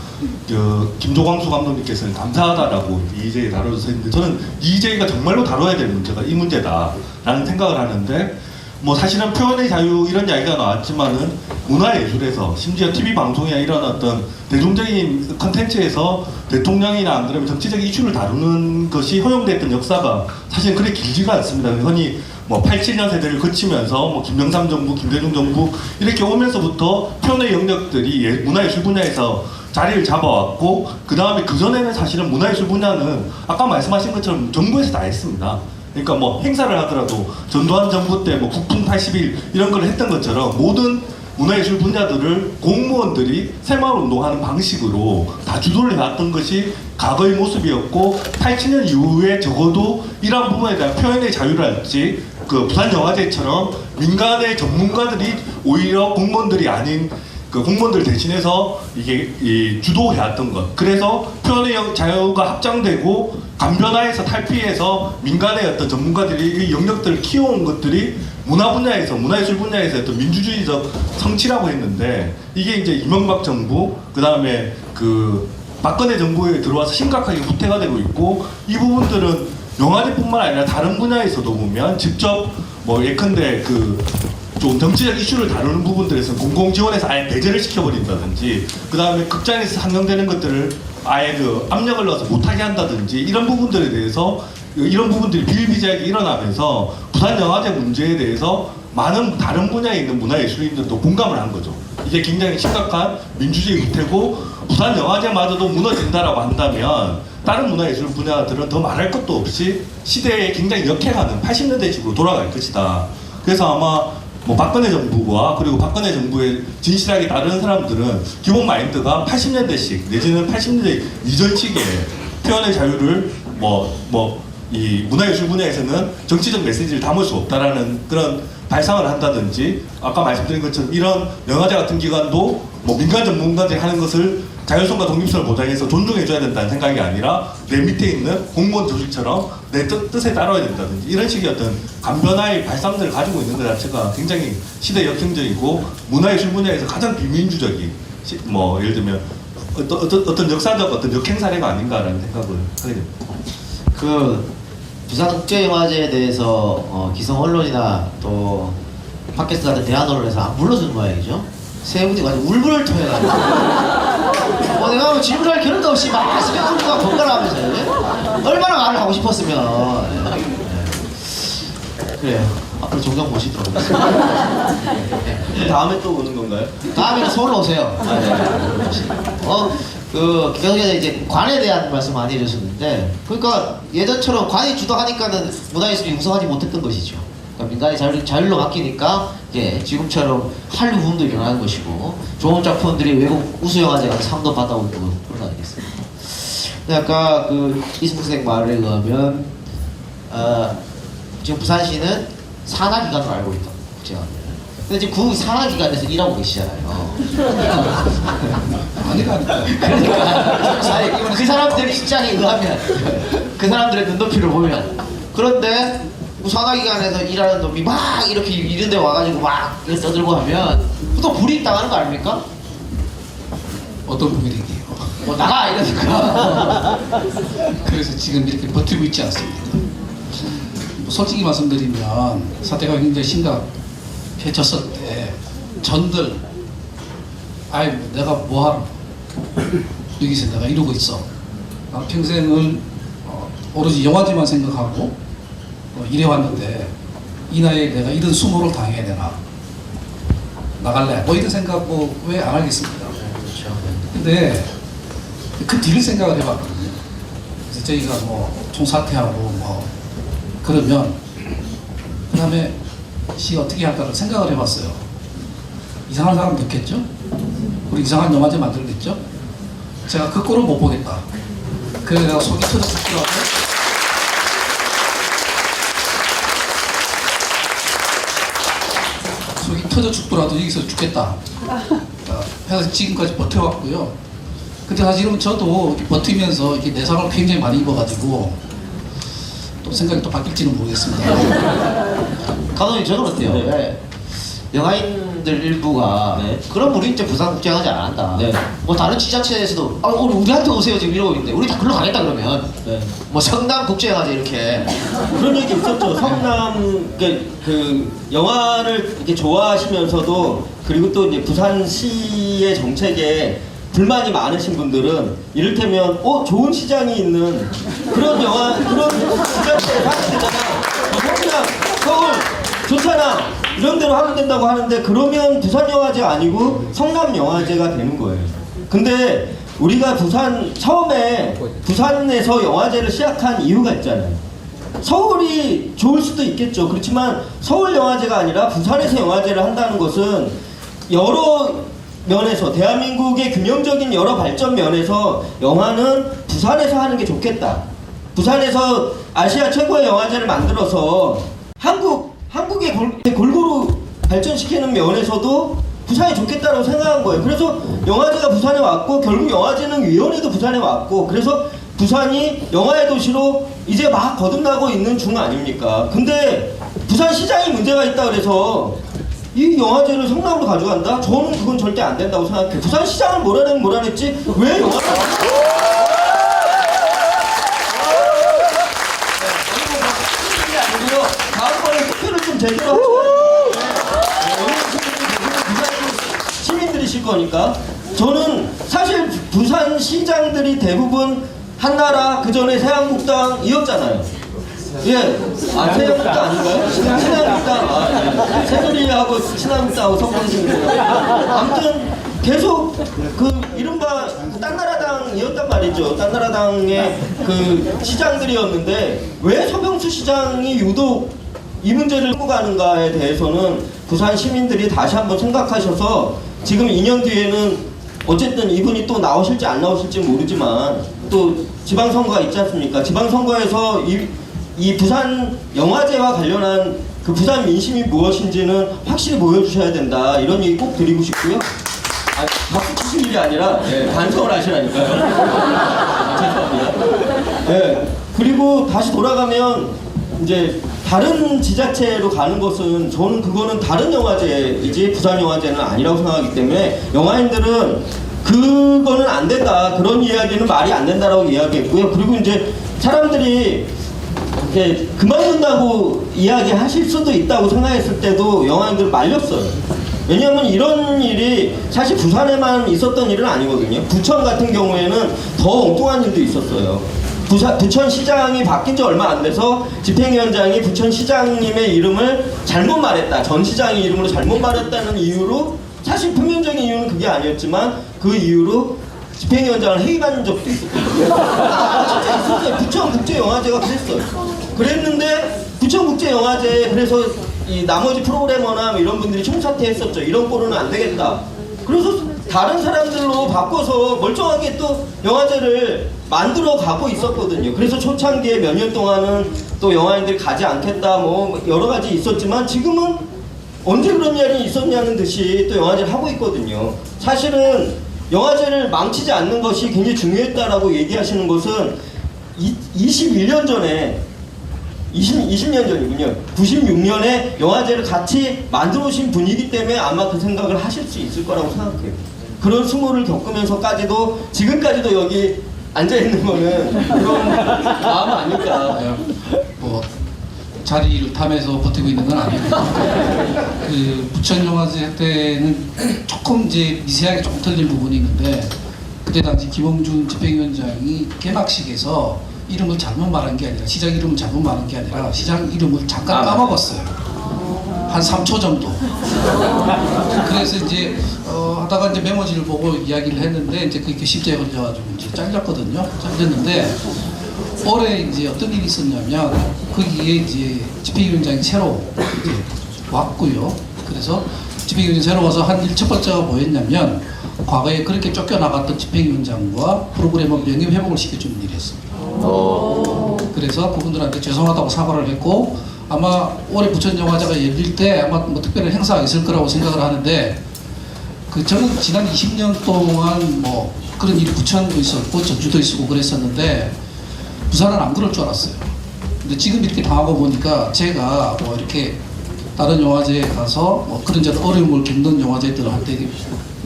김조광수 감독님께서는 감사하다라고 EJ를 다뤄줘서 했는데 저는 EJ가 정말로 다뤄야 될 문제가 이 문제다라는 생각을 하는데 뭐 사실은 표현의 자유 이런 이야기가 나왔지만은 문화예술에서 심지어 TV 방송이나 이런 어떤 대중적인 컨텐츠에서 대통령이나 안 그러면 정치적 이슈를 다루는 것이 허용됐던 역사가 사실은 그렇게 길지가 않습니다. 흔히 뭐 87년 세대를 거치면서 뭐 김영삼 정부, 김대중 정부 이렇게 오면서부터 표현의 영역들이 문화예술 분야에서 자리를 잡아왔고 그 다음에 그 전에는 사실은 문화예술 분야는 아까 말씀하신 것처럼 정부에서 다 했습니다. 그러니까 뭐 행사를 하더라도 전두환 정부 때 뭐 국풍 80일 이런 걸 했던 것처럼 모든 문화예술 분야들을 공무원들이 새마을운동하는 방식으로 다 주도를 해왔던 것이 과거의 모습이었고 87년 이후에 적어도 이러한 부분에 대한 표현의 자유랄지 그 부산영화제처럼 민간의 전문가들이 오히려 공무원들이 아닌 그 공무원들 대신해서 이게 주도해왔던 것. 그래서 표현의 자유가 확장되고 간변화해서 탈피해서 민간의 어떤 전문가들이 이 영역들을 키워온 것들이 문화 분야에서 문화예술 분야에서 어떤 민주주의적 성취라고 했는데 이게 이제 이명박 정부 그 다음에 그 박근혜 정부에 들어와서 심각하게 후퇴가 되고 있고 이 부분들은 영화제뿐만 아니라 다른 분야에서도 보면 직접 뭐 예컨대 좀 정치적 이슈를 다루는 부분들에서 공공지원에서 아예 배제를 시켜버린다든지 그 다음에 극장에서 상영되는 것들을 아예 압력을 넣어서 못하게 한다든지 이런 부분들에 대해서 이런 부분들이 비일비재하게 일어나면서 부산영화제 문제에 대해서 많은 다른 분야에 있는 문화예술인들도 공감을 한 거죠. 이게 굉장히 심각한 민주주의 후퇴고 부산영화제마저도 무너진다라고 한다면 다른 문화예술 분야들은 더 말할 것도 없이 시대에 굉장히 역행하는 80년대식으로 돌아갈 것이다. 그래서 아마 뭐 박근혜 정부와 그리고 박근혜 정부에 진실하게 다른 사람들은 기본 마인드가 80년대식 내지는 80년대 이전 시기에 표현의 자유를 이 문화예술 분야에서는 정치적 메시지를 담을 수 없다라는 그런 발상을 한다든지 아까 말씀드린 것처럼 이런 영화제 같은 기관도 뭐 민간 전문가들이 하는 것을 자율성과 독립성을 보장해서 존중해줘야 된다는 생각이 아니라 내 밑에 있는 공무원 조직처럼 내 뜻에 따라야 된다든지 이런 식의 어떤 간변화의 발상들을 가지고 있는 것 자체가 굉장히 시대 역행적이고 문화예술 분야에서 가장 비민주적인 뭐 예를 들면 어떤 역사적 어떤 역행 사례가 아닌가라는 생각을 하게 됩니다. 그 부산국제영화제에 대해서 기성 언론이나 또 팟캐스트 같은 대한 언론에서 안 불러주는 모양이죠. 세 분이 가지고 울분을 토해가지고 내가 뭐 질문할 겨를도 없이 막 스펙트럼과 번갈아 하면서 얼마나 말을 하고 싶었으면. 그래요. 앞으로 종종 모시도록 하겠습니다. 다음에 또 오는 건가요? 다음에는 서울로 오세요. 계속해서 이제 관에 대한 말씀 많이 해주셨는데, 그러니까 예전처럼 관이 주도하니까는 문화예술이 우승하지 못했던 것이죠. 그러니까 민간이 자율로 맡기니까 지금처럼 한류 붐도 일어나는 것이고, 좋은 작품들이 외국 우수영화제 같은 상도 받아오고 그런 거 아니겠습니까? 근데 아까 이승국 선생 말에 의하면 지금 부산시는 산하기관으로 알고 있다, 국제영화제를. 근데 지금 그 산하기관에서 일하고 계시잖아요. 아니라니까. 그러니까 그 사람들 입장에 의하면, 그 사람들의 눈높이를 보면, 그런데 산하기관에서 일하는 놈이 막 이렇게 이런 데 와가지고 막 떠들고 하면 또 불이익 당하는 거 아닙니까? 어떤 분위기예요? 뭐 나가 이러니까. 그래서 지금 이렇게 버티고 있지 않습니다. 솔직히 말씀드리면 사태가 굉장히 심각해졌을 때 전들 아이 내가 뭐하러 여기서 내가 이러고 있어. 난 평생을 오로지 영화제만 생각하고 일해왔는데 이 나이에 내가 이런 수모를 당해야 되나, 나갈래 뭐 이런 생각 왜 안 하겠습니다. 근데 그 뒤를 생각을 해봤거든요. 그래서 저희가 뭐 총사퇴하고 뭐 그러면 그 다음에 시 어떻게 할까를 생각을 해봤어요. 이상한 사람 넣겠죠? 우리 이상한 영화제 만들겠죠? 제가 그 꼴을 못 보겠다. 그래서 내가 속이 터져 죽더라도 여기서 죽겠다. 해서 지금까지 버텨왔고요. 근데 사실은 저도 버티면서 이렇게 내상을 굉장히 많이 입어가지고 또 생각이 또 바뀔지는 모르겠습니다. 감독님, 저는 어때요? 영화인들 일부가 그럼 우리 이제 부산국제영화제 안 한다. 뭐 다른 지자체에서도 우리한테 오세요 지금 이러고 있는데 우리 다 글로 가겠다 그러면 뭐 성남국제영화제 이렇게 그런 얘기 있었죠. 성남 그 영화를 이렇게 좋아하시면서도, 그리고 또 이제 부산시의 정책에 불만이 많으신 분들은 이를테면 좋은 시장이 있는 그런 그런 지자체에 하면 되잖아. 성남, 서울 좋잖아. 이런 데로 하면 된다고 하는데, 그러면 부산영화제가 아니고 성남영화제가 되는 거예요. 근데 우리가 처음에 부산에서 영화제를 시작한 이유가 있잖아요. 서울이 좋을 수도 있겠죠. 그렇지만 서울영화제가 아니라 부산에서 영화제를 한다는 것은 여러 면에서, 대한민국의 균형적인 여러 발전 면에서 영화는 부산에서 하는 게 좋겠다. 부산에서 아시아 최고의 영화제를 만들어서 한국의 골고루 발전시키는 면에서도 부산이 좋겠다고 생각한 거예요. 그래서 영화제가 부산에 왔고, 결국 영화진흥위원회도 부산에 왔고, 그래서 부산이 영화의 도시로 이제 막 거듭나고 있는 중 아닙니까? 근데 부산시장이 문제가 있다 그래서 이 영화제를 성남으로 가져간다? 저는 그건 절대 안 된다고 생각해요. 부산시장을 몰아냈지 왜 영화를 다음번에 투표를 좀 제대로 하셔야 시민들이실 거니까. 저는 사실 부산 시장들이 대부분 한나라, 그 전에 새한국당이었잖아요. 새한국당 아닌가요? 신한국당, 새누리하고 신한국당하고 섞어주시는 아무튼 계속 이른바 딴나라당이었단 말이죠. 딴나라당의 시장들이었는데 왜 서병수 시장이 유독 이 문제를 끌고 가는가에 대해서는 부산 시민들이 다시 한번 생각하셔서, 지금 2년 뒤에는 어쨌든 이분이 또 나오실지 안 나오실지는 모르지만 또 지방선거가 있지 않습니까? 지방선거에서 이 부산 영화제와 관련한 부산 민심이 무엇인지는 확실히 보여주셔야 된다, 이런 얘기 꼭 드리고 싶고요. 박수 치실 일이 아니라 반성을 하시라니까요. 죄송합니다. 그리고 다시 돌아가면 이제 다른 지자체로 가는 것은 저는 그거는 다른 영화제이지 부산 영화제는 아니라고 생각하기 때문에 영화인들은 그거는 안 된다, 그런 이야기는 말이 안 된다라고 이야기했고요. 그리고 이제 사람들이 이렇게 그만둔다고 이야기하실 수도 있다고 생각했을 때도 영화인들 말렸어요. 왜냐하면 이런 일이 사실 부산에만 있었던 일은 아니거든요. 부천 같은 경우에는 더 엉뚱한 일도 있었어요. 부천시장이 바뀐 지 얼마 안 돼서 집행위원장이 부천시장님의 이름을 잘못 말했다, 전 시장의 이름으로 잘못 말했다는 이유로, 사실 표면적인 이유는 그게 아니었지만 그 이유로 집행위원장을 해임한 적도 있었거든요. 진짜 있었어요. 부천국제영화제가 그랬어요. 그랬는데 부천국제영화제, 그래서 이 나머지 프로그래머나 뭐 이런 분들이 총사퇴했었죠. 이런 꼴은 안 되겠다. 그래서 다른 사람들로 바꿔서 멀쩡하게 또 영화제를 만들어 가고 있었거든요. 그래서 초창기에 몇 년 동안은 또 영화인들이 가지 않겠다 뭐 여러 가지 있었지만 지금은 언제 그런 일이 있었냐는 듯이 또 영화제를 하고 있거든요. 사실은 영화제를 망치지 않는 것이 굉장히 중요했다라고 얘기하시는 것은 21년 전에 20년 전이군요. 96년에 영화제를 같이 만들어 오신 분이기 때문에 아마 그 생각을 하실 수 있을 거라고 생각해요. 그런 수모를 겪으면서까지도 지금까지도 여기 앉아있는 거는 그런 마음 아닐까. 뭐 자리를 탐해서 버티고 있는 건 아니고, 그 부천 영화제 때는 조금 이제 미세하게 조금 틀린 부분이 있는데, 그때 당시 김홍준 집행위원장이 개막식에서 이름을 잘못 말한 게 아니라, 시장 이름을 잘못 말한 게 아니라 시장 이름을 잠깐 까먹었어요. 한 3초 정도. 그래서 이제 하다가 이제 메모지를 보고 이야기를 했는데 이제 그게 십자에 걸려가지고 이제 잘렸거든요. 잘렸는데 올해 이제 어떤 일이 있었냐면 거기에 이제 집행위원장이 새로 이제 왔고요. 그래서 집행위원장이 새로 와서 한 첫 번째가 뭐였냐면 과거에 그렇게 쫓겨나갔던 집행위원장과 프로그래머 명예 회복을 시켜주는 일이었습니다. 그래서 그분들한테 죄송하다고 사과를 했고, 아마 올해 부천영화제가 열릴 때 아마 뭐 특별한 행사가 있을 거라고 생각을 하는데, 저는 지난 20년 동안 뭐 그런 일이 부천도 있었고 전주도 있었고 그랬었는데 부산은 안 그럴 줄 알았어요. 근데 지금 이렇게 당하고 보니까 제가 뭐 이렇게 다른 영화제에 가서 뭐 그런 어려움을 겪는 영화제들한테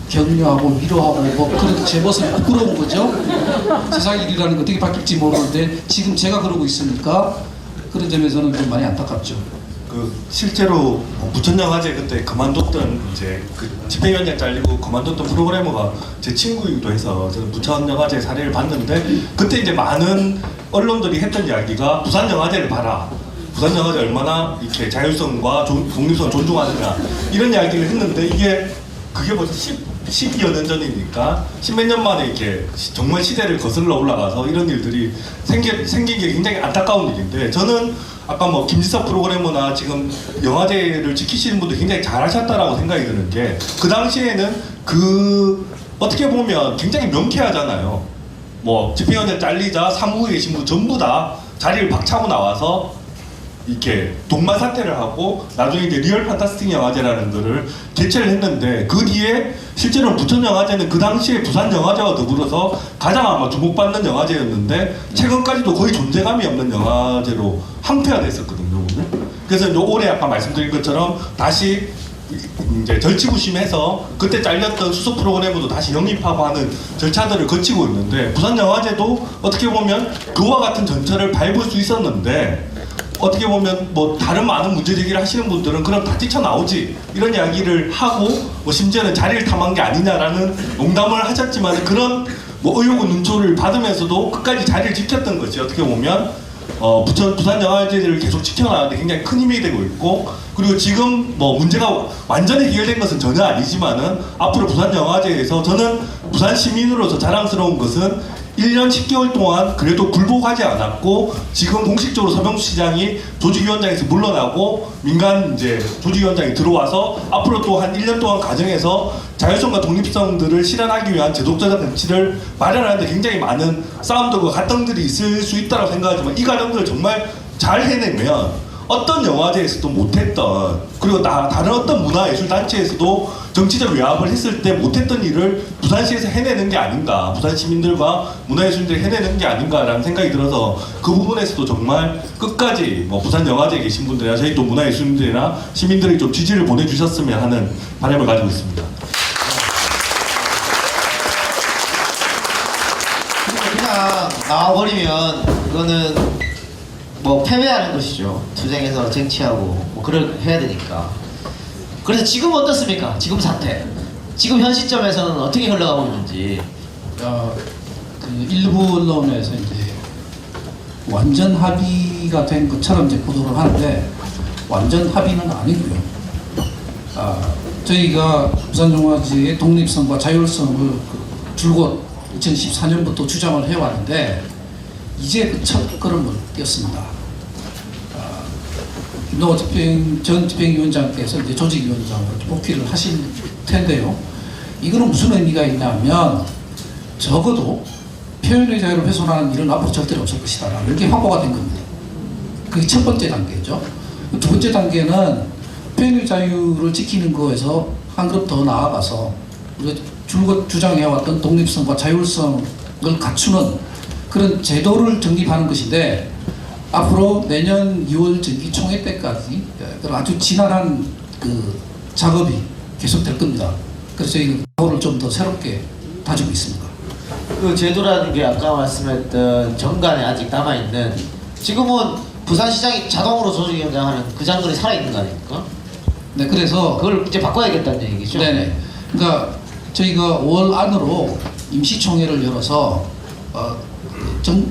격려하고 위로하고 뭐 그런 제 모습이 부끄러운 거죠. 세상 일이라는 거 어떻게 바뀔지 모르는데 지금 제가 그러고 있으니까 그런 점에서는 좀 많이 안타깝죠. 그 실제로 부천영화제 그때 그만뒀던 이제 그 집행위원장 잘리고 그만뒀던 프로그래머가 제 친구이기도 해서 저는 부천영화제 사례를 봤는데, 그때 이제 많은 언론들이 했던 이야기가 부산영화제를 봐라, 부산영화제 얼마나 이렇게 자율성과 독립성을 존중하느냐, 이런 이야기를 했는데 그게 벌써 12여 년 전이니까 10몇 년 만에 이렇게 정말 시대를 거슬러 올라가서 이런 일들이 생긴 게 굉장히 안타까운 일인데, 저는 아까 뭐 김지석 프로그래머나 지금 영화제를 지키시는 분들 굉장히 잘하셨다라고 생각이 드는 게, 그 당시에는 어떻게 보면 굉장히 명쾌하잖아요. 뭐 집행위원장 잘리자 사무국에 계신 분 전부 다 자리를 박차고 나와서 이렇게 동반 사퇴를 하고 나중에 이제 리얼 판타스틱 영화제라는 거를 개최를 했는데, 그 뒤에 실제로 부천 영화제는 그 당시에 부산 영화제와 더불어서 가장 아마 주목받는 영화제였는데 최근까지도 거의 존재감이 없는 영화제로 항폐화됐었거든요. 그래서 이제 올해 아까 말씀드린 것처럼 다시 이제 절치부심해서 그때 잘렸던 수석 프로그래머도 다시 영입하고 하는 절차들을 거치고 있는데, 부산 영화제도 어떻게 보면 그와 같은 전철을 밟을 수 있었는데, 어떻게 보면 뭐 다른 많은 문제 제기를 하시는 분들은 그럼 다 뛰쳐나오지 이런 이야기를 하고, 뭐 심지어는 자리를 탐한 게 아니냐라는 농담을 하셨지만, 그런 뭐 의혹의 눈초를 받으면서도 끝까지 자리를 지켰던 것이 어떻게 보면 부산 영화제를 계속 지켜나가는데 굉장히 큰 힘이 되고 있고, 그리고 지금 뭐 문제가 완전히 해결된 것은 전혀 아니지만은 앞으로 부산 영화제에서 저는 부산 시민으로서 자랑스러운 것은 1년 10개월 동안 그래도 굴복하지 않았고, 지금 공식적으로 서병수 시장이 조직위원장에서 물러나고 민간 이제 조직위원장이 들어와서 앞으로 또 한 1년 동안 과정에서 자율성과 독립성들을 실현하기 위한 제도적인 장치를 마련하는데 굉장히 많은 싸움들과 갈등들이 있을 수 있다고 생각하지만, 이 과정들을 정말 잘 해내면 어떤 영화제에서도 못했던, 그리고 다른 어떤 문화예술단체에서도 정치적 외압을 했을 때 못했던 일을 부산시에서 해내는 게 아닌가, 부산 시민들과 문화예술인들이 해내는 게 아닌가라는 생각이 들어서 그 부분에서도 정말 끝까지 뭐 부산 영화제에 계신 분들이나 저희 또 문화예술인들이나 시민들이 좀 지지를 보내주셨으면 하는 바람을 가지고 있습니다. 그냥 나와버리면 그거는 뭐 패배하는 것이죠. 투쟁해서 쟁취하고 뭐 그걸 해야 되니까. 그래서 지금 어떻습니까? 지금 사태. 지금 현 시점에서는 어떻게 흘러가고 있는지. 그 일부 언론에서 이제 완전 합의가 된 것처럼 이제 보도를 하는데 완전 합의는 아니고요. 저희가 부산영화제의 독립성과 자율성을 줄곧 2014년부터 주장을 해왔는데 이제 그 첫 걸음을 띄었습니다. 김동호 전 집행위원장께서 이제 조직위원장으로 복귀를 하실 텐데요. 이거는 무슨 의미가 있냐면 적어도 표현의 자유를 훼손하는 일은 앞으로 절대로 없을 것이다. 이렇게 확보가 된 겁니다. 그게 첫 번째 단계죠. 두 번째 단계는 표현의 자유를 지키는 거에서 한 걸음 더 나아가서 우리가 줄곧 주장해왔던 독립성과 자율성을 갖추는 그런 제도를 정립하는 것인데 앞으로 내년 2월 정기총회 때까지 그런 아주 지난한 그 작업이 계속될 겁니다. 그래서 저희는 그거를 좀 더 새롭게 다지고 있습니다. 그 제도라는 게 아까 말씀했던 정관에 아직 남아있는, 지금은 부산시장이 자동으로 조직위원장하는 그 장관이 살아있는 거 아닙니까? 네, 그래서 그걸 이제 바꿔야겠다는 얘기죠. 네네. 그러니까 저희가 5월 안으로 임시총회를 열어서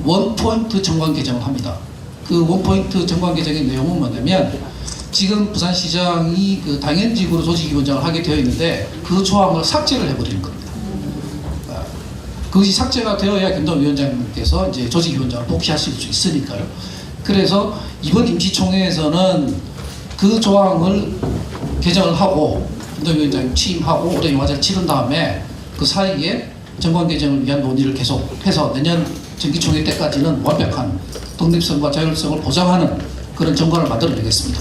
원포인트 정관 개정을 합니다. 그 원포인트 정관 개정의 내용은 뭐냐면 지금 부산시장이 그 당연직으로 조직위원장을 하게 되어 있는데 그 조항을 삭제를 해버리는 겁니다. 그것이 삭제가 되어야 김동호 위원장님께서 이제 조직위원장을 복귀하실 수 있으니까요. 그래서 이번 임시총회에서는 그 조항을 개정을 하고 김동호 위원장님 취임하고 올해 영화제를 치른 다음에 그 사이에 정관 개정을 위한 논의를 계속해서 내년 정기총회 때까지는 완벽한 독립성과 자율성을 보장하는 그런 정관을 만들어내겠습니다.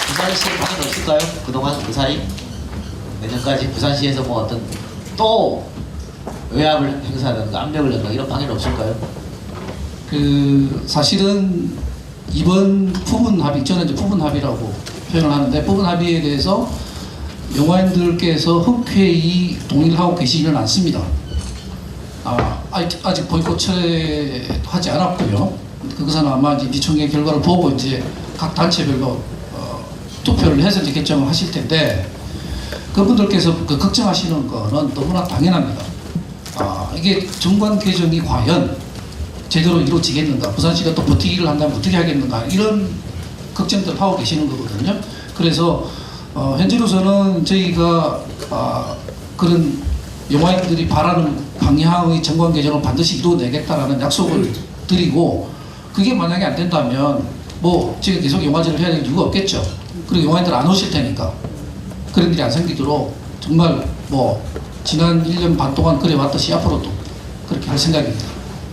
부산시에 방해는 없을까요? 그동안 그 사이? 내년까지 부산시에서 뭐 어떤 또 외압을 행사하든가 압력을 넣는가 이런 방해는 없을까요? 그 사실은 이번 부분 합의, 저는 이제 부분 합의라고 표현을 하는데 부분 합의에 대해서 영화인들께서 흔쾌히 동의를 하고 계시지는 않습니다. 아직 보이콧 철회하지 않았고요. 그것은 아마 이제 임시총회 결과를 보고 이제 각 단체별로 투표를 해서 이제 결정을 하실 텐데 그분들께서 그 걱정하시는 거는 너무나 당연합니다. 이게 정관 개정이 과연 제대로 이루어지겠는가, 부산시가 또 버티기를 한다면 어떻게 하겠는가, 이런 걱정들을 하고 계시는 거거든요. 그래서 현재로서는 저희가 그런 영화인들이 바라는 방향의 정관 개정을 반드시 이루어내겠다라는 약속을 드리고, 그게 만약에 안 된다면 뭐 지금 계속 영화제를 해야 될 이유가 없겠죠. 그리고 영화인들 안 오실 테니까 그런 일이 안 생기도록 정말 뭐 지난 1년 반 동안 그래왔듯이 앞으로도 그렇게 할 생각입니다.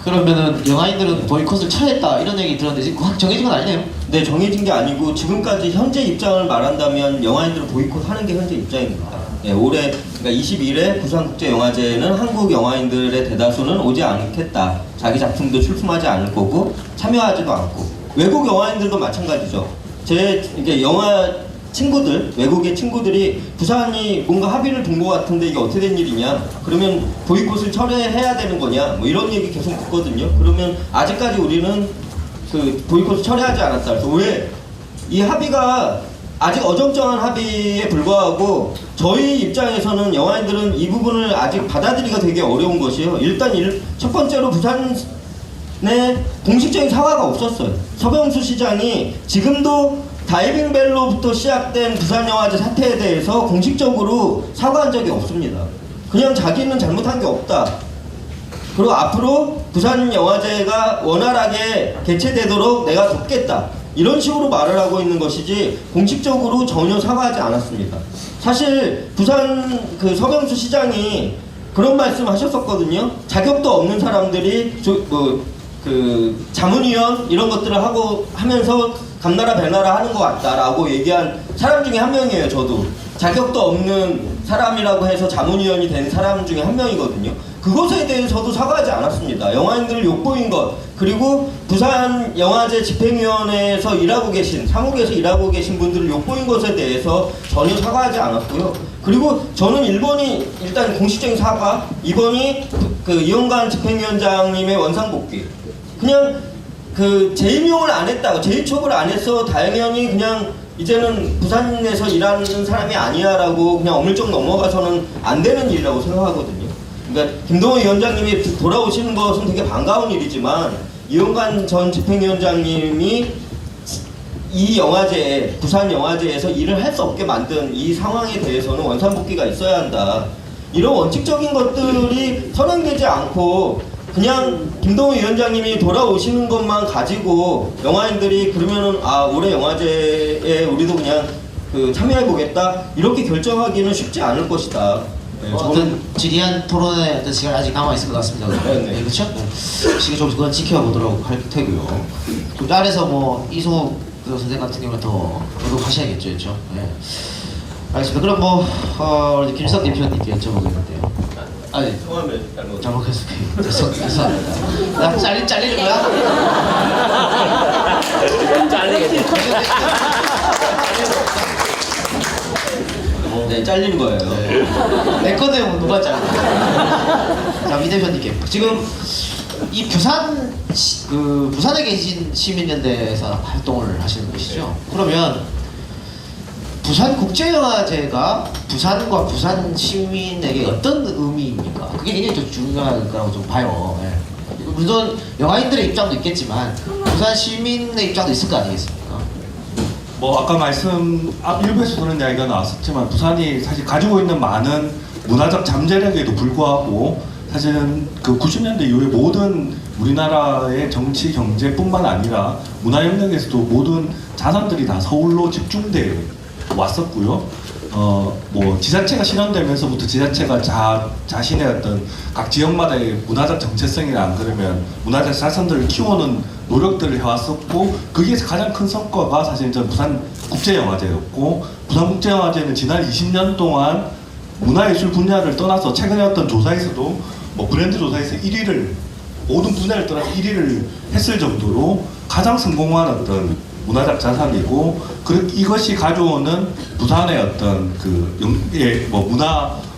그러면은 영화인들은 보이콧을 철회했다 이런 얘기 들었는데 지금 확 정해진 건 아니네요? 네, 정해진 게 아니고 지금까지 현재 입장을 말한다면 영화인들은 보이콧하는 게 현재 입장입니다. 네, 올해 그러니까 22일에 부산국제영화제는 한국 영화인들의 대다수는 오지 않겠다. 자기 작품도 출품하지 않을 거고 참여하지도 않고, 외국 영화인들도 마찬가지죠. 제 이게 영화 친구들, 외국의 친구들이 부산이 뭔가 합의를 둔 것 같은데 이게 어떻게 된 일이냐, 그러면 보이콧을 철회해야 되는 거냐, 뭐 이런 얘기 계속 듣거든요. 그러면 아직까지 우리는 그 보이콧을 철회하지 않았다. 그래서 왜 이 합의가 아직 어정쩡한 합의에 불과하고 저희 입장에서는 영화인들은 이 부분을 아직 받아들이기가 되게 어려운 것이에요. 일단 첫 번째로 부산에 공식적인 사과가 없었어요. 서병수 시장이 지금도 다이빙벨로부터 시작된 부산영화제 사태에 대해서 공식적으로 사과한 적이 없습니다. 그냥 자기는 잘못한 게 없다. 그리고 앞으로 부산영화제가 원활하게 개최되도록 내가 돕겠다. 이런 식으로 말을 하고 있는 것이지 공식적으로 전혀 사과하지 않았습니다. 사실 부산 그 서병수 시장이 그런 말씀 하셨었거든요. 자격도 없는 사람들이 그 자문위원 이런 것들을 하고 하면서 감나라 배나라 하는 것 같다라고 얘기한 사람 중에 한 명이에요. 저도 자격도 없는 사람이라고 해서 자문위원이 된 사람 중에 한 명이거든요. 그것에 대해서도 사과하지 않았습니다. 영화인들을 욕보인 것, 그리고 부산 영화제 집행위원회에서 일하고 계신, 사무국에서 일하고 계신 분들을 욕보인 것에 대해서 전혀 사과하지 않았고요. 그리고 저는 1번이 일단 공식적인 사과, 2번이 그 이용관 집행위원장님의 원상복귀. 그냥 그 재임용을 안 했다고, 재임촉을 안 해서 당연히 그냥 이제는 부산에서 일하는 사람이 아니야 라고 그냥 어물쩍 넘어가서는 안 되는 일이라고 생각하거든요. 그러니까 김동호 위원장님이 돌아오시는 것은 되게 반가운 일이지만 이용관 전 집행위원장님이 이 영화제에, 부산 영화제에서 일을 할 수 없게 만든 이 상황에 대해서는 원산복귀가 있어야 한다. 이런 원칙적인 것들이 선행되지 않고 그냥 김동호 위원장님이 돌아오시는 것만 가지고 영화인들이 그러면은 아 올해 영화제에 우리도 그냥 그 참여해보겠다 이렇게 결정하기는 쉽지 않을 것이다. 네, 어떤 지리한 토론의 어떤 시간이 아직 남아있을 것 같습니다. 네, 그렇죠? 시간 좀 그건 지켜보도록 할 테고요. 그 안에서 뭐 이소 선생 같은 경우는 더 노력하셔야겠죠, 그렇죠? 네. 알겠습니다. 그럼 뭐 김석 대표님께 여쭤보겠는데요. 아니, 성함을 잘못했습니다. 죄송합니다. 나 잘리는 거야? 네, 잘리는 거예요. 내 건데 뭐 누가 잘라? 자, 미 대표님께 지금 이 부산에 계신 시민연대에서 활동을 하시는 것이죠. 그러면 부산 국제영화제가 부산과 부산 시민에게 어떤 의미입니까? 그게 굉장히 좀 중요한 거라고 좀 봐요. 예. 물론 영화인들의 입장도 있겠지만 부산 시민의 입장도 있을 거 아니겠습니까? 뭐 아까 말씀 일부에서 그런 이야기가 나왔었지만 부산이 사실 가지고 있는 많은 문화적 잠재력에도 불구하고 사실은 그 90년대 이후에 모든 우리나라의 정치 경제뿐만 아니라 문화 영역에서도 모든 자산들이 다 서울로 집중돼 왔었고요. 뭐 지자체가 실현되면서부터 지자체가 자신의 어떤 각 지역마다의 문화적 정체성이나 안 그러면 문화적 자산들을 키우는 노력들을 해왔었고 거기에서 가장 큰 성과가 사실 전 부산 국제영화제였고 부산 국제영화제는 지난 20년 동안 문화예술 분야를 떠나서 최근에 어떤 조사에서도 뭐 브랜드 조사에서 1위를 모든 분야를 떠나서 1위를 했을 정도로 가장 성공한 어떤 문화적 자산이고 이것이 가져오는 부산의 어떤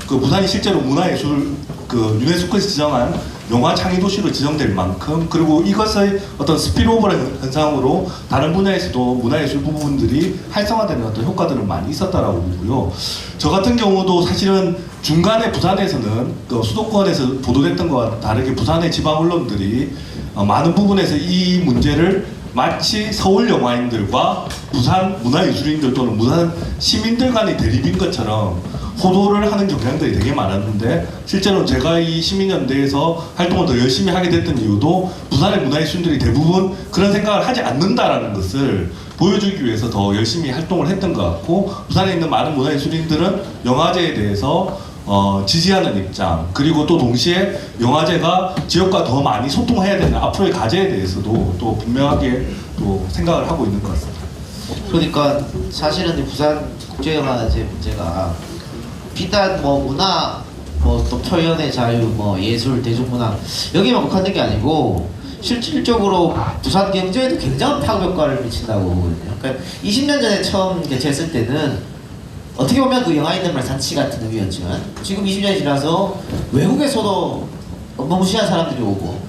부산이 실제로 문화예술 유네스코에서 지정한 영화 창의 도시로 지정될 만큼 그리고 이것의 어떤 스피드오버 현상으로 다른 분야에서도 문화예술 부분들이 활성화되는 어떤 효과들은 많이 있었다라고 보고요. 저 같은 경우도 사실은 중간에 부산에서는 수도권에서 보도됐던 것과 다르게 부산의 지방 언론들이 많은 부분에서 이 문제를 마치 서울 영화인들과 부산 문화예술인들 또는 부산 시민들 간의 대립인 것처럼 호도를 하는 경향들이 되게 많았는데 실제로 제가 이 시민연대에서 활동을 더 열심히 하게 됐던 이유도 부산의 문화예술인들이 대부분 그런 생각을 하지 않는다라는 것을 보여주기 위해서 더 열심히 활동을 했던 것 같고 부산에 있는 많은 문화예술인들은 영화제에 대해서 지지하는 입장 그리고 또 동시에 영화제가 지역과 더 많이 소통해야 되는 앞으로의 과제에 대해서도 또 분명하게 또 생각을 하고 있는 것 같습니다. 그러니까 사실은 부산 국제영화제 문제가 비단 뭐 문화, 뭐 또 표현의 자유, 뭐 예술, 대중문화 여기만 국한된 게 아니고 실질적으로 부산 경제에도 굉장한 파급 효과를 미친다고 보거든요. 그러니까 20년 전에 처음 개최했을 때는 어떻게 보면 그 영화인들만 잔치 같은 의미였지만 지금 20년이 지나서 외국에서도 어마무시한 사람들이 오고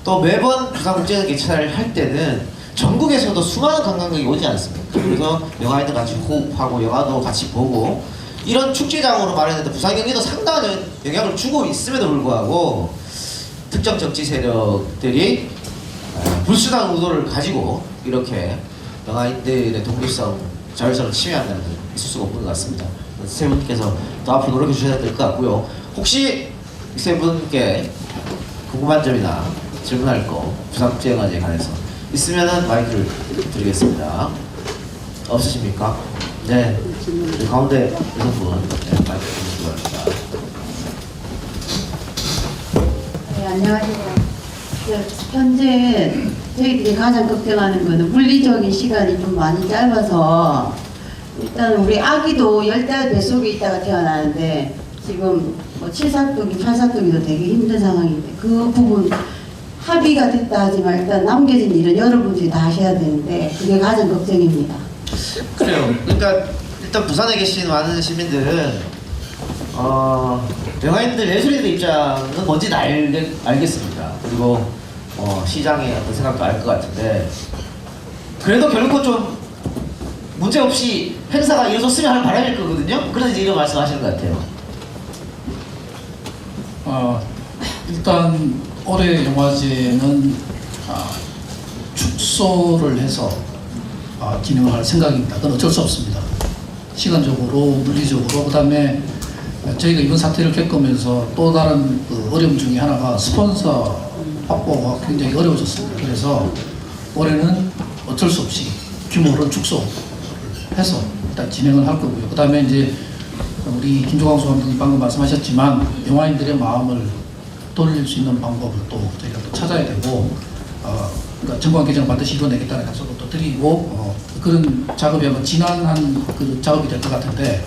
또 매번 부산국제영화제 개최를 할 때는 전국에서도 수많은 관광객이 오지 않습니까? 그래서 영화인들 같이 호흡하고 영화도 같이 보고 이런 축제장으로 마련했던 부산 경기도 상당한 영향을 주고 있음에도 불구하고 특정 정치 세력들이 불순한 의도를 가지고 이렇게 영화인들의 독립성, 자율성을 침해한다는 건 있을 수가 없는 것 같습니다. 세 분께서 더 앞으로 노력해 주셔야 될 것 같고요. 혹시 세 분께 궁금한 점이나 질문할 거 부산국제영화제에 관해서 있으면은 마이크를 드리겠습니다. 없으십니까? 네. 가운데 여성분 마이크 드리시기 바랍니다. 네, 안녕하세요. 현재 저희들이 가장 걱정하는 거는 물리적인 시간이 좀 많이 짧아서 일단 우리 아기도 열달 뱃속에 있다가 태어나는데 지금 뭐 7살독이 8살독이도 되게 힘든 상황인데 그 부분 합의가 됐다 하지만 일단 남겨진 일은 여러분들이 다 하셔야 되는데 그게 가장 걱정입니다. 그래요. 그러니까 일단 부산에 계신 많은 시민들은 영화인들 예술인들 입장은 뭔지 알겠습니다. 그리고 시장의 어떤 생각도 알 것 같은데 그래도 결국 좀 문제 없이 행사가 이어졌으면 하는 바람일 거거든요. 그래서 이제 이런 말씀하시는 것 같아요. 일단 올해 영화제는 축소를 해서 진행을 할 생각입니다. 그건 어쩔 수 없습니다. 시간적으로, 물리적으로, 그다음에 저희가 이번 사태를 겪으면서 또 다른 그 어려움 중에 하나가 스폰서 확보가 굉장히 어려워졌습니다. 그래서 올해는 어쩔 수 없이 규모를 축소해서 일단 진행을 할 거고요. 그다음에 이제 우리 김종광수 감독님 방금 말씀하셨지만 영화인들의 마음을 돌릴 수 있는 방법을 또 저희가 또 찾아야 되고 그러니까 정관 개정을 반드시 이뤄내겠다는 약속을 또 드리고 그런 작업이 아마 지난한 그 작업이 될 것 같은데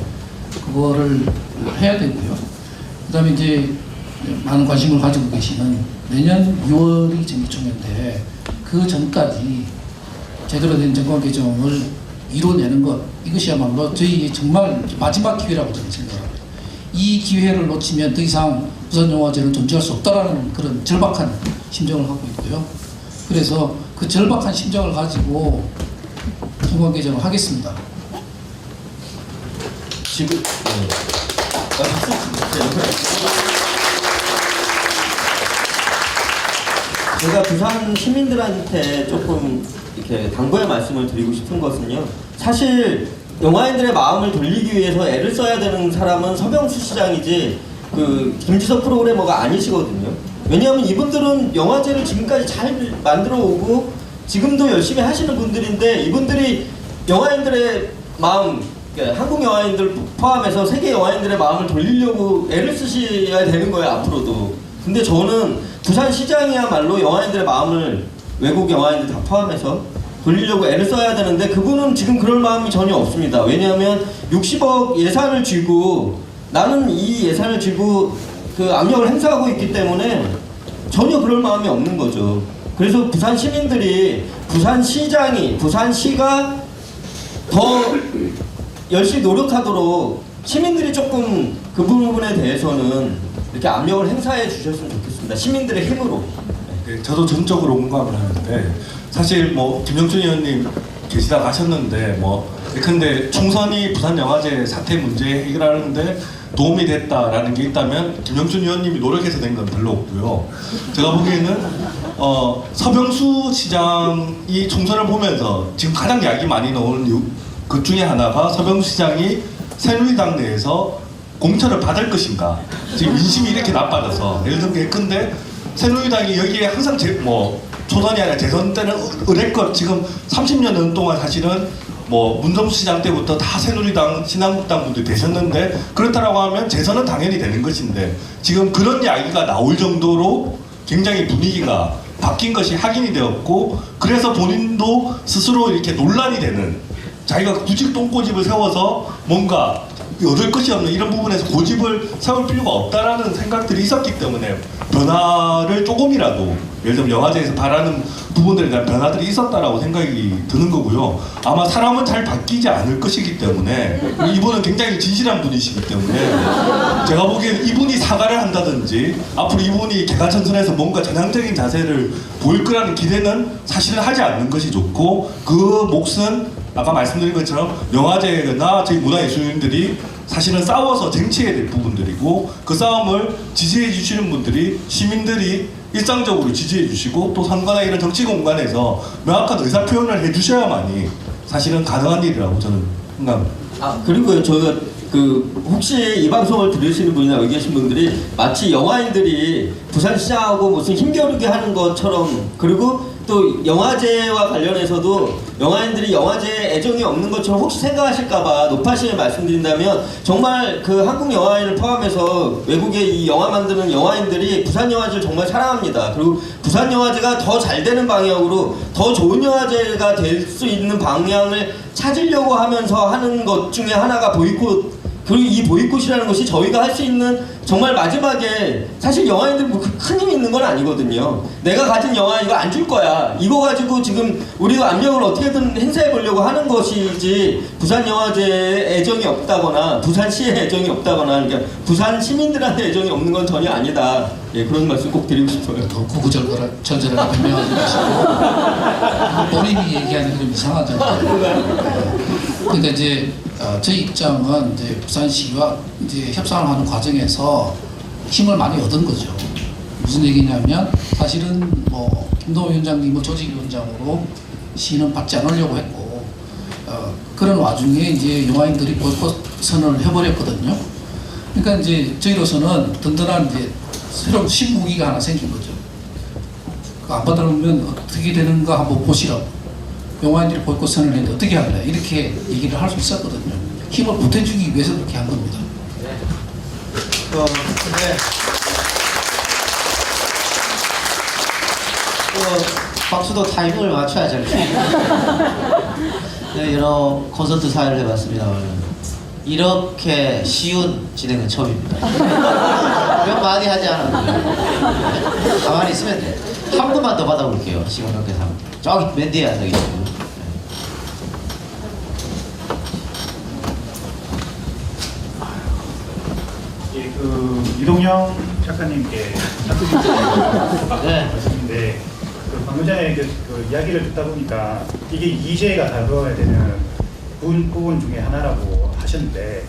그거를 해야 되고요. 그다음에 이제 많은 관심을 가지고 계시는 내년 6월이 정기총회인데 그 전까지 제대로 된 정관 개정을 이뤄내는 것 이것이야말로 저희 정말 마지막 기회라고 저는 생각합니다. 이 기회를 놓치면 더 이상 부산영화제는 존재할 수 없다라는 그런 절박한 심정을 갖고 있고요. 그래서 그 절박한 심정을 가지고 정관 개정을 하겠습니다. 지금 제가 부산 시민들한테 조금 이렇게 당부의 말씀을 드리고 싶은 것은요. 사실 영화인들의 마음을 돌리기 위해서 애를 써야 되는 사람은 서병수 시장이지 그 김지석 프로그래머가 아니시거든요. 왜냐하면 이분들은 영화제를 지금까지 잘 만들어 오고 지금도 열심히 하시는 분들인데 이분들이 영화인들의 마음, 그러니까 한국 영화인들 포함해서 세계 영화인들의 마음을 돌리려고 애를 쓰셔야 되는 거예요, 앞으로도. 근데 저는 부산시장이야말로 영화인들의 마음을 외국 영화인들 다 포함해서 돌리려고 애를 써야 되는데 그분은 지금 그럴 마음이 전혀 없습니다. 왜냐하면 60억 예산을 쥐고 나는 이 예산을 쥐고 그 압력을 행사하고 있기 때문에 전혀 그럴 마음이 없는 거죠. 그래서 부산 시민들이 부산시가 더 열심히 노력하도록 시민들이 조금 그 부분에 대해서는 이렇게 압력을 행사해 주셨으면 좋겠습니다. 시민들의 힘으로. 네, 저도 전적으로 공감을 하는데 사실 뭐 김영춘 의원님 계시다 가셨는데 근데 총선이 부산 영화제 사태 문제 해결하는데 도움이 됐다라는 게 있다면 김영춘 의원님이 노력해서 된 건 별로 없고요. 제가 보기에는 서병수 시장이 총선을 보면서 지금 가장 이야기 많이 나오는 그 중에 하나가 서병수 시장이 새누리당 내에서 공천을 받을 것인가. 지금 민심이 이렇게 나빠져서 예를 들면 예컨대 새누리당이 여기에 항상 초선이 아니라 재선 때는 의뢰껏 지금 30년 동안 사실은 문정수 시장 때부터 다 새누리당, 신한국당 분들이 되셨는데 그렇다라고 하면 재선은 당연히 되는 것인데 지금 그런 이야기가 나올 정도로 굉장히 분위기가 바뀐 것이 확인이 되었고 그래서 본인도 스스로 이렇게 논란이 되는 자기가 굳이 똥꼬집을 세워서 뭔가 얻을 것이 없는 이런 부분에서 고집을 세울 필요가 없다라는 생각들이 있었기 때문에 변화를 조금이라도 예를 들면 영화제에서 바라는 부분들에 대한 변화들이 있었다라고 생각이 드는 거고요. 아마 사람은 잘 바뀌지 않을 것이기 때문에 이분은 굉장히 진실한 분이시기 때문에 제가 보기에는 이분이 사과를 한다든지 앞으로 이분이 개가천선에서 뭔가 전향적인 자세를 보일 거라는 기대는 사실은 하지 않는 것이 좋고 그 몫은 아까 말씀드린 것처럼 영화제나 저희 문화예술인들이 사실은 싸워서 쟁취해야 될 부분들이고 그 싸움을 지지해 주시는 분들이 시민들이 일상적으로 지지해 주시고 또 선거나 이런 정치 공간에서 명확한 의사 표현을 해 주셔야만이 사실은 가능한 일이라고 저는 생각합니다. 그리고요, 저희가 혹시 이 방송을 들으시는 분이나 여기 계신 분들이 마치 영화인들이 부산시장하고 무슨 힘겨루기 하는 것처럼 그리고 또 영화제와 관련해서도 영화인들이 영화제에 애정이 없는 것처럼 혹시 생각하실까봐 높아심에 말씀드린다면 정말 그 한국 영화인을 포함해서 외국의 이 영화 만드는 영화인들이 부산 영화제를 정말 사랑합니다. 그리고 부산 영화제가 더 잘 되는 방향으로 더 좋은 영화제가 될 수 있는 방향을 찾으려고 하면서 하는 것 중에 하나가 보이콧. 그리고 이 보이콧이라는 것이 저희가 할 수 있는 정말 마지막에 사실 영화인들 뭐 큰 힘이 있는 건 아니거든요. 내가 가진 영화 이거 안 줄 거야. 이거 가지고 지금 우리가 압력을 어떻게든 행사해 보려고 하는 것이지 부산 영화제에 애정이 없다거나 부산시에 애정이 없다거나 그러니까 부산 시민들한테 애정이 없는 건 전혀 아니다. 예, 그런 말씀 꼭 드리고 싶어요. 구구절절하게 변명하지 마시고 본인이 얘기하는 게 좀 이상하잖아요. 그러니까 이제 저희 입장은 이제 부산시와 이제 협상을 하는 과정에서 힘을 많이 얻은 거죠. 무슨 얘기냐면 사실은 뭐 김동호 위원장님은 조직위원장으로 시는 받지 않으려고 했고 그런 와중에 이제 영화인들이 보이콧 선언을 해버렸거든요. 그러니까 이제 저희로서는 든든한 이제 새로운 신무기가 하나 생긴 거죠. 안 받아놓으면 어떻게 되는가 한번 보시라고. 영화인들이 보이콧 선언을 했는데 어떻게 할래? 이렇게 얘기를 할 수 있었거든요. 힘을 보태주기 위해서 그렇게 한 겁니다. 박수도 타이밍을 맞춰야죠. 네, 여러 콘서트 사회를 해봤습니다만 이렇게 쉬운 진행은 처음입니다. 몇 마디 하지 않았고요. 가만히 있으면 돼. 한 분만 더 받아볼게요. 시간 관계상 저기 맨 뒤에 앉아 계시고요. 예, 이동영 작가님께 말씀인데 방금 전에 그 이야기를 듣다 보니까 이게 EJ가 다뤄야 되는 부분 중에 하나라고 하셨는데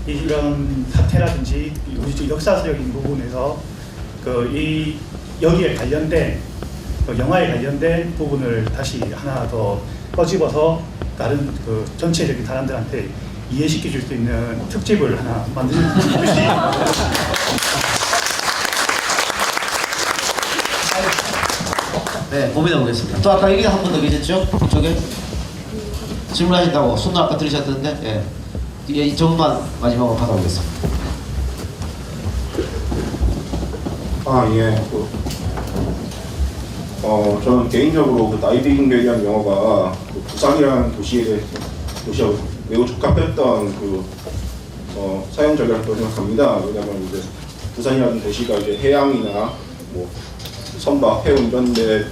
이런 사태라든지 우리 역사적인 부분에서 여기에 관련된 영화에 관련된 부분을 다시 하나 더 꺼집어서 다른 전체적인 사람들한테 이해시켜 줄 수 있는 특집을 하나 만드시. 네, 고민해 보겠습니다. 또 아까 얘기 한 분 더 계셨죠? 저게 질문하신다고 손 아까 들으셨던데, 예, 이 점만 마지막으로 받아보겠습니다. 예. 저는 개인적으로 다이빙 배리한 영화가 부산이라는 도시와 매우 적합했던 사용 전략이라고 생각합니다. 왜냐하면 이제 부산이라는 도시가 이제 해양이나 뭐 선박, 해운 이런 데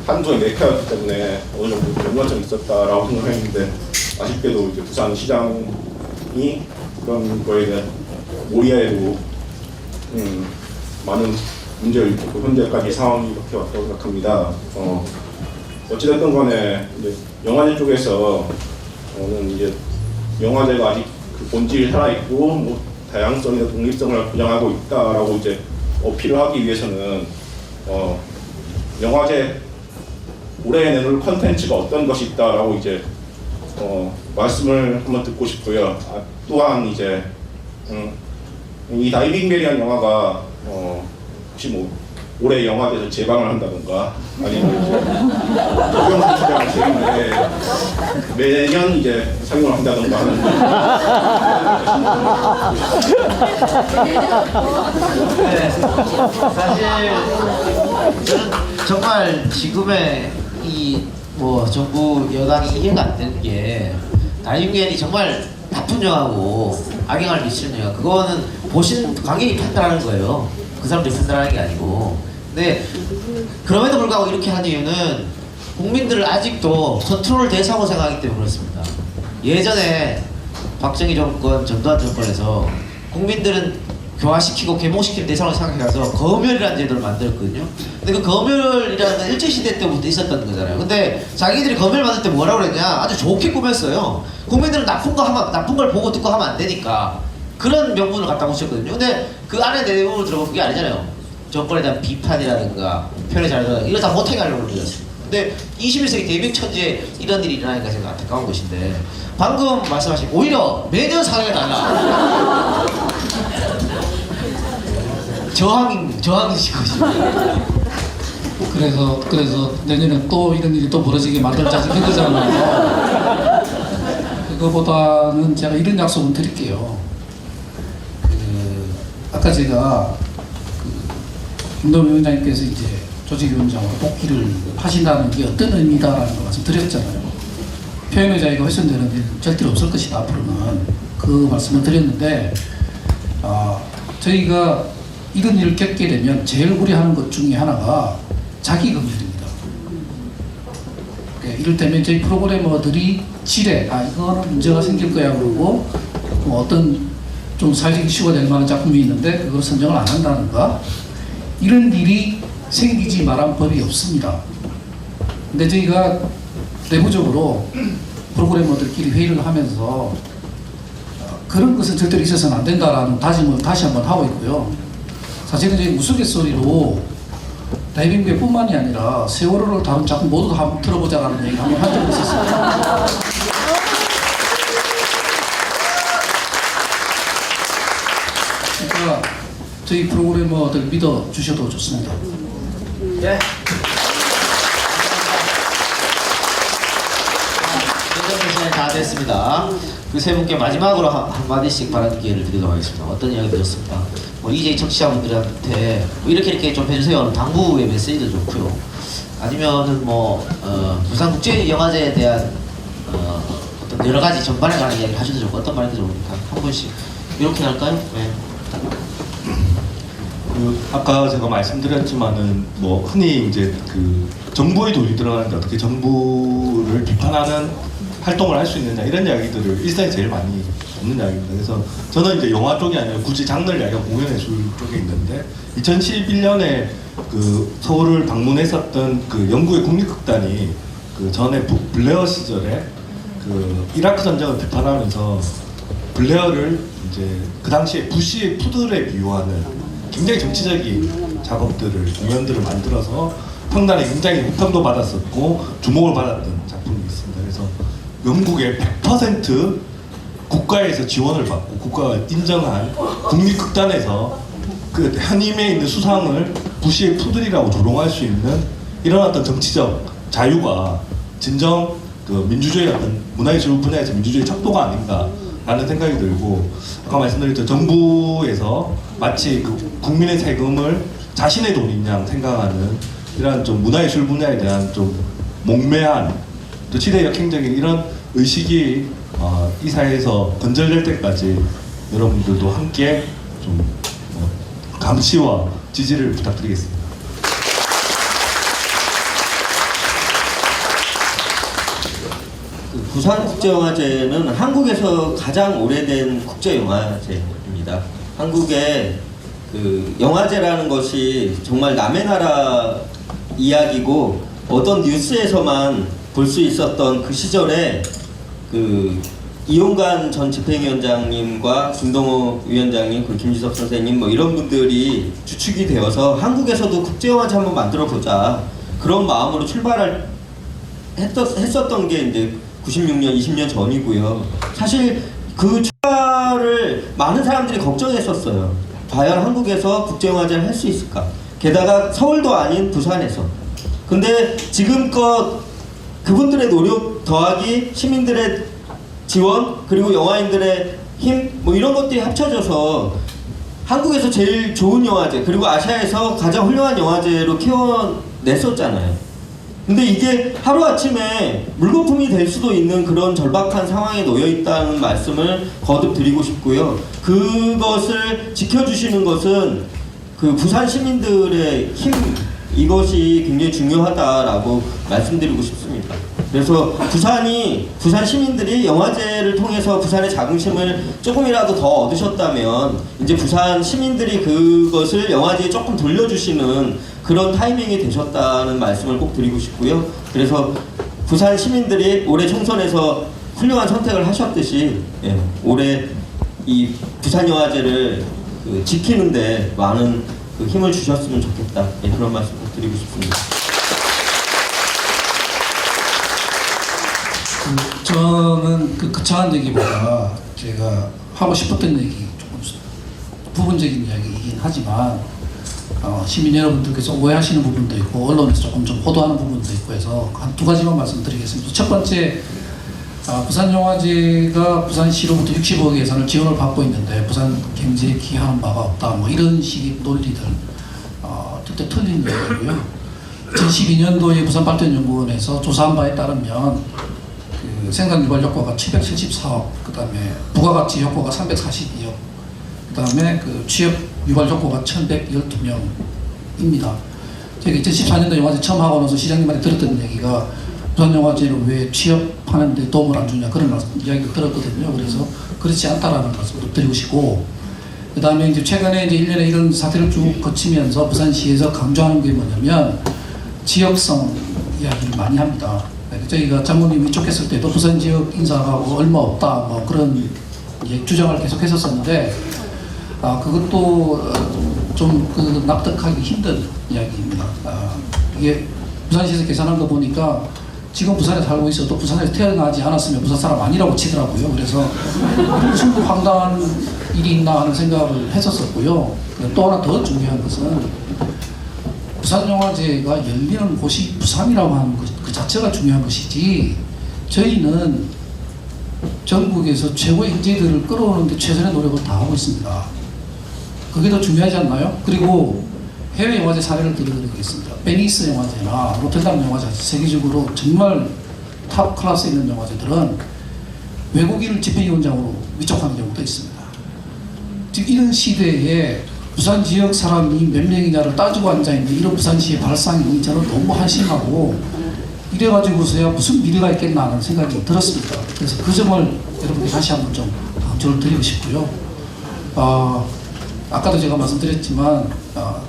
한조의 메카였기 때문에 어느 정도 연관성이 있었다라고 생각했는데 아쉽게도 이제 부산 시장이 그런 거에 대한 모리아에도 많은 문제를 일으켰고 현재까지 상황이 이렇게 왔다고 생각합니다. 어찌됐든 간에 이제 영화제 쪽에서는 이제 영화제가 아직 그 본질이 살아있고 뭐 다양성이나 독립성을 보장하고 있다라고 이제 어필을 하기 위해서는 영화제 올해 내놓을 컨텐츠가 어떤 것이 있다라고 이제 말씀을 한번 듣고 싶고요. 또한 이제 이 다이빙 베리한 영화가 혹시 뭐 올해 영화제에서 재방을 한다던가 아니면 도경수 시장을 재임에 매년 이제 상영을 한다던가 하는 네, 사실 저는 정말 지금의 이 뭐 정부 여당이 이해가 안 되는 게 다이빙 정말 나쁜 영화고 악영향을 미치는 영화 그거는 보신 관객이 판단하는 거예요. 그 사람들이 판단하는 게 아니고. 근데 그럼에도 불구하고 이렇게 한 이유는 국민들을 아직도 컨트롤 대상으로 생각하기 때문에 그렇습니다. 예전에 박정희 정권, 전두환 정권에서 국민들은 교화시키고 계몽시키는 대상으로 생각해서 검열이라는 제도를 만들었거든요. 근데 그 검열이라는 건 일제시대 때부터 있었던 거잖아요. 근데 자기들이 검열 만들 때 뭐라고 그랬냐? 아주 좋게 꾸몄어요. 국민들은 나쁜 걸 보고 듣고 하면 안 되니까. 그런 명분을 갖다 붙였거든요. 근데 그 안에 내용을 들어보면 그게 아니잖아요. 정권에 대한 비판이라든가 표현의 자유가 이거 다 못하게 하려고 그러셨습니다. 근데 21세기 대빙 천지에 이런 일이 일어나니까 제가 안타까운 것인데 방금 말씀하신 오히려 매년 상황이 달라. 저항이신 것입니다. 그래서 내년에 또 이런 일이 또 벌어지게 만들 자신 있잖아요. 그거보다는 제가 이런 약속은 드릴게요. 아까 제가 김동연 위원장님께서 이제 조직위원장으로 복귀를 하신다는 게 어떤 의미다라는 걸 말씀드렸잖아요. 표현의 자유가 훼손되는 일은 절대로 없을 것이다 앞으로는 그 말씀을 드렸는데 저희가 이런 일을 겪게 되면 제일 우려하는 것 중에 하나가 자기검열입니다. 이를테면 저희 프로그래머들이 지뢰 이거는 문제가 생길 거야 그러고 어떤 좀 사회적 이슈가 될 만한 작품이 있는데 그걸 선정을 안 한다든가 이런 일이 생기지 말한 법이 없습니다. 근데 저희가 내부적으로 프로그래머들끼리 회의를 하면서 그런 것은 절대로 있어서는 안 된다라는 다짐을 다시 한번 하고 있고요. 사실은 저희 우스갯소리로 다이빙배뿐만이 아니라 세월호를 다룬 작품 모두 한번 들어보자라는 얘기를 한번 한 적이 있었습니다. 그러니까 저희 프로그래머들 믿어주셔도 좋습니다. 예. 인터뷰 시간이 다 됐습니다. 그 세 분께 마지막으로 한마디씩 발언 기회를 드리도록 하겠습니다. 어떤 이야기 들었습니까? EJ 청취자분들한테 이렇게 좀 해주세요. 당부의 메시지도 좋고요. 아니면은 부산국제영화제에 대한 어떤 여러 가지 전반에 관한 이야기를 하셔도 좋고 어떤 말인지 좋으니까 한 분씩 이렇게 할까요? 네. 아까 제가 말씀드렸지만은 흔히 이제 정부의 돈이 들어가는데 어떻게 정부를 비판하는 활동을 할 수 있느냐 이런 이야기들을 일상에 제일 많이 듣는 이야기입니다. 그래서 저는 이제 영화 쪽이 아니라 굳이 장르를 이야기하고 공연예술 쪽에 있는데 2011년에 서울을 방문했었던 영국의 국립극단이 전에 블레어 시절에 이라크 전쟁을 비판하면서 블레어를 이제 그 당시에 부시의 푸들에 비유하는 굉장히 정치적인 작업들을 공연들을 만들어서 평단에 굉장히 호평도 받았었고 주목을 받았던 작품이 있습니다. 그래서 영국의 100% 국가에서 지원을 받고 국가가 인정한 국립극단에서 현임에 있는 수상을 부시의 푸들이라고 조롱할 수 있는 이런 어떤 정치적 자유가 진정 민주주의 어떤 문화예술 분야에서 민주주의 척도가 아닌가라는 생각이 들고 아까 말씀드렸죠. 정부에서 마치 국민의 세금을 자신의 돈인 양 생각하는 이런 좀 문화예술 분야에 대한 좀 목매한 또 시대 역행적인 이런 의식이 이 사회에서 건절될 때까지 여러분들도 함께 좀 감시와 지지를 부탁드리겠습니다. 부산국제영화제는 한국에서 가장 오래된 국제영화제입니다. 한국의 영화제라는 것이 정말 남의 나라 이야기고 어떤 뉴스에서만 볼 수 있었던 그 시절에 이용관 전 집행위원장님과 김동호 위원장님, 김지석 선생님 이런 분들이 주축이 되어서 한국에서도 국제영화제 한번 만들어 보자 그런 마음으로 했었던 게 이제 96년, 20년 전이고요. 사실 그 출발을 많은 사람들이 걱정했었어요. 과연 한국에서 국제영화제를 할 수 있을까? 게다가 서울도 아닌 부산에서. 근데 지금껏 그분들의 노력 더하기 시민들의 지원 그리고 영화인들의 힘 이런 것들이 합쳐져서 한국에서 제일 좋은 영화제 그리고 아시아에서 가장 훌륭한 영화제로 키워냈었잖아요. 근데 이게 하루아침에 물거품이 될 수도 있는 그런 절박한 상황에 놓여 있다는 말씀을 거듭 드리고 싶고요. 그것을 지켜주시는 것은 부산 시민들의 힘 이것이 굉장히 중요하다라고 말씀드리고 싶습니다. 그래서 부산 시민들이 영화제를 통해서 부산의 자긍심을 조금이라도 더 얻으셨다면 이제 부산 시민들이 그것을 영화제에 조금 돌려주시는 그런 타이밍이 되셨다는 말씀을 꼭 드리고 싶고요. 그래서 부산 시민들이 올해 총선에서 훌륭한 선택을 하셨듯이 올해 이 부산 영화제를 지키는데 많은 힘을 주셨으면 좋겠다. 그런 말씀 꼭 드리고 싶습니다. 저는 거창한 얘기보다 제가 하고 싶었던 얘기 조금 부분적인 이야기이긴 하지만 시민 여러분들께서 오해하시는 부분도 있고 언론에서 조금 좀 호도하는 부분도 있고 해서 한 두 가지만 말씀드리겠습니다. 첫 번째, 부산영화제가 부산시로부터 60억 예산을 지원을 받고 있는데 부산 경제에 기여하는 바가 없다, 뭐 이런 식의 논리들 절대 틀린 얘기고요. 2012년도에 부산발전연구원에서 조사한 바에 따르면 그 생산 유발 효과가 774억, 그다음에 부가가치 효과가 342억, 그다음에 그 취업 유발 효과가 1,112명입니다. 제가 2014년도 영화제 처음 하고 나서 시장님한테 들었던 얘기가 부산영화제를 왜 취업하는 데 도움을 안 주냐, 그런 이야기를 들었거든요. 그래서 그렇지 않다라는 말씀을 드리고 싶고, 그 다음에 이제 최근에 이제 1년에 이런 사태를 쭉 거치면서 부산시에서 강조하는 게 뭐냐면 지역성 이야기를 많이 합니다. 저희가 장모님이 쫓겼을 때도 부산 지역 인사하고 얼마 없다, 뭐 그런 주장을 계속 했었었는데, 그것도 좀 그 납득하기 힘든 이야기입니다. 이게 부산시에서 계산한 거 보니까 지금 부산에 살고 있어도 부산에서 태어나지 않았으면 부산 사람 아니라고 치더라고요. 그래서 무슨 황당한 일이 있나 하는 생각을 했었었고요. 또 하나 더 중요한 것은 부산영화제가 열리는 곳이 부산이라고 하는 것 그 자체가 중요한 것이지, 저희는 전국에서 최고의 인재들을 끌어오는 데 최선의 노력을 다하고 있습니다. 그게 더 중요하지 않나요? 그리고 해외 영화제 사례를 들어드리겠습니다. 베니스 영화제나 로테르담 영화제, 세계적으로 정말 탑 클래스에 있는 영화제들은 외국인을 집행위원장으로 위촉하는 경우도 있습니다. 즉 이런 시대에 부산 지역 사람이 몇 명이냐를 따지고 앉아있는 이런 부산시의 발상이 저는 너무 한심하고, 이래가지고서야 무슨 미래가 있겠나 하는 생각이 들었습니다. 그래서 그 점을 여러분께 다시 한번 좀 강조를 드리고 싶고요. 아까도 제가 말씀드렸지만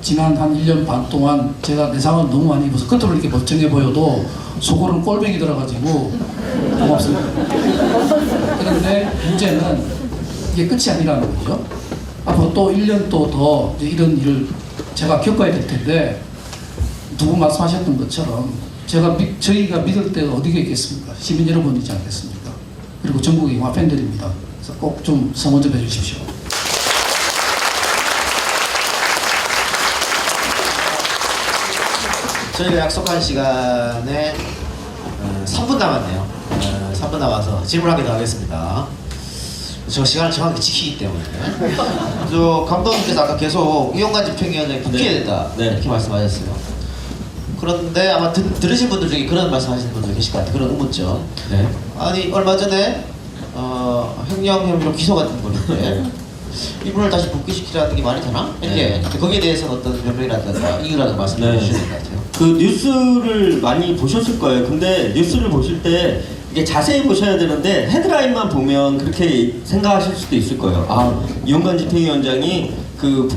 지난 한 1년 반 동안 제가 내상을 너무 많이 입어서 겉으로 이렇게 멀쩡해 보여도 속으로는 꼴뱅이 들어가지고 고맙습니다. 그런데 문제는 이게 끝이 아니라는 거죠. 앞으로 또 1년 또 더 이런 일을 제가 겪어야 될 텐데, 누구 말씀하셨던 것처럼 저희가 믿을 때가 어디가 있겠습니까? 시민 여러분이지 않겠습니까? 그리고 전국의 영화 팬들입니다. 그래서 꼭 좀 성원 좀 해주십시오. 저희가 약속한 시간에 3분 남았네요. 3분 남아서 질문 한 개 더 하겠습니다. 저 시간을 정확히 지키기 때문에. 저 감독님께서 아까 계속 이용관 집행위원장이 바뀌어야 된다, 이렇게 말씀하셨어요. 그런데 아마 들으신 분들 중에 그런 말씀하시는 분들 계실 것 같아요. 그런 의문점. 아니 얼마 전에 횡령 혐의로 기소가 된 분인데 이분을 다시 복귀시키라는 게 말이 되나? 이렇게 거기에 대해서는 어떤 변명이라든가 이유라든가 말씀해 주셔야 될 것 같아요. 그 뉴스를 많이 보셨을 거예요. 근데 뉴스를 보실 때 이게 자세히 보셔야 되는데 헤드라인만 보면 그렇게 생각하실 수도 있을 거예요. 이용관 집행위원장이 그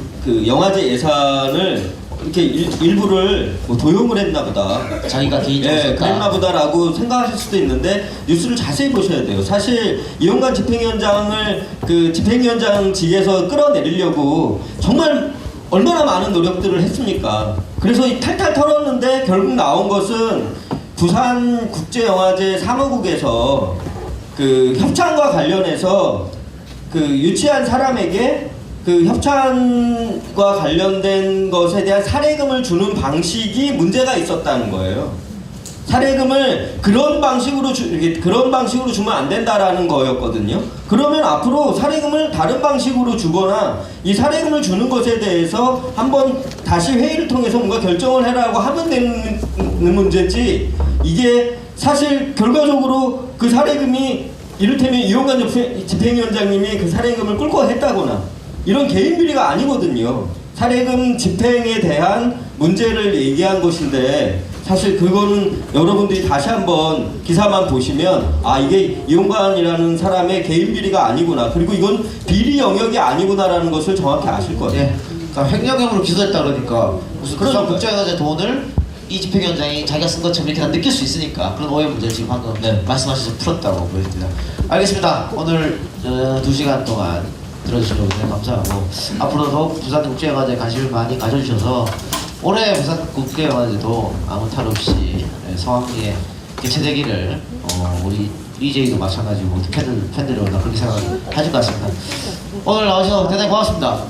영화제 예산을 이렇게 일부를 뭐 도용을 했나 보다, 자기가 개인적으로 썼다, 그랬나 보다라고 생각하실 수도 있는데, 뉴스를 자세히 보셔야 돼요. 사실 이용관 집행위원장을 그 집행위원장직에서 끌어내리려고 정말 얼마나 많은 노력들을 했습니까? 그래서 이 탈탈 털었는데 결국 나온 것은 부산국제영화제 사무국에서 그 협찬과 관련해서 그 유치한 사람에게 그 협찬과 관련된 것에 대한 사례금을 주는 방식이 문제가 있었다는 거예요. 사례금을 그런 방식으로 주면 안 된다라는 거였거든요. 그러면 앞으로 사례금을 다른 방식으로 주거나 이 사례금을 주는 것에 대해서 한번 다시 회의를 통해서 뭔가 결정을 해라고 하면 되는 문제지, 이게 사실 결과적으로 그 사례금이 이를테면 이용관 집행위원장님이 그 사례금을 끌고 했다거나 이런 개인 비리가 아니거든요. 사례금 집행에 대한 문제를 얘기한 것인데, 사실 그거는 여러분들이 다시 한번 기사만 보시면 이게 이용관이라는 사람의 개인 비리가 아니구나, 그리고 이건 비리 영역이 아니구나라는 것을 정확히 아실 거예요. 그러니까 횡령혐의로 기소했다 그러니까 무슨 부산 국제영화제 돈을 이 집행위원장이 자기가 쓴 것처럼 이렇게 다 느낄 수 있으니까 그런 오해 문제를 지금 방금 말씀하셔서 풀었다고 보여집니다. 알겠습니다. 오늘 2시간 동안 들어주셔서 감사하고, 앞으로도 부산국제영화제에 관심을 많이 가져주셔서 올해 부산국제영화제도 아무 탈 없이 성황리에 개최되기를 우리 EJ도 마찬가지고 팬들이 오나 그렇게 생각하실 것 같습니다. 오늘 나오셔서 대단히 고맙습니다.